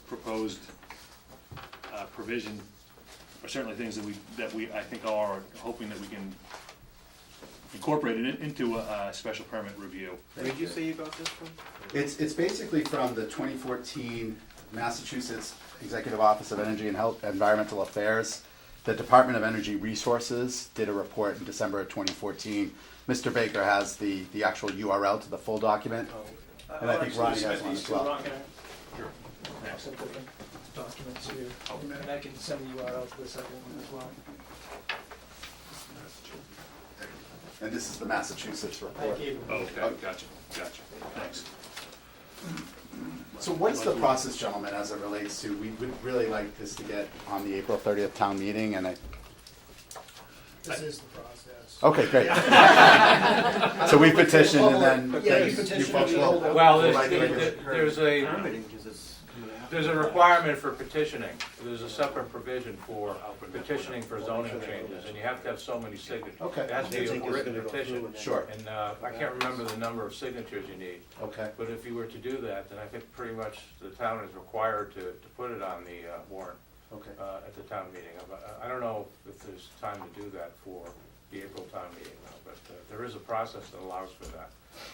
proposed provision are certainly things that we I think are hoping that we can incorporate it into a special permit review. Where did you say you got this from? It's basically from the 2014 Massachusetts Executive Office of Energy and Environmental Affairs. The Department of Energy Resources did a report in December of 2014. Mr. Baker has the actual URL to the full document, and I think Ronnie has one as well. Sure. Thanks. Documents here, and I can send the URL to the second one as well. And this is the Massachusetts report. Okay, gotcha. Thanks. So what's the process, gentlemen, as it relates to, we would really like this to get on the April 30th town meeting, and This is the process. okay, great. So we petitioned and then. Yeah, you petitioned. folks will- Well, will write the- there's a requirement for petitioning. There's a separate provision for petitioning for zoning changes, and you have to have so many signatures. Okay. It has to be a written petition. Sure. And I can't remember the number of signatures you need. Okay. But if you were to do that, then I think pretty much the town is required to put it on the warrant Okay. at the town meeting. I don't know if there's time to do that for the April town meeting, though, but there is a process that allows for that.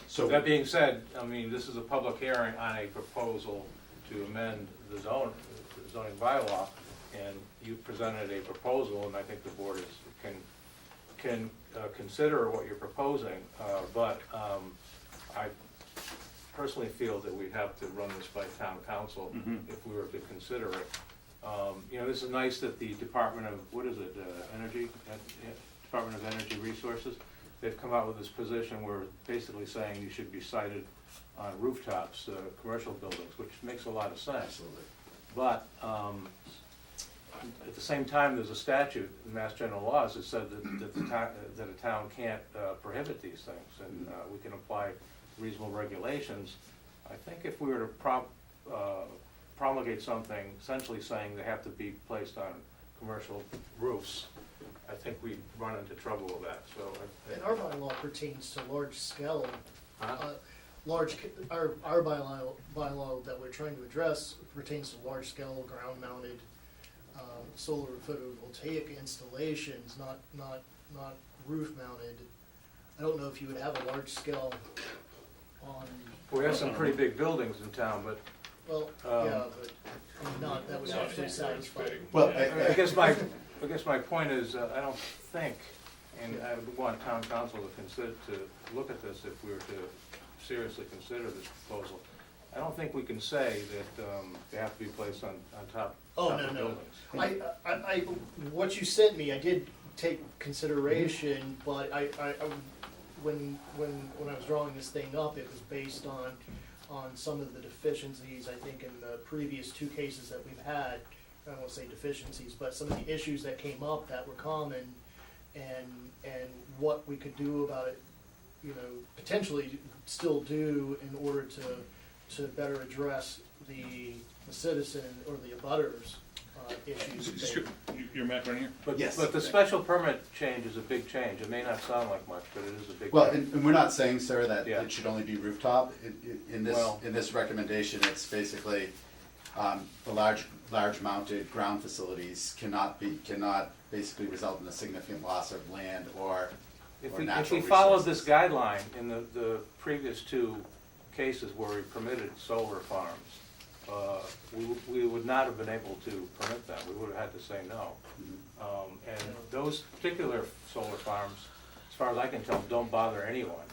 So That being said, I mean, this is a public hearing on a proposal to amend the zoning bylaw, and you presented a proposal, and I think the board can consider what you're proposing, but I personally feel that we'd have to run this by town council if we were to consider it, You know, this is nice that the Department of, what is it, Energy, Department of Energy Resources, they've come out with this position where basically saying you should be sited on rooftops, commercial buildings, which makes a lot of sense. Absolutely. But at the same time, there's a statute in Mass General Laws that said that a town can't prohibit these things, and we can apply reasonable regulations. I think if we were to promulgate something essentially saying they have to be placed on commercial roofs, I think we'd run into trouble with that, so. And our bylaw pertains to large scale, Huh? our bylaw that we're trying to address pertains to large scale ground mounted solar photovoltaic installations, not roof mounted. I don't know if you would have a large scale on. We have some pretty big buildings in town, but. Well, yeah, but I mean, not, that would actually satisfy. Well, I guess my point is, I don't think, and I would want town council to look at this if we were to seriously consider this proposal. I don't think we can say that they have to be placed on top of buildings. What you sent me, I did take consideration, but when I was drawing this thing up, it was based on some of the deficiencies, I think, in the previous two cases that we've had. I don't want to say deficiencies, but some of the issues that came up that were common, and what we could do about it, you know, potentially still do in order to better address the citizen or the abutters issues. Is this your map right here? But, Yes. but the special permit change is a big change. It may not sound like much, but it is a big Well, change. and we're not saying, sir, that Yeah. it should only be rooftop. In Well- this recommendation, it's basically, the large mounted ground facilities cannot basically result in a significant loss of land or If or we natural followed resources. this guideline in the previous two cases where we permitted solar farms, we would not have been able to permit them. We would have had to say no. And those particular solar farms, as far as I can tell, don't bother anyone.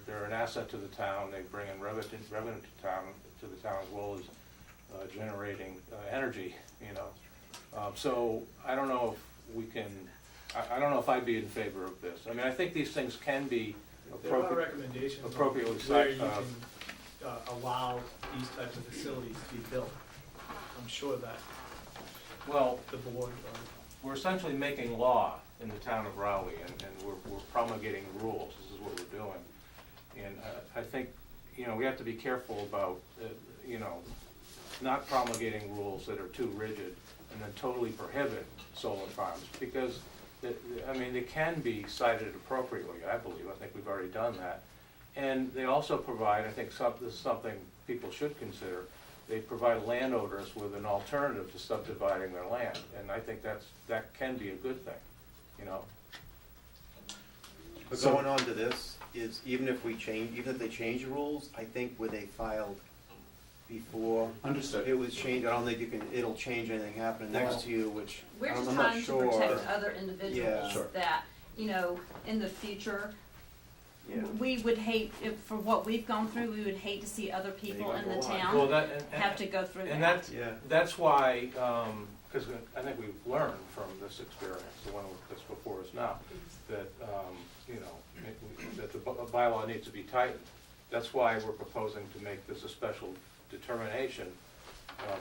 They're an asset to the town. They bring in revenue to the town as well as generating energy, you know. So I don't know if we can, I don't know if I'd be in favor of this. I mean, I think these things can be There are recommendations on appropriately where you can allow these types of facilities to be built. I'm sure that well, the board, we're essentially making law in the town of Rowley, and we're promulgating rules. This is what we're doing. And I think, you know, we have to be careful about, you know, not promulgating rules that are too rigid and then totally prohibit solar farms, because, I mean, they can be cited appropriately, I believe. I think we've already done that. And they also provide, I think this is something people should consider, they provide landowners with an alternative to subdividing their land. And I think that can be a good thing, you know. But going on to this is, even if they change the rules, I think where they filed before. Understood. It was changed, I don't think it'll change anything happening next to you, which We're I'm just not trying to sure. protect other individuals Yeah. Sure. that, you know, in the future, Yeah. we would hate, for what we've gone through, we would hate to see other people in the town Well, have to go through and that. that's why, because I think we've learned from this experience, the one that's before us now, that, you know, that the bylaw needs to be tightened. That's why we're proposing to make this a special determination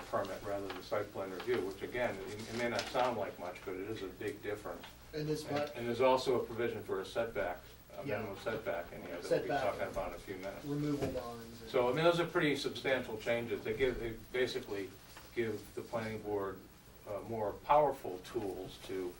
permit rather than site plan review, which again, it may not sound like much, but it is a big difference. And there's also a provision for a setback, a Yeah. minimum setback in here that we'll be Setback. talking about in a few minutes. Removal bonds. So, I mean, those are pretty substantial changes. They basically give the planning board more powerful tools to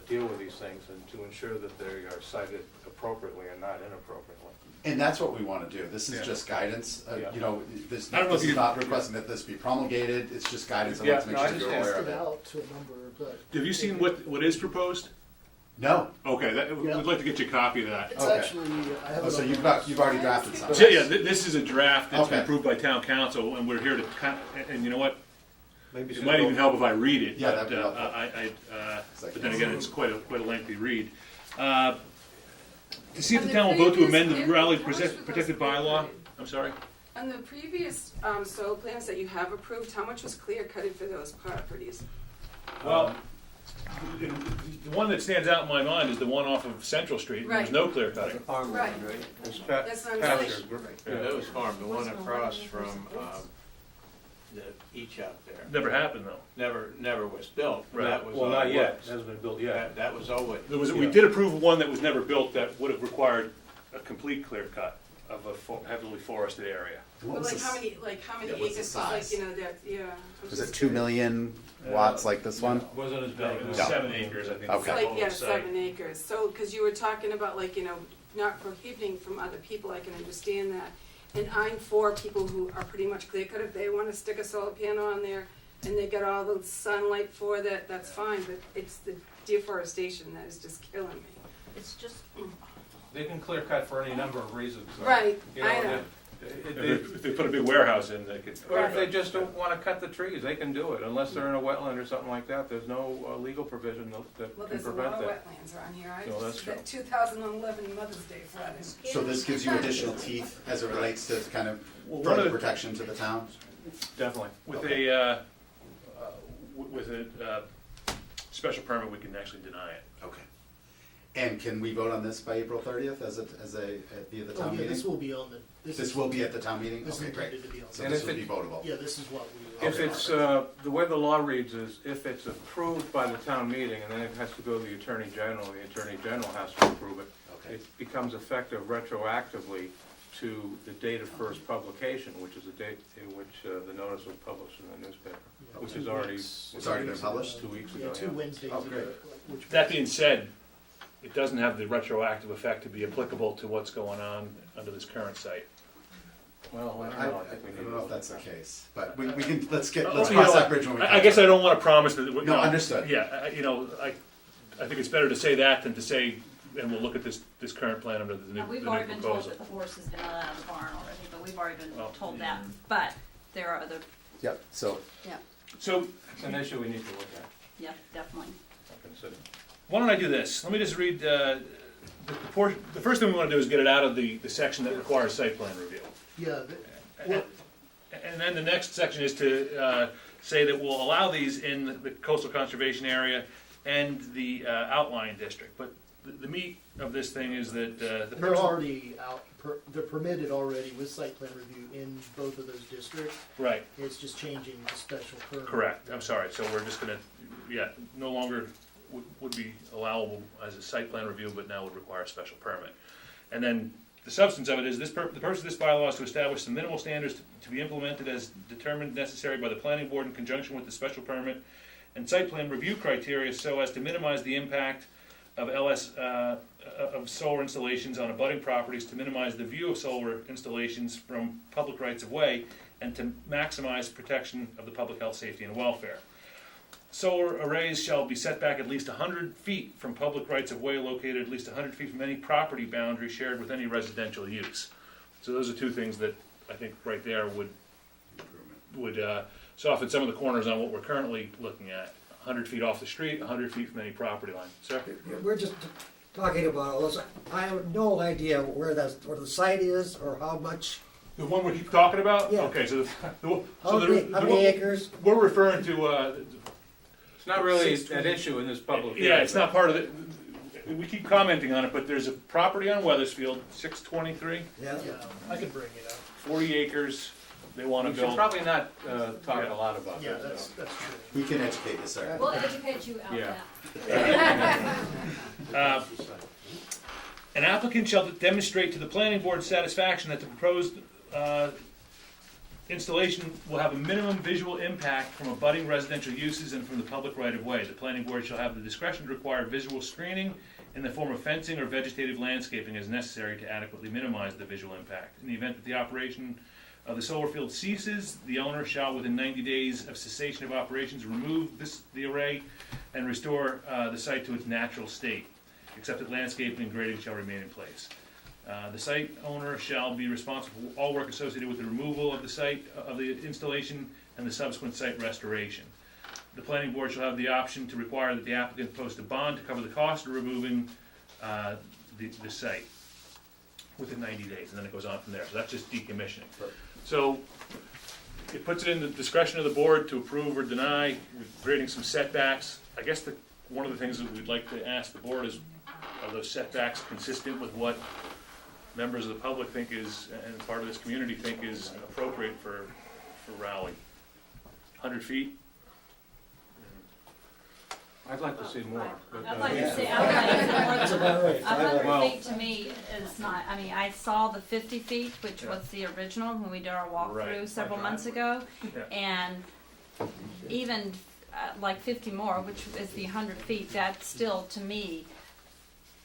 deal with these things and to ensure that they are cited appropriately and not inappropriately. And that's what we want to do. This is Yeah. just guidance. Yeah. You know, this I don't know if is you- not requesting that this be promulgated. It's just guidance. And Yeah, let's make no, I sure you're understand. aware of It it. out to a number, but. Have you seen what is proposed? No. Okay, we'd like to get you a copy of that. It's Okay. actually, I have Oh, it so on you've my- already drafted something. So, yeah, this is a draft that's been Okay. approved by town council, and we're here to, and you know what? Maybe It should might go- even help if I read it, Yeah, but, that'd be helpful. but then again, it's quite a lengthy read. To see if the town will vote to amend the Raleigh protected bylaw, I'm sorry? On the previous soil plans that you have approved, how much was clear cutted for those properties? Well, the one that stands out in my mind is the one off of Central Street. There's Right. no clear cutting. Right. It's That's what I'm pasture. saying. Yeah, that was farm, the one across from, the each out there. Never happened though. Never was built. Right. That was Well, all not it yet, was. it hasn't been built yet. That was always. We did approve one that was never built that would have required a complete clear cut of a heavily forested area. Well, like how many Yeah, acres, what's the was size? that, yeah. I Was just it 2 million watts like this one? Wasn't as big. It was No. 7 acres, I think. Okay. It's like, yeah, Site. 7 acres. So, because you were talking about not prohibiting from other people, I can understand that. And I'm for people who are pretty much clear cut. If they want to stick a solar panel on there and they get all the sunlight for that, that's fine. But it's the deforestation that is just killing me. It's just, They can clear cut for any number of reasons. so, Right, you I know. If they put a big warehouse in, they could. Or if they just don't wanna cut the trees, they can do it, unless they're in a wetland or something like that, there's no legal provision that Well, can there's a lot prevent of that. wetlands around here. I No, that's true. that 2011 Mother's Day flooding. So this gives you additional teeth as it relates to kind of Well, one further of the- protection to the town? Definitely. With Okay. a special permit, we can actually deny it. Okay. And can we vote on this by April 30th as via the Oh, town yeah, meeting? this will be on the. This will be at the town meeting? This is Okay, great. intended to be on. So And this if would be it- votable? Yeah, this is what we. If Okay, it's, perfect. the way the law reads is, if it's approved by the town meeting, and then it has to go to the Attorney General, the Attorney General has to approve it, Okay. it becomes effective retroactively to the date of first publication, which is the date in which the notice was published in the newspaper, Yeah, which 2 is already. weeks. It's already been published? 2 weeks Yeah, ago, 2 Wednesdays Oh, ago. great. Which That being said, it doesn't have the retroactive effect to be applicable to what's going on under this current site. Well, I I don't know, I think we need to don't know if vote. that's the case, but we can, let's You cross know, that bridge when we come I guess to I it. don't wanna promise that. you know, understood. Yeah, I think it's better to say that than to say, and we'll look at this current plan under the new we've the already new been told proposal. that the horse has been let out of the barn already, but we've already been Well, told that. But there are other, Yep, so, yeah, So, It's an issue we need to look at, yeah, definitely. consider. why don't I do this? Let me just read, the first thing we wanna do is get it out of the section that requires site plan review. Yeah, And then the next section is to say that we'll allow these in the coastal conservation area and the outlying district. But the meat of this thing is that the they're person. already out, they're permitted already with site plan review in both of those districts. Right, It's just changing the special permit. correct, I'm sorry, so we're just gonna, no longer would be allowable as a site plan review, but now would require a special permit. And then the substance of it is the purpose of this bylaw is to establish some minimal standards to be implemented as determined necessary by the planning board in conjunction with the special permit and site plan review criteria so as to minimize the impact of of solar installations on abutting properties, to minimize the view of solar installations from public rights of way, and to maximize protection of the public health, safety, and welfare. Solar arrays shall be set back at least 100 feet from public rights of way located at least 100 feet from any property boundary shared with any residential use. So those are two things that I think right there would soften some of the corners on what we're currently looking at. 100 feet off the street, 100 feet from any property line. Sir? We're just talking about all this. I have no idea where the site is or how much. The one we keep talking about? Yeah. Okay, so How many acres? We're referring to, It's not really an issue in this public hearing. yeah, it's not part of it. We keep commenting on it, but there's a property on Weathersfield, 623, Yeah. I could bring it up. 40 acres, they want We to should build. probably not talk a lot about Yeah, this. that's true. we can educate you, sir. We'll educate you out Yeah. that. An applicant shall demonstrate to the planning board's satisfaction that the proposed installation will have a minimum visual impact from abutting residential uses and from the public right-of-way. The planning board shall have the discretion to require visual screening in the form of fencing or vegetative landscaping as necessary to adequately minimize the visual impact. In the event that the operation of the solar field ceases, the owner shall, within 90 days of cessation of operations, remove the array and restore the site to its natural state, except that landscaping and grading shall remain in place. The site owner shall be responsible for all work associated with the removal of the site, of the installation, and the subsequent site restoration. The planning board shall have the option to require that the applicant post a bond to cover the cost of removing the site. within 90 days, and then it goes on from there. So that's just decommissioning. So it puts it in the discretion of the board to approve or deny, with creating some setbacks. I guess one of the things that we'd like to ask the board is, are those setbacks consistent with what members of the public think is, and part of this community think is appropriate for Rowley? 100 feet? I'd like to see more. But, I'd like to see, I'd like to see more. That's about right. 100 feet to me is not, I mean, I saw the 50 feet, which was the original when we did our walkthrough Right. several months ago. Yeah. And even like 50 more, which is the 100 feet, that still, to me,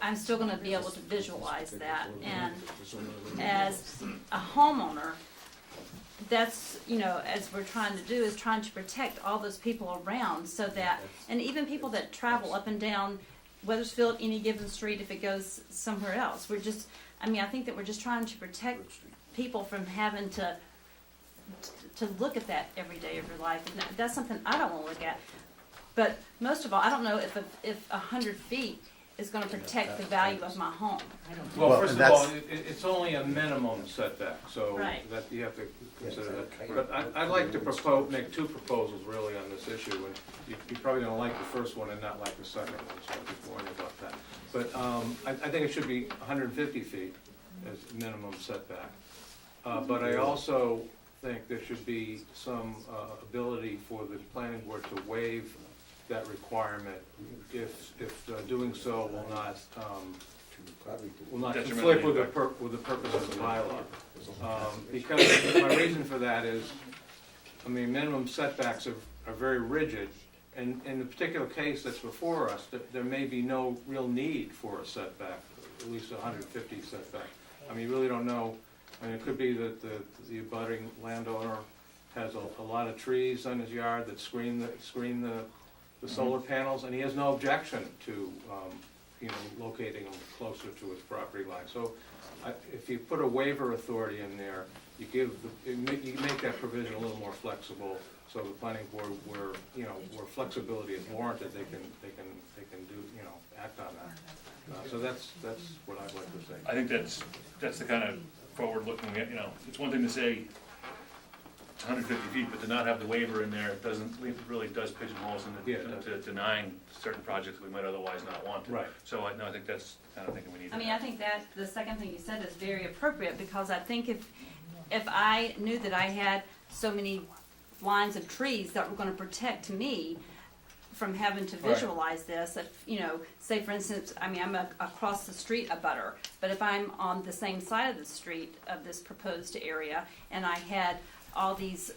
I'm still gonna be able to visualize that. And as a homeowner, that's, you know, as we're trying to do, is trying to protect all those people around so that, and even people that travel up and down Weathersfield, any given street, if it goes somewhere else. We're just, I mean, I think that we're just trying to protect people from having to look at that every day of your life. And that's something I don't wanna look at. But most of all, I don't know if 100 feet is gonna protect the value of my home. Well, first of all, it's only a minimum setback, so Right. that you have to consider that. But I'd like to make two proposals really on this issue, and you're probably gonna like the first one and not like the second one, so I'll just warn you about that. But I think it should be 150 feet as minimum setback. But I also think there should be some ability for the planning board to waive that requirement if doing so will not conflict with the purpose of the bylaw. Because my reason for that is, I mean, minimum setbacks are very rigid, and in the particular case that's before us, there may be no real need for a setback, at least 150 setback. I mean, you really don't know. I mean, it could be that the abutting landowner has a lot of trees on his yard that screen the solar panels, and he has no objection to, locating them closer to his property line. So, if you put a waiver authority in there, you make that provision a little more flexible, so the planning board, where flexibility is warranted, they can do, act on that. So that's what I'd like to say. I think that's the kind of forward-looking, it's one thing to say it's 150 feet, but to not have the waiver in there, it really does pigeonhole us into denying certain projects we might otherwise not want to. Right. So I think that's the kind of thing we need to I mean, have. I think that the second thing you said is very appropriate, because I think if I knew that I had so many lines of trees that were gonna protect me from having to Right. visualize this, if, say for instance, I mean, I'm across the street a butter, but if I'm on the same side of the street of this proposed area, and I had all these,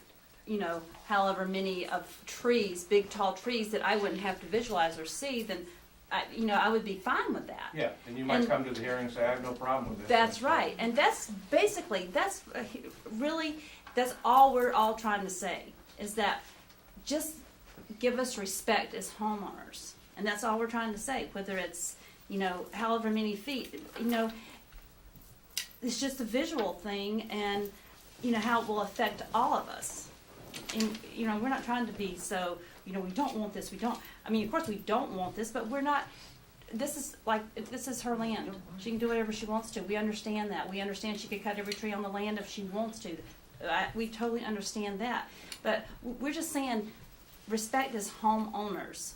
however many of trees, big tall trees that I wouldn't have to visualize or see, then I would be fine with that. Yeah, and you might come to the hearing and say, I have no problem with this. That's right, and that's basically, that's all we're all trying to say, is that just give us respect as homeowners, and that's all we're trying to say, whether it's, however many feet, it's just a visual thing, and, how it will affect all of us. And, we're not trying to be so, we don't want this, of course we don't want this, but we're not, this is her land. She can do whatever she wants to. We understand that. We understand she could cut every tree on the land if she wants to. We totally understand that. But we're just saying, respect as homeowners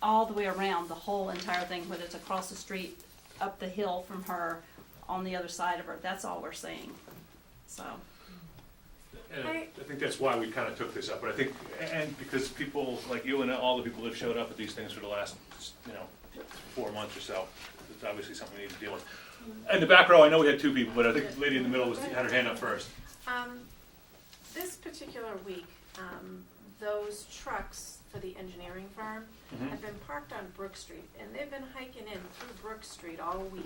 all the way around, the whole entire thing, whether it's across the street, up the hill from her, on the other side of her. That's all we're saying. So. And I think that's why we kind of took this up, but I think, and because people like you and all the people that have showed up at these things for the last, 4 months or so, it's obviously something we need to deal with. In the back row, I know we had two people, but I think the lady in the middle had her hand up first. This particular week, those trucks for the engineering firm have been parked on Brook Street, and they've been hiking in through Brook Street all week.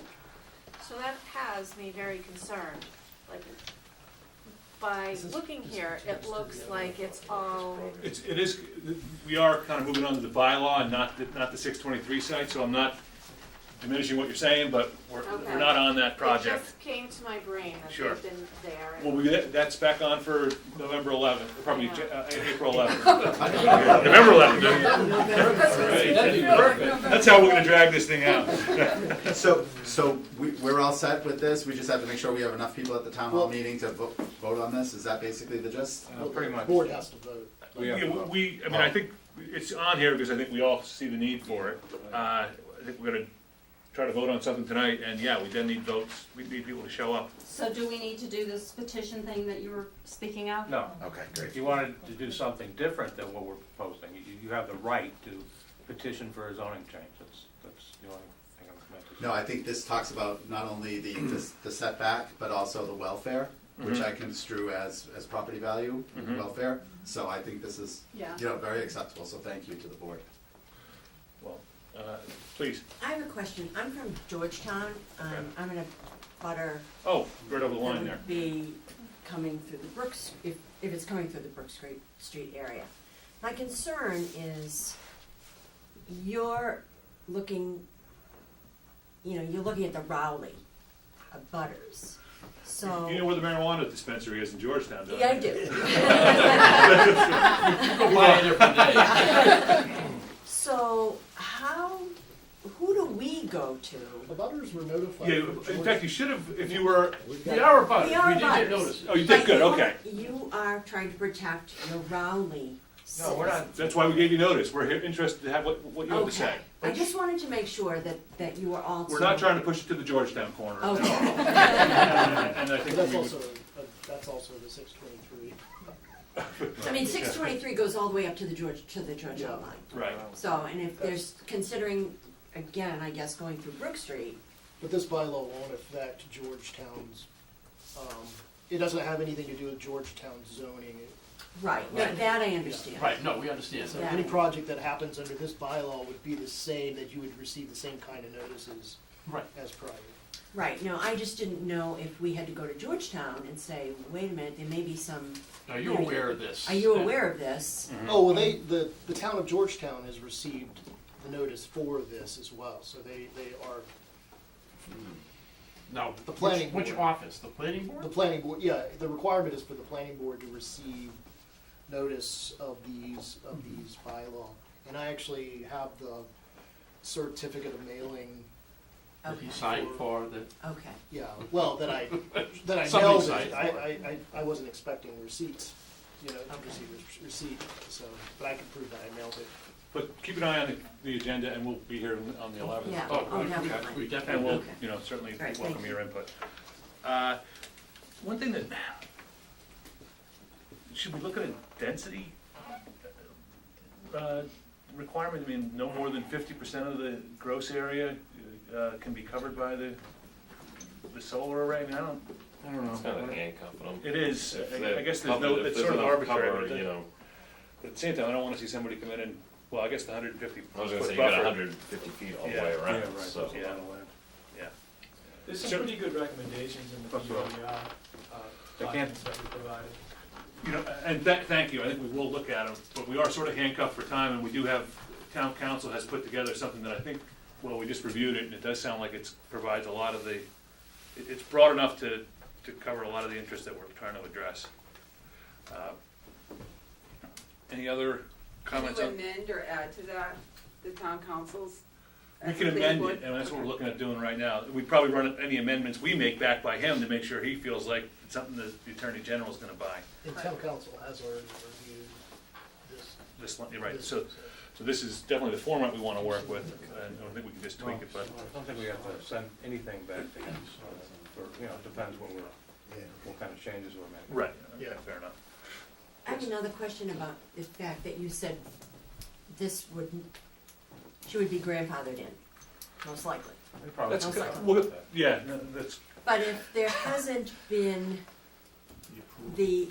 So that has me very concerned. Like, by looking here, it looks like it's all. It is. We are kind of moving on to the bylaw and not the 623 site, so I'm not diminishing what you're saying, but we're Okay. not on that It project. just came to my brain that Sure. they've been there. and- Well, that's back on for November 11th, probably Yeah. April 11th. November 11th. That's how we're gonna drag this thing out. So we're all set with this, we just have to make sure we have enough people at the town hall meeting to vote on this, is that basically the gist? Pretty much. The board has to vote. Yeah, I mean, I think it's on here because I think we all see the need for it. I think we're gonna try to vote on something tonight, and yeah, we then need votes, we need people to show up. So do we need to do this petition thing that you were speaking of? No. Okay, great. If you wanted to do something different than what we're proposing, you have the right to petition for a zoning change. That's the only thing I'm meant to say. No, I think this talks about not only the setback, but also the welfare, which I construe as property value, welfare. So I think this is, Yeah. very acceptable, so thank you to the board. Well, please. I have a question. I'm from Georgetown. I'm in a butter. Oh, right over the line that there. would be coming through the Brooks, if it's coming through the Brook Street area. My concern is you're looking at the Rowley butters. So. You know where the marijuana dispensary is in Georgetown, don't you? Yeah, I do. Go buy it every day. So who do we go to? The butters were notified. Yeah, in fact, you should have, if you were. We are butters. We are did get butters. notice. Oh, you did, good, okay. You are trying to protect your Rowley No, we're not. That's why we gave you notice. We're interested to have what you have to say. I just wanted to make sure that you were also. We're not trying to push it to the Georgetown corner. Okay. And I think That's we would- also the 623. I mean, 623 goes all the way up to the Georgetown line. Right. So, and if there's, considering, again, I guess, going through Brook Street. But this bylaw won't affect Georgetown's, it doesn't have anything to do with Georgetown's zoning. Right, that I understand. Right, no, we understand. So any project that happens under this bylaw would be the same, that you would receive the same kind of notices as private. Right, no, I just didn't know if we had to go to Georgetown and say, wait a minute, there may be some. Are you aware of this? Are you aware of this? Oh, well, the town of Georgetown has received the notice for this as well, so they are. Now, The planning which board. office? The planning board? The planning board, yeah, the requirement is for the planning board to receive notice of these bylaw. And I actually have the certificate of mailing. That he signed for the. Okay. Yeah, well, that I Somebody mailed signed it, for I wasn't expecting receipts, to receive a receipt, so, but I can prove that I mailed it. But keep an eye on the agenda, and we'll be here on the 11th. Yeah, We definitely And we'll, will. certainly Right, thank welcome you. your input. One thing that, should we look at a density requirement? I mean, no more than 50% of the gross area can be covered by the solar array? I mean, I don't know. It's kind of handcuffing them. It is. If I guess they're there's no, covered- if it's there's sort of enough arbitrary. cover, but you know. But at the same time, I don't want to see somebody come in and, well, I guess the 150 I was gonna foot say, you got buffer. 150 feet all the way Yeah, around, yeah, right, so. yeah. Yeah. There's some Sure. pretty good recommendations in the That's right. PRR They can't- documents that we provided. And thank you, I think we will look at them, but we are sort of handcuffed for time, and we do have, town council has put together something that I think, well, we just reviewed it, and it does sound like it provides a lot of the, it's broad enough to cover a lot of the interests that we're trying to address. Any other comments Can on? you amend or add to that, the town councils? We can amend it, and that's what we're looking at doing right now. We'd probably run any amendments we make back by him to make sure he feels like it's something that the Attorney General's gonna buy. And town council has already reviewed this. This one, you're right, so this is definitely the format we wanna work with, and I don't think we can just tweak it, but. I don't think we have to send anything back to him, for, it depends what kind of changes we're making. Right, yeah, fair enough. I have another question about the fact that you said she would be grandfathered in, most likely. That's, Most likely. well, yeah, no, that's, But if there hasn't been the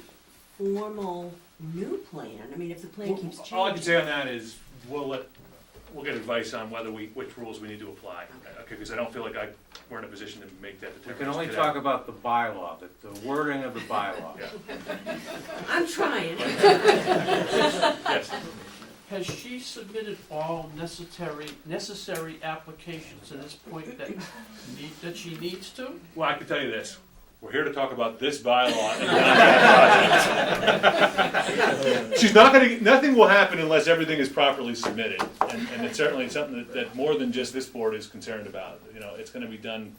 formal new plan, I mean, if the plan keeps changing. all I can say on that is, we'll get advice on which rules we need to apply, okay, because I don't feel like we're in a position to make that We determination can only today. talk about the bylaw, the wording of the bylaw. I'm trying. Yes. has she submitted all necessary applications at this point that she needs to? Well, I can tell you this, we're here to talk about this bylaw. She's not gonna, nothing will happen unless everything is properly submitted, and it's certainly something that more than just this board is concerned about. You know, it's gonna be done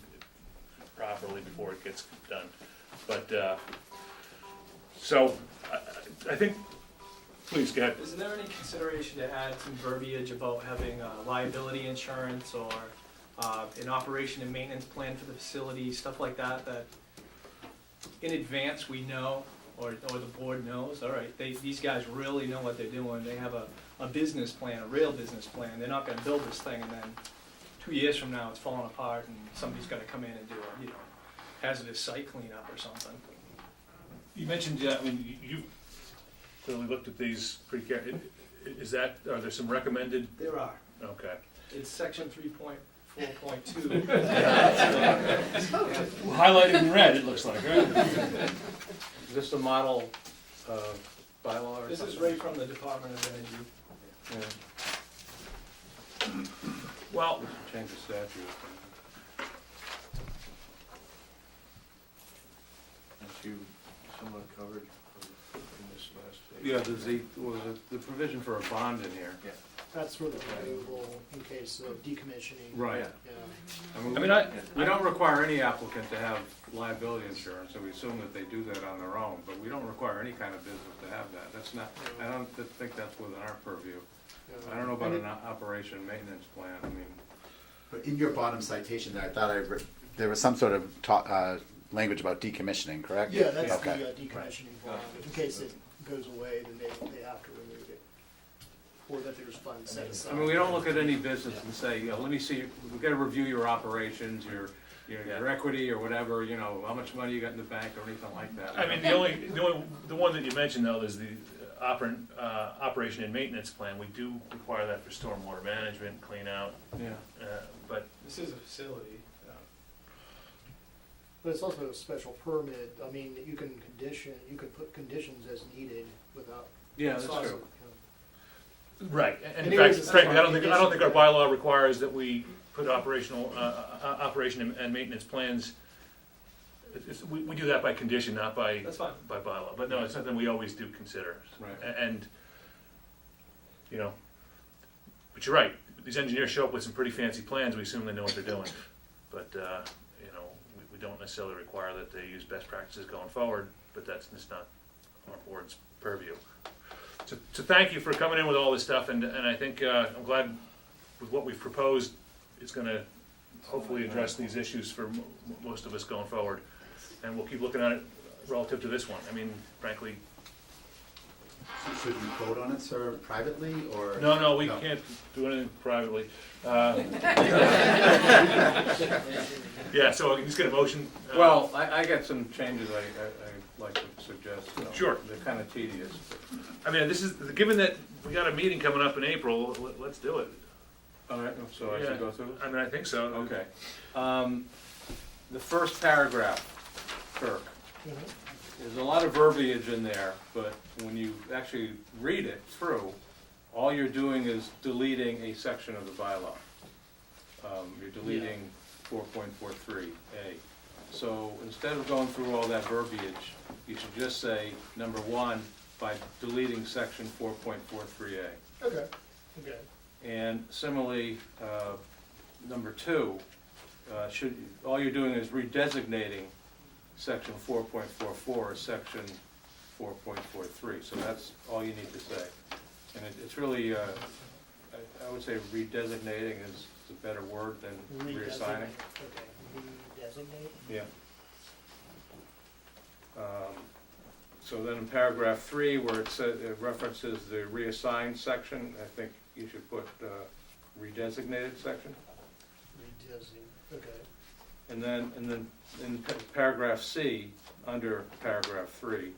properly before it gets done. But, so, I think, please, go ahead. Is there any consideration to add some verbiage about having liability insurance or an operation and maintenance plan for the facility, stuff like that, that in advance we know, or the board knows, all right, these guys really know what they're doing, they have a business plan, a real business plan, they're not gonna build this thing and then 2 years from now it's falling apart and somebody's gotta come in and do a, you know, hazardous site cleanup or something. You mentioned, I mean, you clearly looked at these pretty carefully. Is that, are there some recommended? There are. Okay. It's section 3.4.2. Highlighted in red, it looks like, right? Is this the model bylaw or This something? is right from the Department of Energy. Yeah. Well, Change the statute. Aren't you somewhat covered in this last page? Yeah, there's the provision for a bond in here. Yeah. That's for the removal in case of decommissioning. Right. Yeah. I mean, we don't require any applicant to have liability insurance, so we assume that they do that on their own, but we don't require any kind of business to have that. That's not, I don't think that's within our purview. I don't know about an operation and maintenance plan, I mean. But in your bottom citation there, I thought there was some sort of language about decommissioning, correct? Yeah, that's Okay. the decommissioning bond. In case it goes away, then they have to remove it. Or that there's funds set aside. I mean, we don't look at any business and say, let me see, we've got to review your operations, your equity or whatever, you know, how much money you got in the bank or anything like that. I mean, the one that you mentioned though is the operation and maintenance plan. We do require that for stormwater management, clean out. Yeah. But This is a facility. But it's also a special permit. I mean, you can put conditions as needed without. Yeah, that's true. right, and in Anyways, fact, it's frankly, fine. I don't think our bylaw requires that we put operational, operation and maintenance plans. We do that by condition, not by That's fine. by bylaw. But no, it's something we always do consider. Right. And you know, but you're right. These engineers show up with some pretty fancy plans. We assume they know what they're doing, but you know, we don't necessarily require that they use best practices going forward. But that's just not our board's purview. So thank you for coming in with all this stuff, and I think I'm glad with what we've proposed, it's going to hopefully address these issues for most of us going forward, and we'll keep looking at it relative to this one. I mean, frankly. Should we vote on it, sir, privately, or? No, we can't do anything privately. Yeah, so we can just get a motion. Well, I got some changes I'd like to suggest. Sure. They're kind of tedious. I mean, this is, given that we got a meeting coming up in April, let's do it. All right, so I Yeah. should go through it? I mean, I think so. Okay. The first paragraph, Kirk, there's a lot of verbiage in there, but when you actually read it through, all you're doing is deleting a section of the bylaw. You're deleting 4.43A. So instead of going through all that verbiage, you should just say, number one, by deleting section 4.43A. Okay. And similarly, number two, all you're doing is redesignating section 4.44 as section 4.43. So that's all you need to say. And it's really, I would say redesignating is a better word than reassigning. Okay, redesignate? Yeah. So then in paragraph 3, where it says, it references the reassigned section, I think you should put redesignated section. Redesignate, okay. And then in paragraph C, under paragraph 3,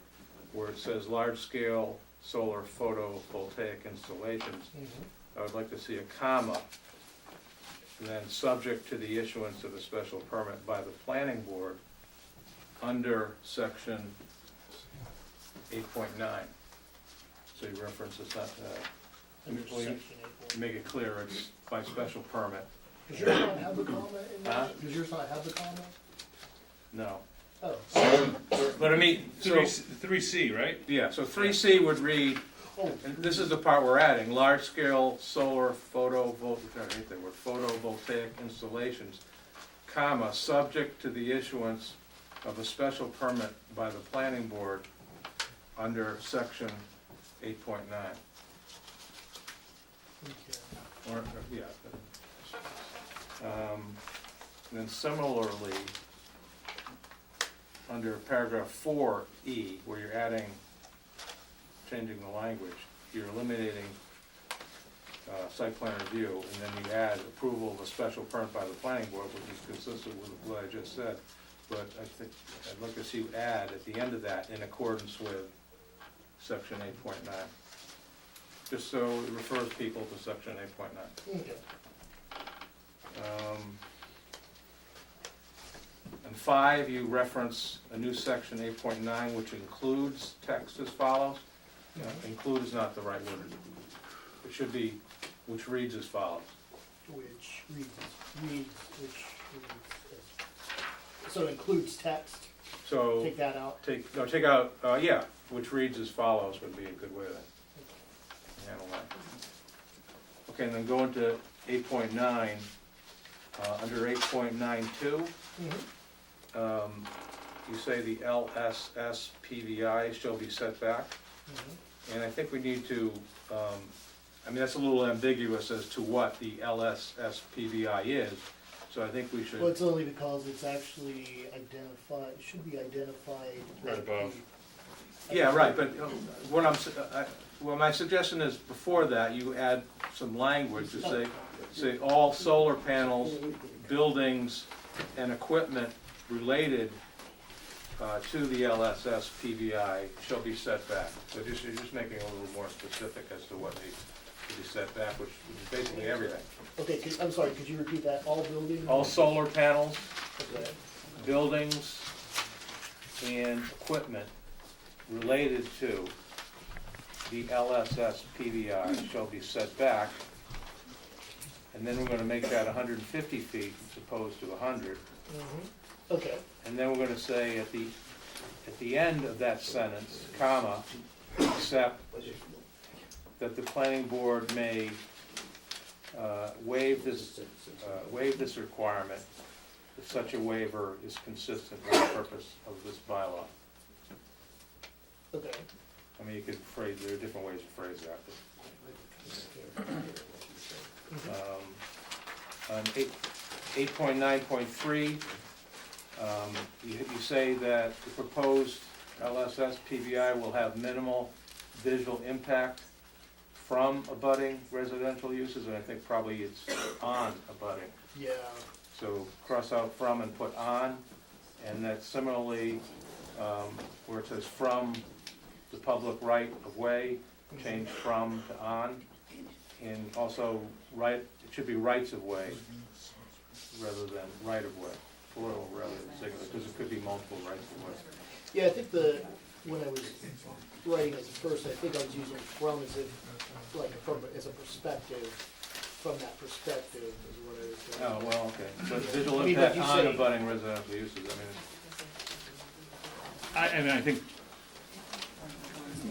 where it says large-scale solar photovoltaic installations, I would like to see a comma, and then subject to the issuance of a special permit by the planning board under section 8.9. So you reference this, under Well, you- section 8.9. Make it clear, it's by special permit. Does yours not have the comma in Huh? there? Does yours not have the comma? No. Oh. But I mean, so, 3C, right? yeah, so 3C would read, Oh, and this is the part we're adding, large-scale solar photovoltaic installations, comma, subject to the issuance of a special permit by the planning board under section 8.9. okay. Or, yeah. And then similarly, under paragraph 4E, where you're adding, changing the language, you're eliminating site plan review, and then you add approval of a special permit by the planning board, which is consistent with what I just said. But I think, I'd like to see you add at the end of that, in accordance with section 8.9. Just so it refers people to section 8.9. Okay. And 5, you reference a new section 8.9, which includes text as follows. Include is not the right word. It should be, which reads as follows. Which reads as, so it includes text, So, take that out. take out, yeah, which reads as follows would be a good way to handle that. Okay, and then go into 8.9, under 8.92, you say the LSS PVI shall be set back. And I think we need to, I mean, that's a little ambiguous as to what the LSS PVI is, so I think we should. Well, it's only because it's actually identified, it should be identified. Right above. Yeah, right, but what well, my suggestion is, before that, you add some language to say all solar panels, buildings, and equipment related to the LSS PVI shall be set back. So you're just making it a little more specific as to what needs to be set back, which is basically everything. Okay, I'm sorry, could you repeat that? All buildings? All solar panels, Okay. buildings, and equipment related to the LSS PVI shall be set back. And then we're gonna make that 150 feet as opposed to 100. Okay. And then we're gonna say at the end of that sentence, comma, except that the planning board may waive this requirement if such a waiver is consistent with the purpose of this bylaw. Okay. I mean, you could phrase, there are different ways to phrase that. On 8.9.3, you say that the proposed LSS PVI will have minimal visual impact from abutting residential uses, and I think probably it's on abutting. Yeah. So cross out from and put on, and that similarly, where it says from the public right of way, change from to on, and also right, it should be rights of way rather than right of way, plural rather than singular, because it could be multiple rights of way. Yeah, I think when I was writing this at first, I think I was using from as if, like, as a perspective, from that perspective is what I was saying. Oh, well, okay, but visual I mean, impact like you on say- abutting residential uses, I mean, I mean, I think,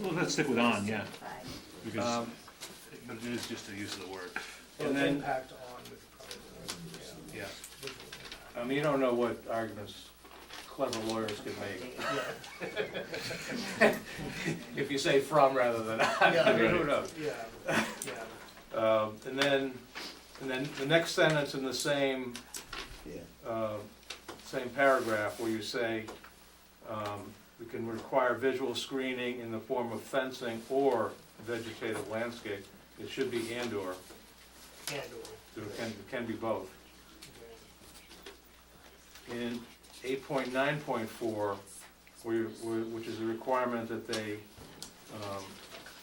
well, let's stick with on, yeah. Because, but it is just the use of the word. and then, Impact on. yeah. I mean, you don't know what arguments clever lawyers could make. If you say from rather than on, I mean, who knows? Yeah, And then the next sentence in the same, same paragraph where you say, we can require visual screening in the form of fencing or vegetative landscape. It should be and/or, so it can be both. In 8.9.4, which is a requirement that they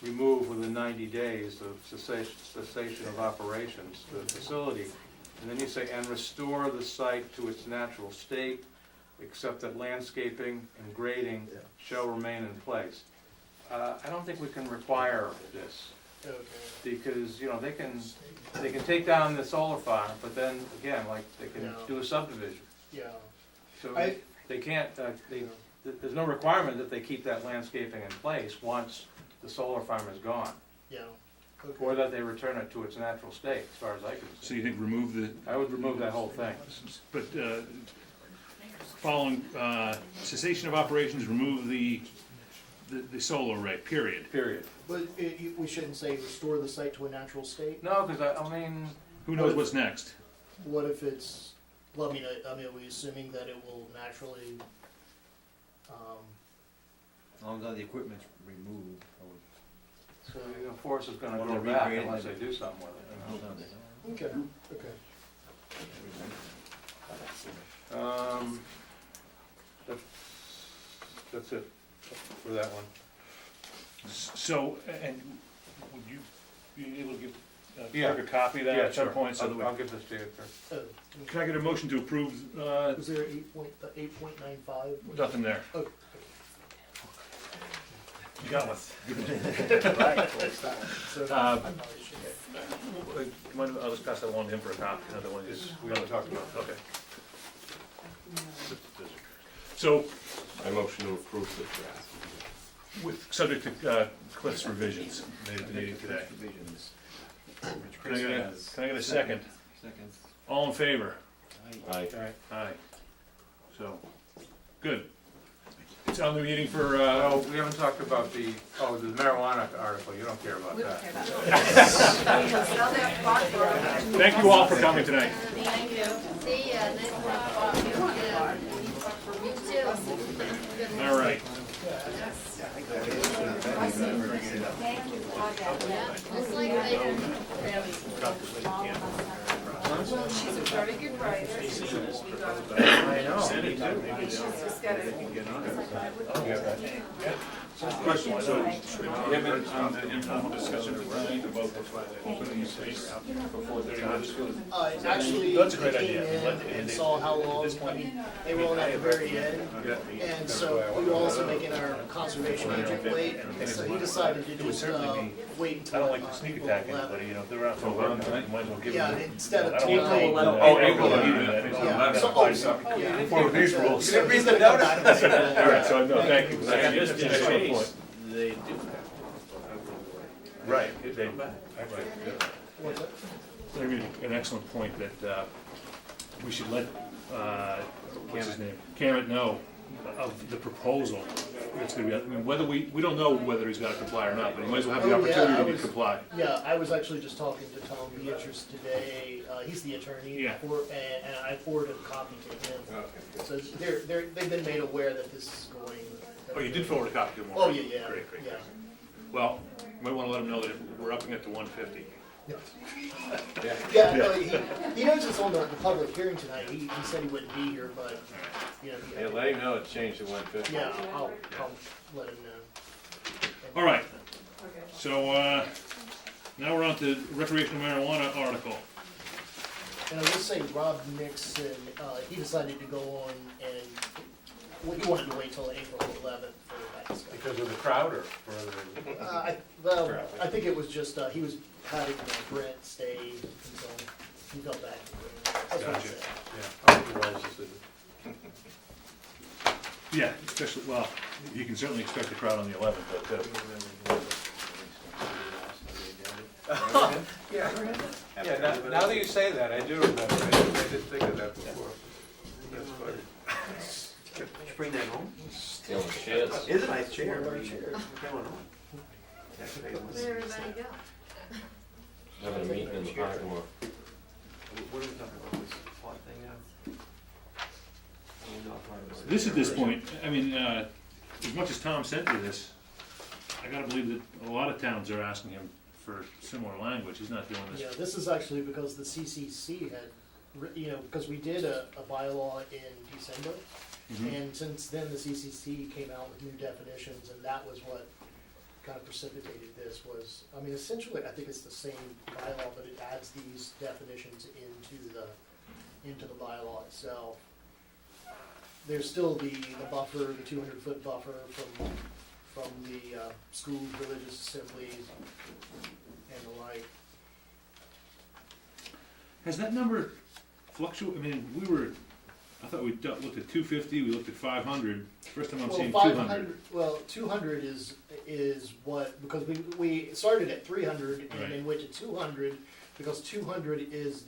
remove within 90 days of cessation of operations, the facility. And then you say, and restore the site to its natural state, except that landscaping and grading shall remain in place. I don't think we can require this. Okay. Because, you know, they can take down the solar farm, but then, again, like, they can Yeah. do a subdivision. Yeah. So I- they can't, there's no requirement that they keep that landscaping in place once the solar farm is gone, Yeah. or that they return it to its natural state, as far as I can So see. you think remove the, I would remove that whole thing. but, following, cessation of operations, remove the solar array, period. Period. But we shouldn't say restore the site to a natural state? No, because I mean, Who knows what's next? What if it's, well, I mean, are we assuming that it will naturally, As long as all the equipment's removed, I would. so the forest is gonna Well, grow they're back regrading unless it. they do something with it, you know? okay, okay. That's it for that one. So, and would you be able to give Yeah. Craig a copy of that Yeah, at some sure. point? So that I'll we, give this to you, sir. can I get a motion to approve, Was there 8.95? nothing there? Okay. You got one. So, Uh, I probably should get- I'll just pass that along to him for a copy, another one is. We haven't talked about it. Okay. So, I motion to approve the draft. with, subject to Cliff's revisions made at the meeting today. Can I get a second? Second. All in favor? Aye. Aye. So, good. It's on the meeting for, Oh, we haven't talked about the marijuana article, you don't care about We don't that. care about that. Sell that pot for thank you all for coming tonight. Thank you. See ya, nice to All right. She's a very good writer. I know, me too. She's just got a Question, so, we haven't on the informal discussion tonight about opening the space for 430 Weathersfield? Actually, That's a they great came idea. in and saw how long, I mean, they were on at the very end. And so we were also making our conservation agent wait, so he decided to just, wait until. I don't like to sneak attack anybody, you know, if they're out for 11 tonight, you might as well give them. Yeah, instead of I don't tonight. April 11. Oh, April 11. Yeah, so, sorry, yeah. For these rules. You didn't read the notice? All right, so, no, thank you. Just in That's a good case point. they do. Right, they, What's that? maybe an excellent point that, we should let, what's his name? Cameron know of the proposal that's gonna be, I mean, whether we don't know whether he's gotta comply or not, but he might as well have the Oh, yeah, opportunity I to was- comply. Yeah, I was actually just talking to Tom Beatrice today, he's the attorney, Yeah. and I forwarded a copy to him. So they've been made aware that this is going. Oh, you did forward a copy to him? Oh, already? yeah, yeah, Great, great. yeah. Well, you might wanna let him know that we're upping it to 150. Yeah, no, he knows it's on the public hearing tonight, he said he wouldn't be here, but, you know. Yeah, let him know it changed to 150. Yeah, I'll let him know. All right, so, now we're on to recreational marijuana article. And I will say, Rob Nixon, he decided to go on and, well, he wanted to wait till April 11th for that discussion. Because of the crowd or for other reasons? I think it was just, he was having Brent stay until he got back. That's what he said. Yeah, I think it was just Yeah, especially, well, you can certainly expect the crowd on the 11th, but, Yeah, now that you say that, I do remember, I did think of that before. That's funny. Did you bring that home? Stealing chairs. It's a nice chair. What about a chair? Come on home. Where everybody go? Having a meeting in the parking lot. What are we talking about, this plot thing now? We're not part of it. this at this point, I mean, as much as Tom sent me this, I gotta believe that a lot of towns are asking him for similar language, he's not doing Yeah, this. this is actually because the CCC had, because we did a bylaw in December. Mhm. And since then, the CCC came out with new definitions, and that was what kind of precipitated this was, I mean, essentially, I think it's the same bylaw, but it adds these definitions into the bylaw itself. There's still the buffer, the 200-foot buffer from from the schools, religious assemblies, and the like. Has that number fluctuated? I mean, I thought we looked at 250, we looked at 500. First time I'm seeing 200. Well, 200 is what, because we started at 300 and Right. then went to 200, because 200 is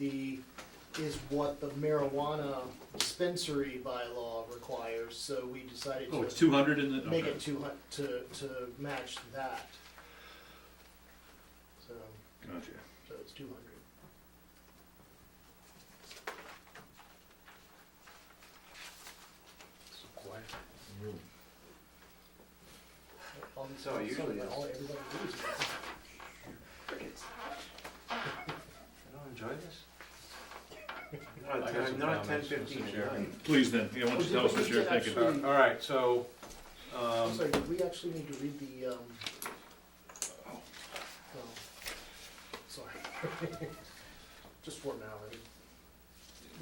what the marijuana dispensary bylaw requires, so we decided Oh, to it's 200 in the, make okay. it 200, to match that. So, Gotcha. so it's 200. So it usually is. Everybody agrees. Crickets. I don't enjoy this. I got some Not comments, 10:15 Mr. Chair. tonight. Please then, yeah, why don't you tell us what you're thinking? Actually- All right, so, I'm sorry, did we actually need to read the, oh, sorry. Just formality.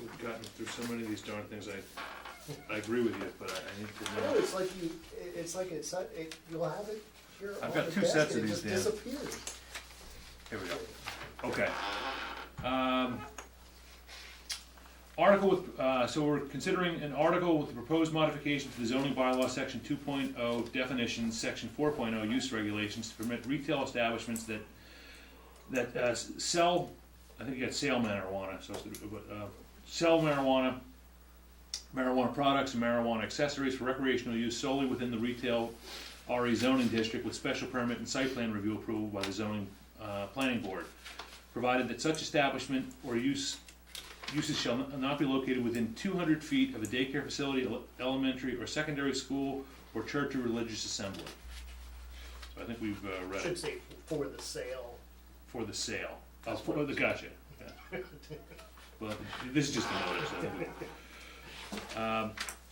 We've gotten through so many of these darn things, I agree with you, but I need to No, know. it's like you'll have it here I've on got the two desk sets of and it these, just Dan. disappears. Here we go. Okay. Article with, so we're considering an article with the proposed modification to the zoning bylaw, section 2.0 definitions, section 4.0 use regulations to permit retail establishments that sell, I think you got sale marijuana, so, sell marijuana products and marijuana accessories for recreational use solely within the retail RE zoning district with special permit and site plan review approval by the zoning planning board, provided that such establishment or uses shall not be located within 200 feet of a daycare facility, elementary or secondary school, or church or religious assembly. So I think we've read Should it. say for the sale. For the sale. Oh, for the, gotcha. Yeah. Well, this is just a notice. I think we-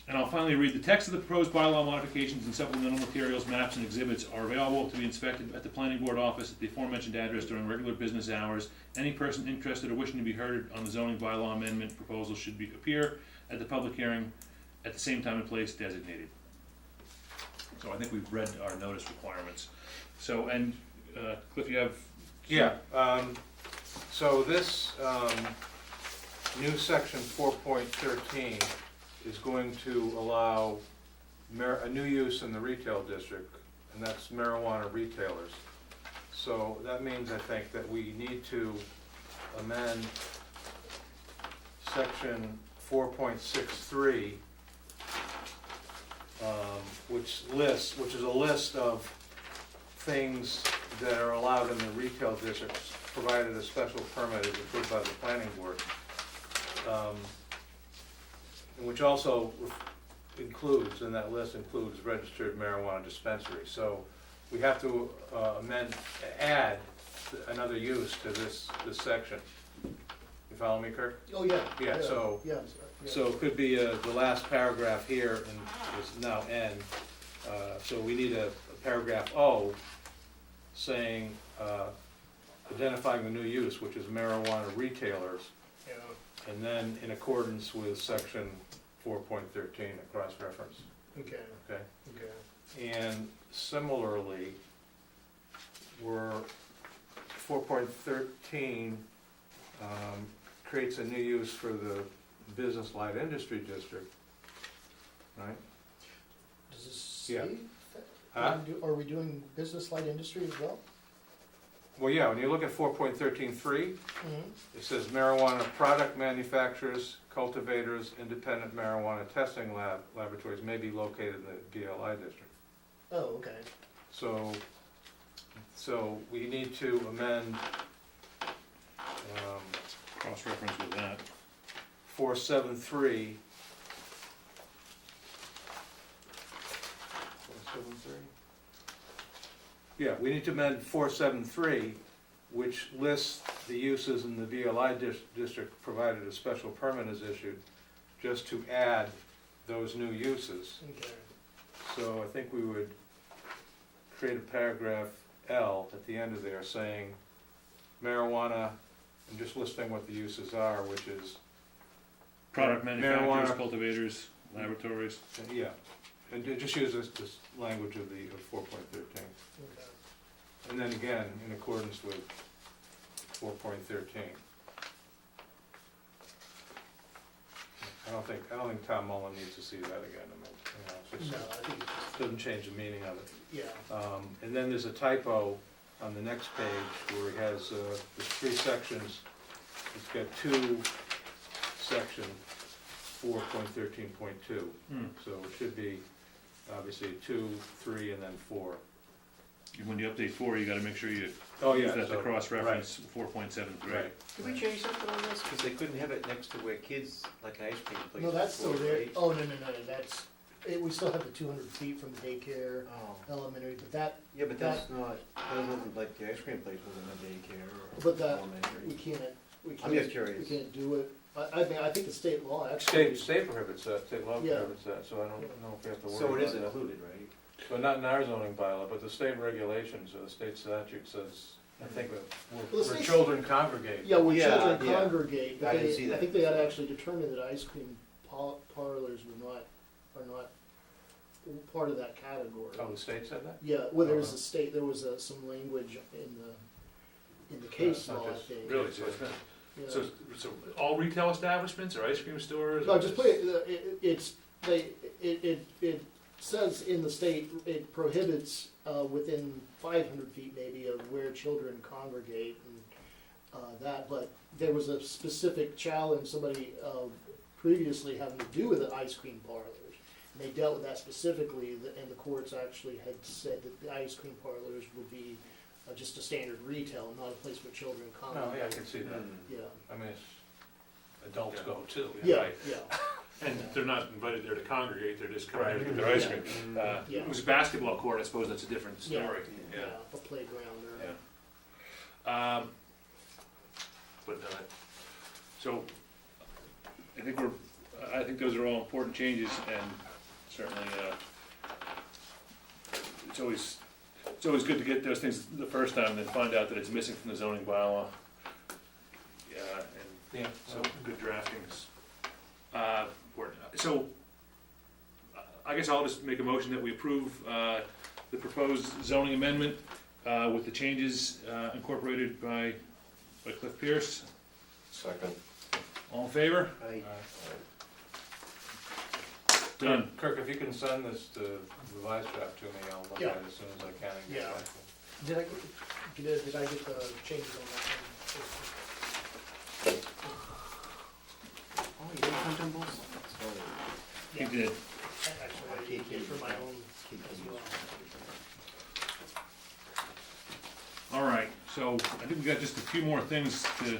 And I'll finally read, the text of the proposed bylaw modifications and supplemental materials, maps, and exhibits are available to be inspected at the planning board office at the aforementioned address during regular business hours. Any person interested or wishing to be heard on the zoning bylaw amendment proposal should appear at the public hearing at the same time and place designated. So I think we've read our notice requirements. So, and Cliff, you have? yeah, so this, new section 4.13 is going to allow a new use in the retail district, and that's marijuana retailers. So that means, I think, that we need to amend section 4.63, which is a list of things that are allowed in the retail district, provided a special permit is approved by the planning board. And which also includes, in that list includes registered marijuana dispensary. So we have to add another use to this section. You follow me, Kirk? Oh, yeah. Yeah, so, Yeah. so it could be the last paragraph here and is now N. So we need a paragraph O saying, identifying the new use, which is marijuana retailers. Yeah. And then in accordance with section 4.13, a cross-reference, Okay, okay? okay. And similarly, we're, 4.13 creates a new use for the business light industry district, right? Does this Yeah. say? Huh? Are we doing business light industry as well? Well, yeah, when you look at 4.13.3, it says marijuana product manufacturers, cultivators, independent marijuana testing laboratories may be located in the BLI district. Oh, okay. So we need to amend Cross-reference with that. 473. 473? Yeah, we need to amend 473, which lists the uses in the BLI district provided a special permit is issued, just to add those new uses. Okay. So I think we would create a paragraph L at the end of there saying marijuana, and just listing what the uses are, which is Product manufacturers, marijuana, cultivators, laboratories. yeah, And it just uses this language of 4.13. Okay. And then again, in accordance with 4.13. I don't think Tom Mullen needs to see that again. I mean, it's just, No, I think it's just, doesn't change the meaning of it. yeah. And then there's a typo on the next page where he has, there's 3 sections. It's got 2 section 4.13.2. So it should be obviously 2, 3, and then 4. When you update 4, you gotta make sure you Oh, use yeah, that to so- cross-reference 4.73. Right. Did we change something on this? Because they couldn't have it next to where kids, like ice cream places. No, that's still before, there. right? Oh, no, that's, we still have the 200 feet from the daycare, Oh. elementary, but that, Yeah, but that's not, that wasn't like the ice cream place wasn't a daycare or but that, elementary. we can't, I'm just curious. We can't do it. I think the state law actually. State prohibits that, state law Yeah. prohibits that, so I don't know if we have to worry So about it that. isn't included, right? But not in our zoning bylaw, but the state regulations, or the state statute says, I think, Well, where the state- children congregate. Yeah, where Yeah, children yeah. congregate, but I didn't see I that. think they had actually determined that ice cream parlors are not part of that category. Oh, the state said that? Yeah, well, there was some language in the case not law, I just- think. Really, so it's not, Yeah. so all retail establishments or ice cream stores? No, just put it says in the state, it prohibits, within 500 feet maybe of where children congregate and, that, but there was a specific challenge, somebody, previously having to do with the ice cream parlors. And they dealt with that specifically, and the courts actually had said that the ice cream parlors would be just a standard retail, not a place where children No, congregate. yeah, I can see that. Yeah, I mean, adults go too. yeah, Right. yeah. And they're not invited there to congregate, they're just coming in to Right. get their ice Yeah. cream. Yeah. It was a basketball court, I suppose that's a different Yeah. story. Yeah, a playground or. Yeah. But, so, I think those are all important changes, and certainly, it's always good to get those things the first time, and then find out that it's missing from the zoning bylaw. Yeah, and Yeah. so good drafting is, important. So, I guess I'll just make a motion that we approve, the proposed zoning amendment, with the changes, incorporated by Cliff Pierce. Second. All in favor? I, Done. Kirk, if you can send this to revised draft to me, I'll look Yeah. at it as soon as I can and get Yeah. back to you. Did I get the changes on that one? oh, you didn't count on both sides? He Yeah. did. Actually, I did it for my own as well. All right, so I think we got just a few more things to,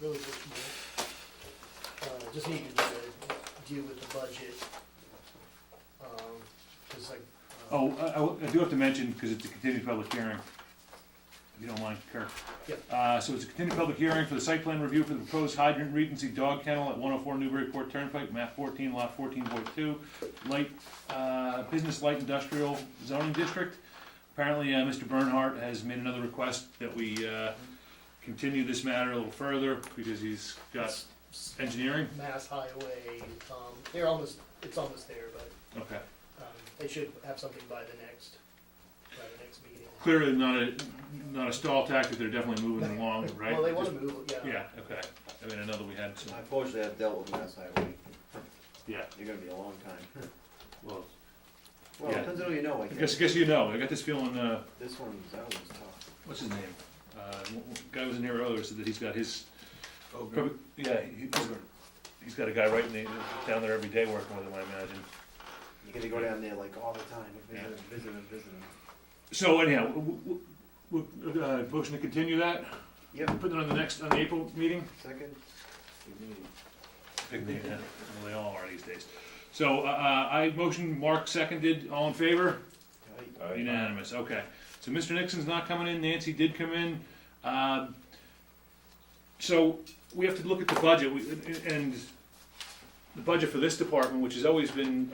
Really just more, just needed to deal with the budget. Cause like. I do have to mention, because it's a continued public hearing, if you don't mind, Kirk. Yeah. So it's a continued public hearing for the site plan review for the proposed hydrant Regency dog kennel at 104 Newburyport Turnpike, map 14, lot 14.2, business light industrial zoning district. Apparently, Mr. Bernhardt has made another request that we continue this matter a little further, because he's got engineering. Mass Highway, it's almost there, but, Okay. they should have something by the next meeting. Clearly not a stall tactic, they're definitely moving along, right? Well, they wanna move, yeah. Yeah, okay. I mean, I know that we had some, Unfortunately, I've dealt with Mass Highway. yeah, You're gonna be a long time. well, Well, Yeah. depends on who you know, I I guess. guess you know, I got this feeling, This one's, that one's tough. what's his name? Guy was in here earlier, said that he's got his, yeah, he's got a guy down there every day working with him, I imagine. You gotta go down there like all the time, visiting. So anyhow, motion to continue that? Yep. Put it on the April meeting? Second, good meeting. Big meeting, yeah. Well, they all are these days. So, I motion, Mark seconded, all in favor? Aye. Unanimous, okay. So Mr. Nixon's not coming in, Nancy did come in. So, we have to look at the budget, and the budget for this department, which has always been,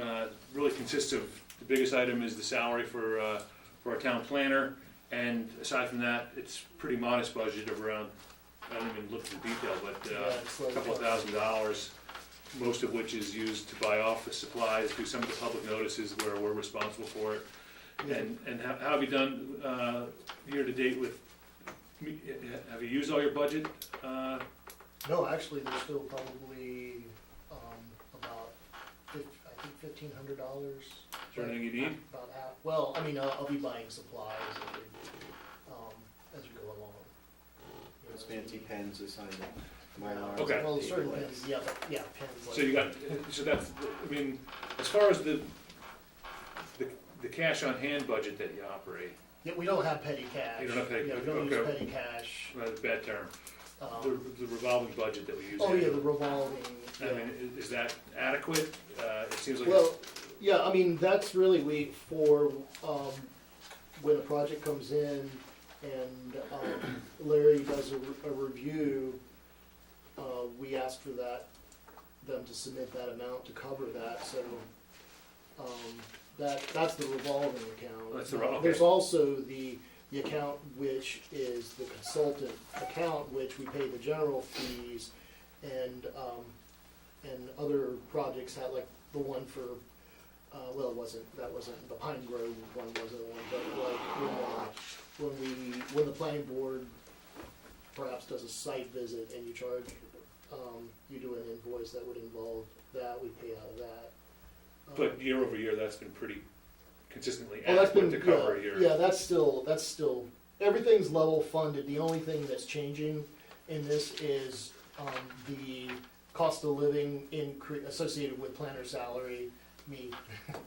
really consists of, the biggest item is the salary for our town planner, and aside from that, it's pretty modest budget of around, I don't even look at the detail, but Yeah, it's a like, couple of $1,000. most of which is used to buy office supplies, do some of the public notices where we're responsible for it. And how have you done, year to date with, have you used all your budget? No, actually, there's still probably, about I think $1,500. Is there anything you need? About half, well, I mean, I'll be buying supplies as we go along. You know, Those fancy pens to sign the Mylar. Okay. Well, certain pens, yeah, but, yeah, pens. So you got, so that's, I mean, as far as the cash on hand budget that you operate, Yeah, we don't have petty cash. You don't have petty- Yeah, we don't use okay. petty cash. that's a bad term, Um, the revolving budget that we use. Oh, yeah, here. the revolving, I yeah. mean, is that adequate? It seems like. Well, yeah, I mean, that's really for, when a project comes in and, Larry does a review, we ask for them to submit that amount to cover that, so, that's the revolving account. That's the okay. There's also the account which is the consultant account, which we pay the general fees, and other projects had, like, the one for, well, that wasn't, the Pine Grove one wasn't one, but like, when the planning board perhaps does a site visit and you charge, you do an invoice that would involve that, we pay out of that. But year over year, that's been pretty consistently Well, that's adequate been, to cover your. yeah, that's still, everything's level funded. The only thing that's changing in this is, the cost of living associated with planner salary, me.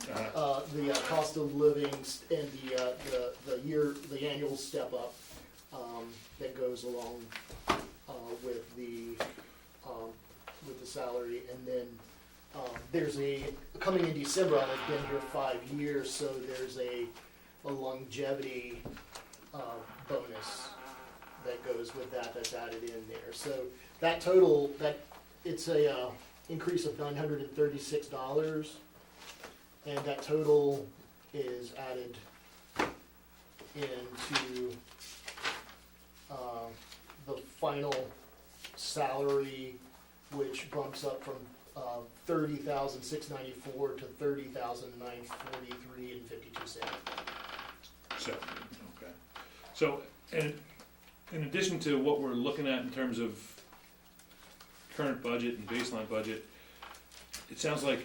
The cost of living and the annual step up, that goes along, with the salary, and then, there's coming in December, I've been here 5 years, so there's a longevity, bonus that goes with that's added in there. So that total, it's a, increase of $936, and that total is added into, the final salary, which bumps up from $30,694 to $30,943.52. So, okay. So, and in addition to what we're looking at in terms of current budget and baseline budget, it sounds like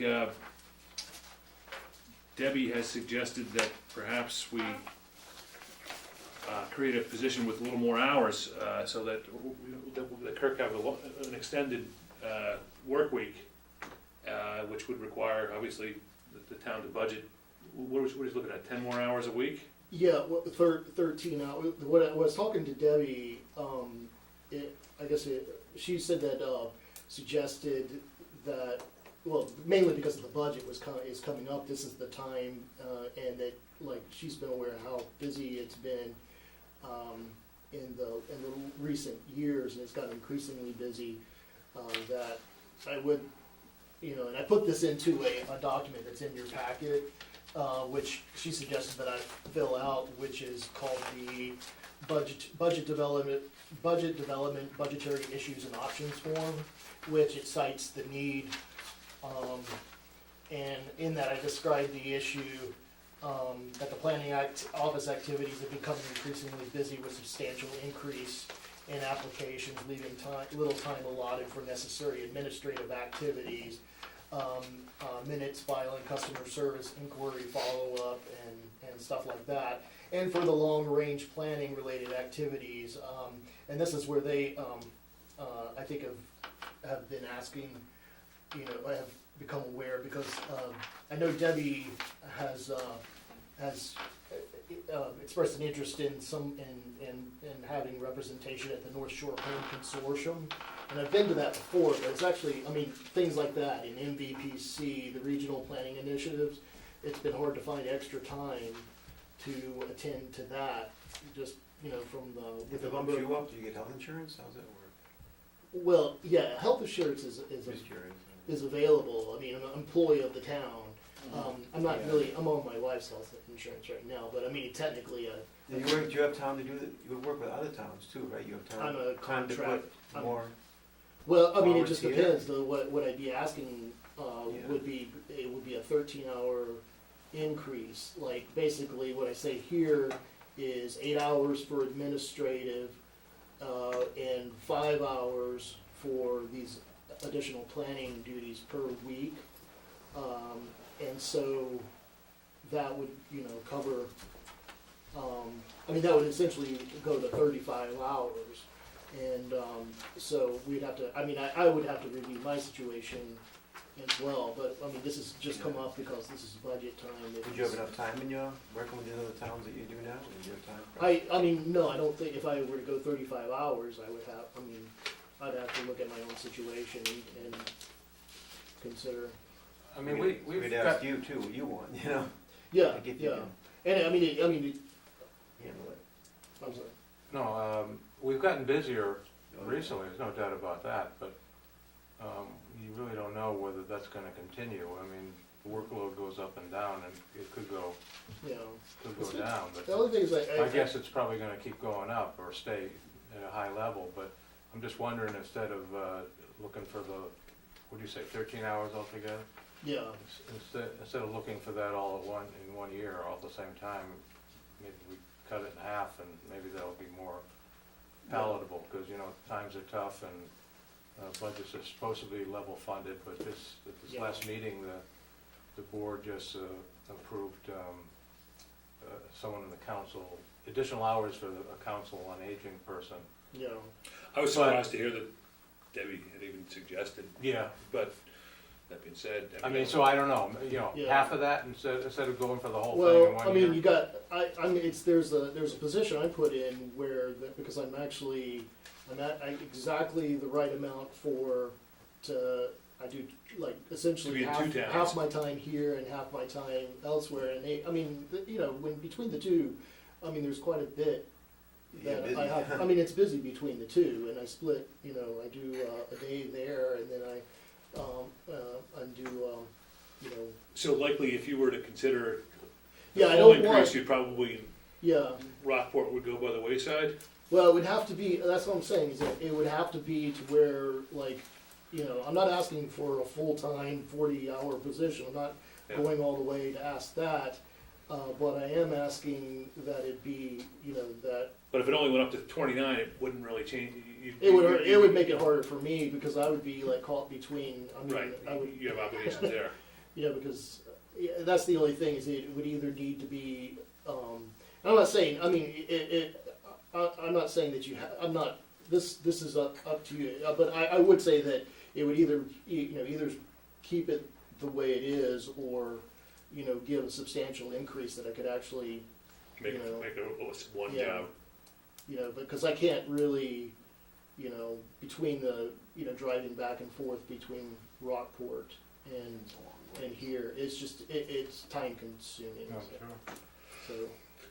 Debbie has suggested that perhaps we create a position with a little more hours, so that Kirk have an extended work week, which would require, obviously, the town to budget. What is looking at, 10 more hours a week? Yeah, 13 hours. When I was talking to Debbie, she said that, suggested that, well, mainly because the budget is coming up, this is the time, and that, like, she's been aware of how busy it's been, in the recent years, and it's gotten increasingly busy, that I would, and I put this into a document that's in your packet, which she suggested that I fill out, which is called the budget development, budgetary issues and options form, which it cites the need, and in that I describe the issue, that the planning office activities have become increasingly busy with substantial increase in applications, leaving little time allotted for necessary administrative activities, minutes filing, customer service, inquiry follow-up, and stuff like that, and for the long-range planning related activities. And this is where they, I think have been asking, have become aware, because I know Debbie has expressed an interest in having representation at the North Shore Home Consortium. And I've been to that before, but it's actually, things like that, in MVPC, the regional planning initiatives, it's been hard to find extra time to attend to that, just, from the. If it bumps you up, do you get health insurance? How's that work? Well, yeah, health insurance is Just curious. available. I'm an employee of the town. I'm not really, I'm on my wife's health insurance right now, but technically, Do you have time to do that? You work with other towns too, right? You have time. I'm a time to contract. put more. Well, I mean, it just Volunteer? depends, though, what I'd be asking, would be, it would be a 13-hour increase. Like, basically, what I say here is 8 hours for administrative, and 5 hours for these additional planning duties per week. And so, that would, cover, I mean, that would essentially go to 35 hours. And, so we'd have to, I mean, I would have to review my situation as well, but, I mean, this has just come up because this is budget time. Would you have enough time in your, working with the other towns that you do now? Would you have time? I mean, no, I don't think, if I were to go 35 hours, I would have, I mean, I'd have to look at my own situation and consider. I mean, we've We'd got, ask you too, what you want, you know? Yeah, Like if you yeah. can And I mean, handle it. I'm sorry. no, we've gotten busier recently, there's no doubt about that, but, you really don't know whether that's gonna continue. I mean, the workload goes up and down, and it could go down, but The other thing is, I guess it's probably gonna keep going up or stay at a high level, but I'm just wondering, instead of, looking for the, what do you say, 13 hours altogether? Yeah. Instead of looking for that all in one year, all at the same time, maybe we cut it in half, and maybe that'll be more palatable, because, times are tough, and budgets are supposed to be level funded, but at this last meeting, the board just approved someone in the council, additional hours for a council on aging person. Yeah. I was surprised to hear that Debbie had even suggested. Yeah. But that being said. I mean, so I don't know, Yeah. half of that instead of going for the whole thing in Well, one I year? mean, you got, I mean, there's a position I put in where, because I'm at exactly the right amount I do like essentially To be in two half towns. my time here and half my time elsewhere, and I mean, when between the two, I mean, there's quite a bit Yeah, that busy. I have, I mean, it's busy between the two, and I split, I do a day there, and then I do, So likely, if you were to consider Yeah, I the full don't want- increase, you'd probably, yeah. Rockport would go by the wayside? Well, it would have to be, that's what I'm saying, is that it would have to be to where, like, I'm not asking for a full-time 40-hour position, I'm not Yeah. going all the way to ask that, but I am asking that it be, that, But if it only went up to 29, it wouldn't really change. it would make it harder for me, because I would be like caught between, I mean, Right, I would. you have obligations there. Because, that's the only thing, is it would either need to be, and I'm not saying, I mean, I'm not saying that I'm not, this is up to you, but I would say that it would either keep it the way it is, or, give a substantial increase that I could actually, Make one Yeah. job. because I can't really, between the, driving back and forth between Rockport and here, it's just, it's time consuming. Oh, sure. So,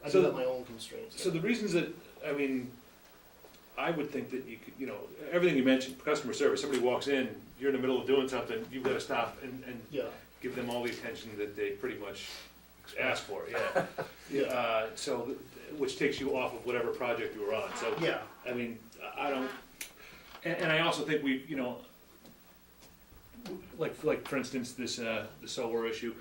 I So do have my own constraints. So the reasons that, I would think that you could, everything you mentioned, customer service, somebody walks in, you're in the middle of doing something, you've got to stop and Yeah, give them all the attention that they pretty much ask for, yeah. yeah, So, which takes you off of whatever project you were on, so. yeah, I don't, and I also think we, like for instance, this, the solar issue,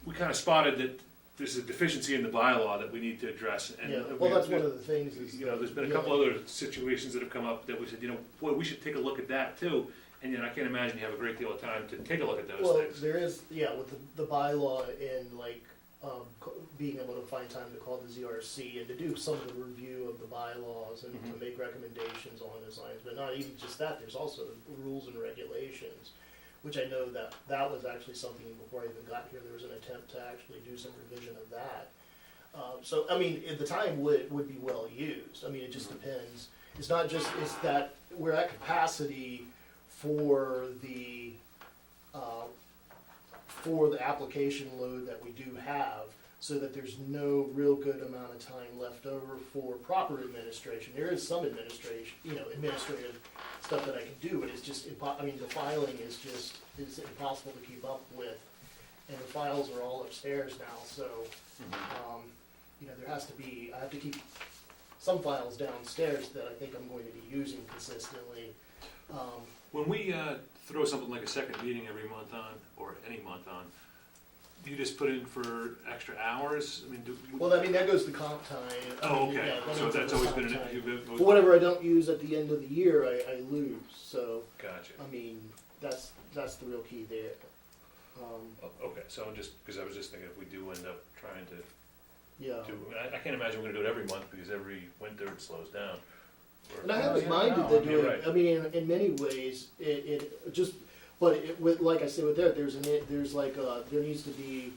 we kind of spotted that there's a deficiency in the bylaw that we need to address, and. yeah. Well, that's one of the things is. There's been a yeah. couple other situations that have come up that we said, boy, we should take a look at that too. And I can't imagine you have a great deal of time to take a look at those Well, things. there is, with the bylaw and being able to find time to call the ZRC and to do some of the review of the bylaws and to make recommendations on designs, but not even just that, there's also rules and regulations, which I know that was actually something before I even got here, there was an attempt to actually do some revision of that. So, I mean, the time would be well used, I mean, it just depends, it's not just, it's that we're at capacity for the application load that we do have, so that there's no real good amount of time left over for proper administration. There is some administration, administrative stuff that I can do, but it's just, the filing is impossible to keep up with. And the files are all upstairs now, so, I have to keep some files downstairs that I think I'm going to be using consistently. When we throw something like a second meeting every month on, or any month on, do you just put in for extra hours? I mean, Well, I mean, that goes to comp time. I Oh, mean, okay, yeah, that so goes to that's the always comp been, time. you've been. But whatever I don't use at the end of the year, I lose, so, Gotcha. I mean, that's the real key there. Okay, so because I was just thinking if we do end up trying to Yeah. I can't imagine we're gonna do it every month because every winter it slows down. And I haven't minded that You're doing, right. I mean, in many ways, it just, but it, with, like I said with that, there's like, there needs to be,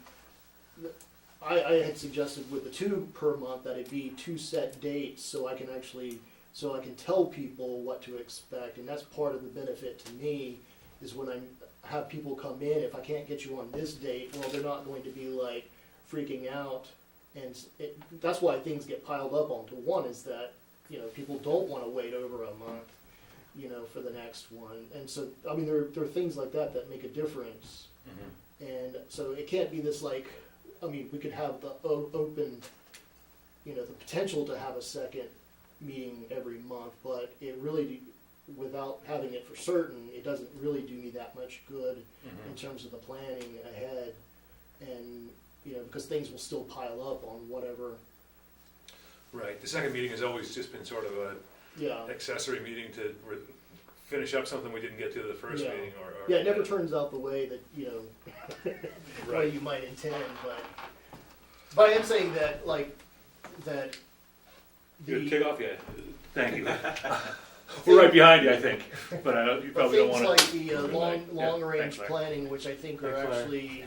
I had suggested with the 2 per month that it be 2 set dates so I can tell people what to expect, and that's part of the benefit to me, is when I have people come in, if I can't get you on this date, well, they're not going to be like freaking out, and that's why things get piled up onto one, is that, you know, people don't wanna wait over a month, you know, for the next one, and so, I mean, there are things like that that make a difference. And so it can't be this like, I mean, we could have the open, you know, the potential to have a second meeting every month, but it really, without having it for certain, it doesn't really do me that much good in terms of the planning ahead. And, you know, because things will still pile up on whatever. Right, the second meeting has always just been sort of a accessory meeting to finish up something we didn't get to the first meeting, or. Yeah, it never turns out the way that, you know, way you might intend, but I am saying that, like, that. You kick off yet? Thank you. We're right behind you, I think, but you probably don't wanna. Things like the long-range planning, which I think are Thanks, Larry.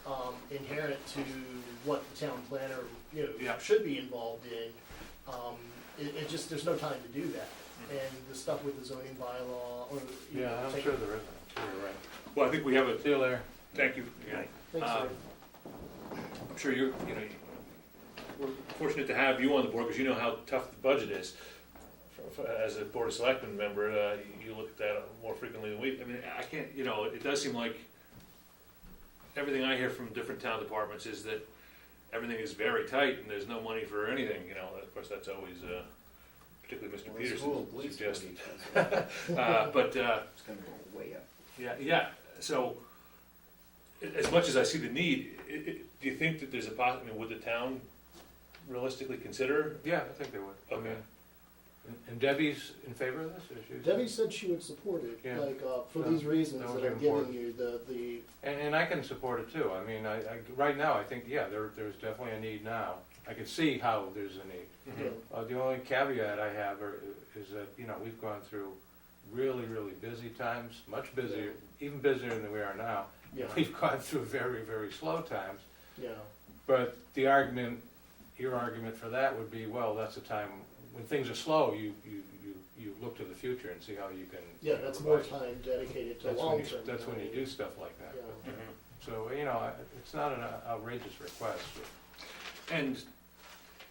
actually inherent to what the town planner, you know, should be involved in, it just, there's no time to do that. And the stuff with the zoning bylaw, or, you know. Yeah, I'm take- sure there isn't. You're right. Well, I think we have a. See you later. Thank you. again. Thanks, Um, Larry. I'm sure you know, we're fortunate to have you on the board because you know how tough the budget is. As a Board of Selectmen member, you look at that more frequently than we, I mean, I can't, you know, it does seem like everything I hear from different town departments is that everything is very tight and there's no money for anything, you know, of course, that's always, particularly Mr. Peterson suggested. But, It's gonna go way up. yeah, so, as much as I see the need, do you think that there's I mean, would the town realistically consider? Yeah, I think they would. Okay. And Debbie's in favor of this? Or she's- Debbie said she would support it, Yeah. like, for So, these reasons that was that I'm giving important. you, the. And I can support it too. I mean, right now, I think, yeah, there's definitely a need now. I can see how there's a need. The only caveat I have is that, you know, we've gone through really, really busy times, much busier, even busier than we are now. Yeah. We've gone through very, very slow times. Yeah. But the argument, your argument for that would be, well, that's a time, when things are slow, you look to the future and see how you can. Yeah, that's more time dedicated to long-term. That's when you do stuff like that. Yeah. So, you know, it's not an outrageous request. And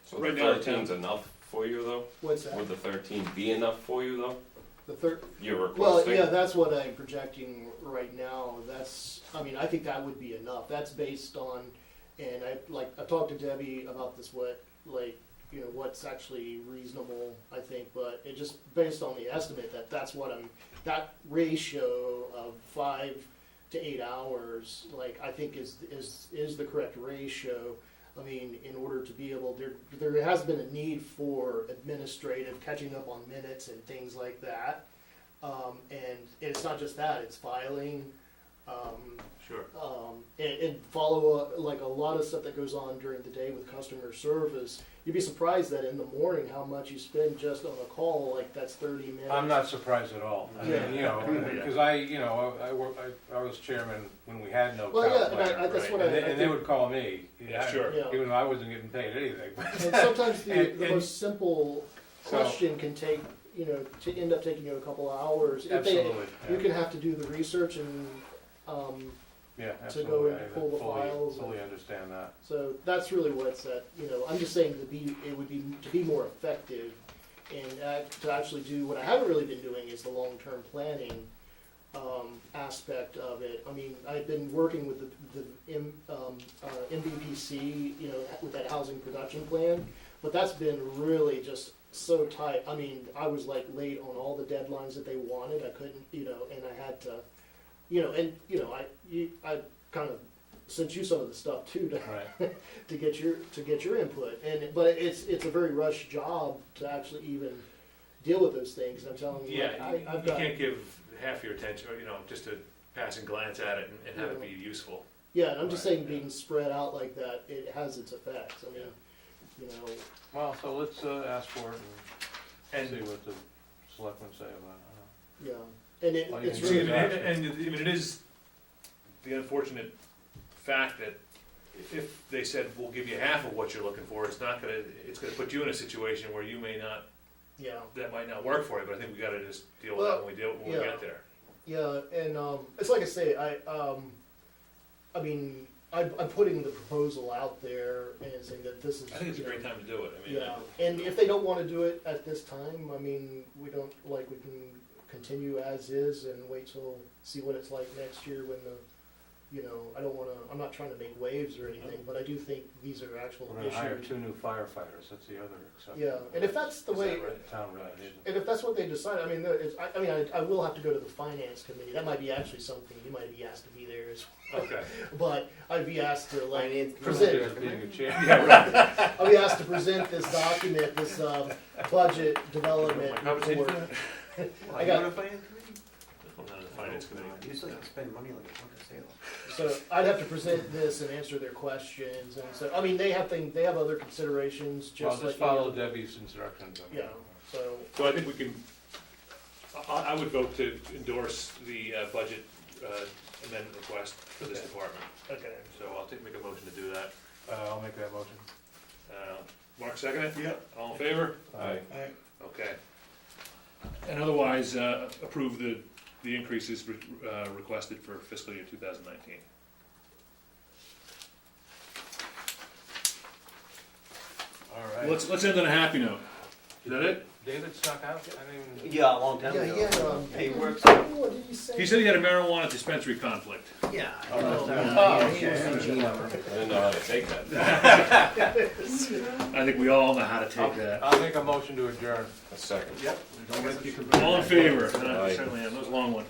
So right the now, 13's enough for you though? What's that? Would the 13 be enough for you though? The third. You're Well, requesting? yeah, that's what I'm projecting right now. I mean, I think that would be enough. That's based on, and I talked to Debbie about this, you know, what's actually reasonable, I think, but it just based on the estimate that's what that ratio of 5 to 8 hours, like, I think is the correct ratio. I mean, in order to be able, there has been a need for administrative, catching up on minutes and things like that. And it's not just that, it's filing, Sure. and follow up, like a lot of stuff that goes on during the day with customer service. You'd be surprised that in the morning, how much you spend just on a call, like that's 30 minutes. I'm not surprised at all. I mean, you know, because I was chairman when we had no Well, town yeah, planner. and that's what And I they think- would call me. Yeah, sure. Yeah. Even though I wasn't getting paid anything. And sometimes the And- most simple So- question can take, you know, to end up taking you a couple of hours. Absolutely, You yeah. can have to do the research and, Yeah, to absolutely. go and I pull the files. fully understand that. So that's really what's at, you know, I'm just saying it would be, to be more effective and to actually do, what I haven't really been doing is the long-term planning aspect of it. I mean, I've been working with the MVPC, you know, with that housing production plan, but that's been really just so tight. I mean, I was like late on all the deadlines that they wanted. I couldn't, and I had to, I kind of sent you some of the stuff too to, to get your input. But it's a very rushed job to actually even deal with those things. And I'm telling you, like, I've you got, can't give half your attention, or, just a passing glance at it and have it be useful. yeah, and I'm just saying being spread out like that, it has its effects. I mean, Well, so let's ask for it and see what the selectmen say about it. yeah, and Well, you it's can really. see And it is the unfortunate fact that if they said, we'll give you half of what you're looking for, it's gonna put you in a situation where you may not, Yeah. that might not work for you, but I think we gotta just deal with Well, that when we yeah. get there. Yeah, and it's like I say, I mean, I'm putting the proposal out there and saying that this is. I think it's a great time to do it, I mean. Yeah, and if they don't wanna do it at this time, I mean, we can continue as is and wait till, see what it's like next year when I'm not trying to make waves or anything, but I do think these are actual We're gonna hire issues. 2 new firefighters, that's the other exception. Yeah, and if that's the Is way, that right? Town really needs them. and if that's what they decide, I mean, I will have to go to the finance committee, that might be actually something, you might be asked to be there as well. Okay. But I'd be asked to Finance present, Being a chair. I'll be asked to present this document, this, budget development report. I got, I'm not in the finance committee. You still have to spend money like a fucking sailor. so I'd have to present this and answer their questions, and so, I mean, they have other considerations, Well, just like. just follow Debbie's instructions. I mean. Yeah, so, So I think we can, I would vote to endorse the budget amendment request for this department. okay. So I'll make a motion to do that. I'll make that motion. Mark, second it? Yep. All in favor? Aye. Okay. And otherwise, approve the increases requested for fiscal year 2019. All right. Let's end on a happy note. Is that it? David snuck out? I didn't even. Yeah, a long time Yeah, ago. yeah, Hey, works. What did you say? He said he had a marijuana dispensary conflict. Yeah. Oh, I didn't know how to take that. I think we all know how to take that. I'll make a motion to adjourn. A second. All in favor? Aye. Certainly, that was a long one.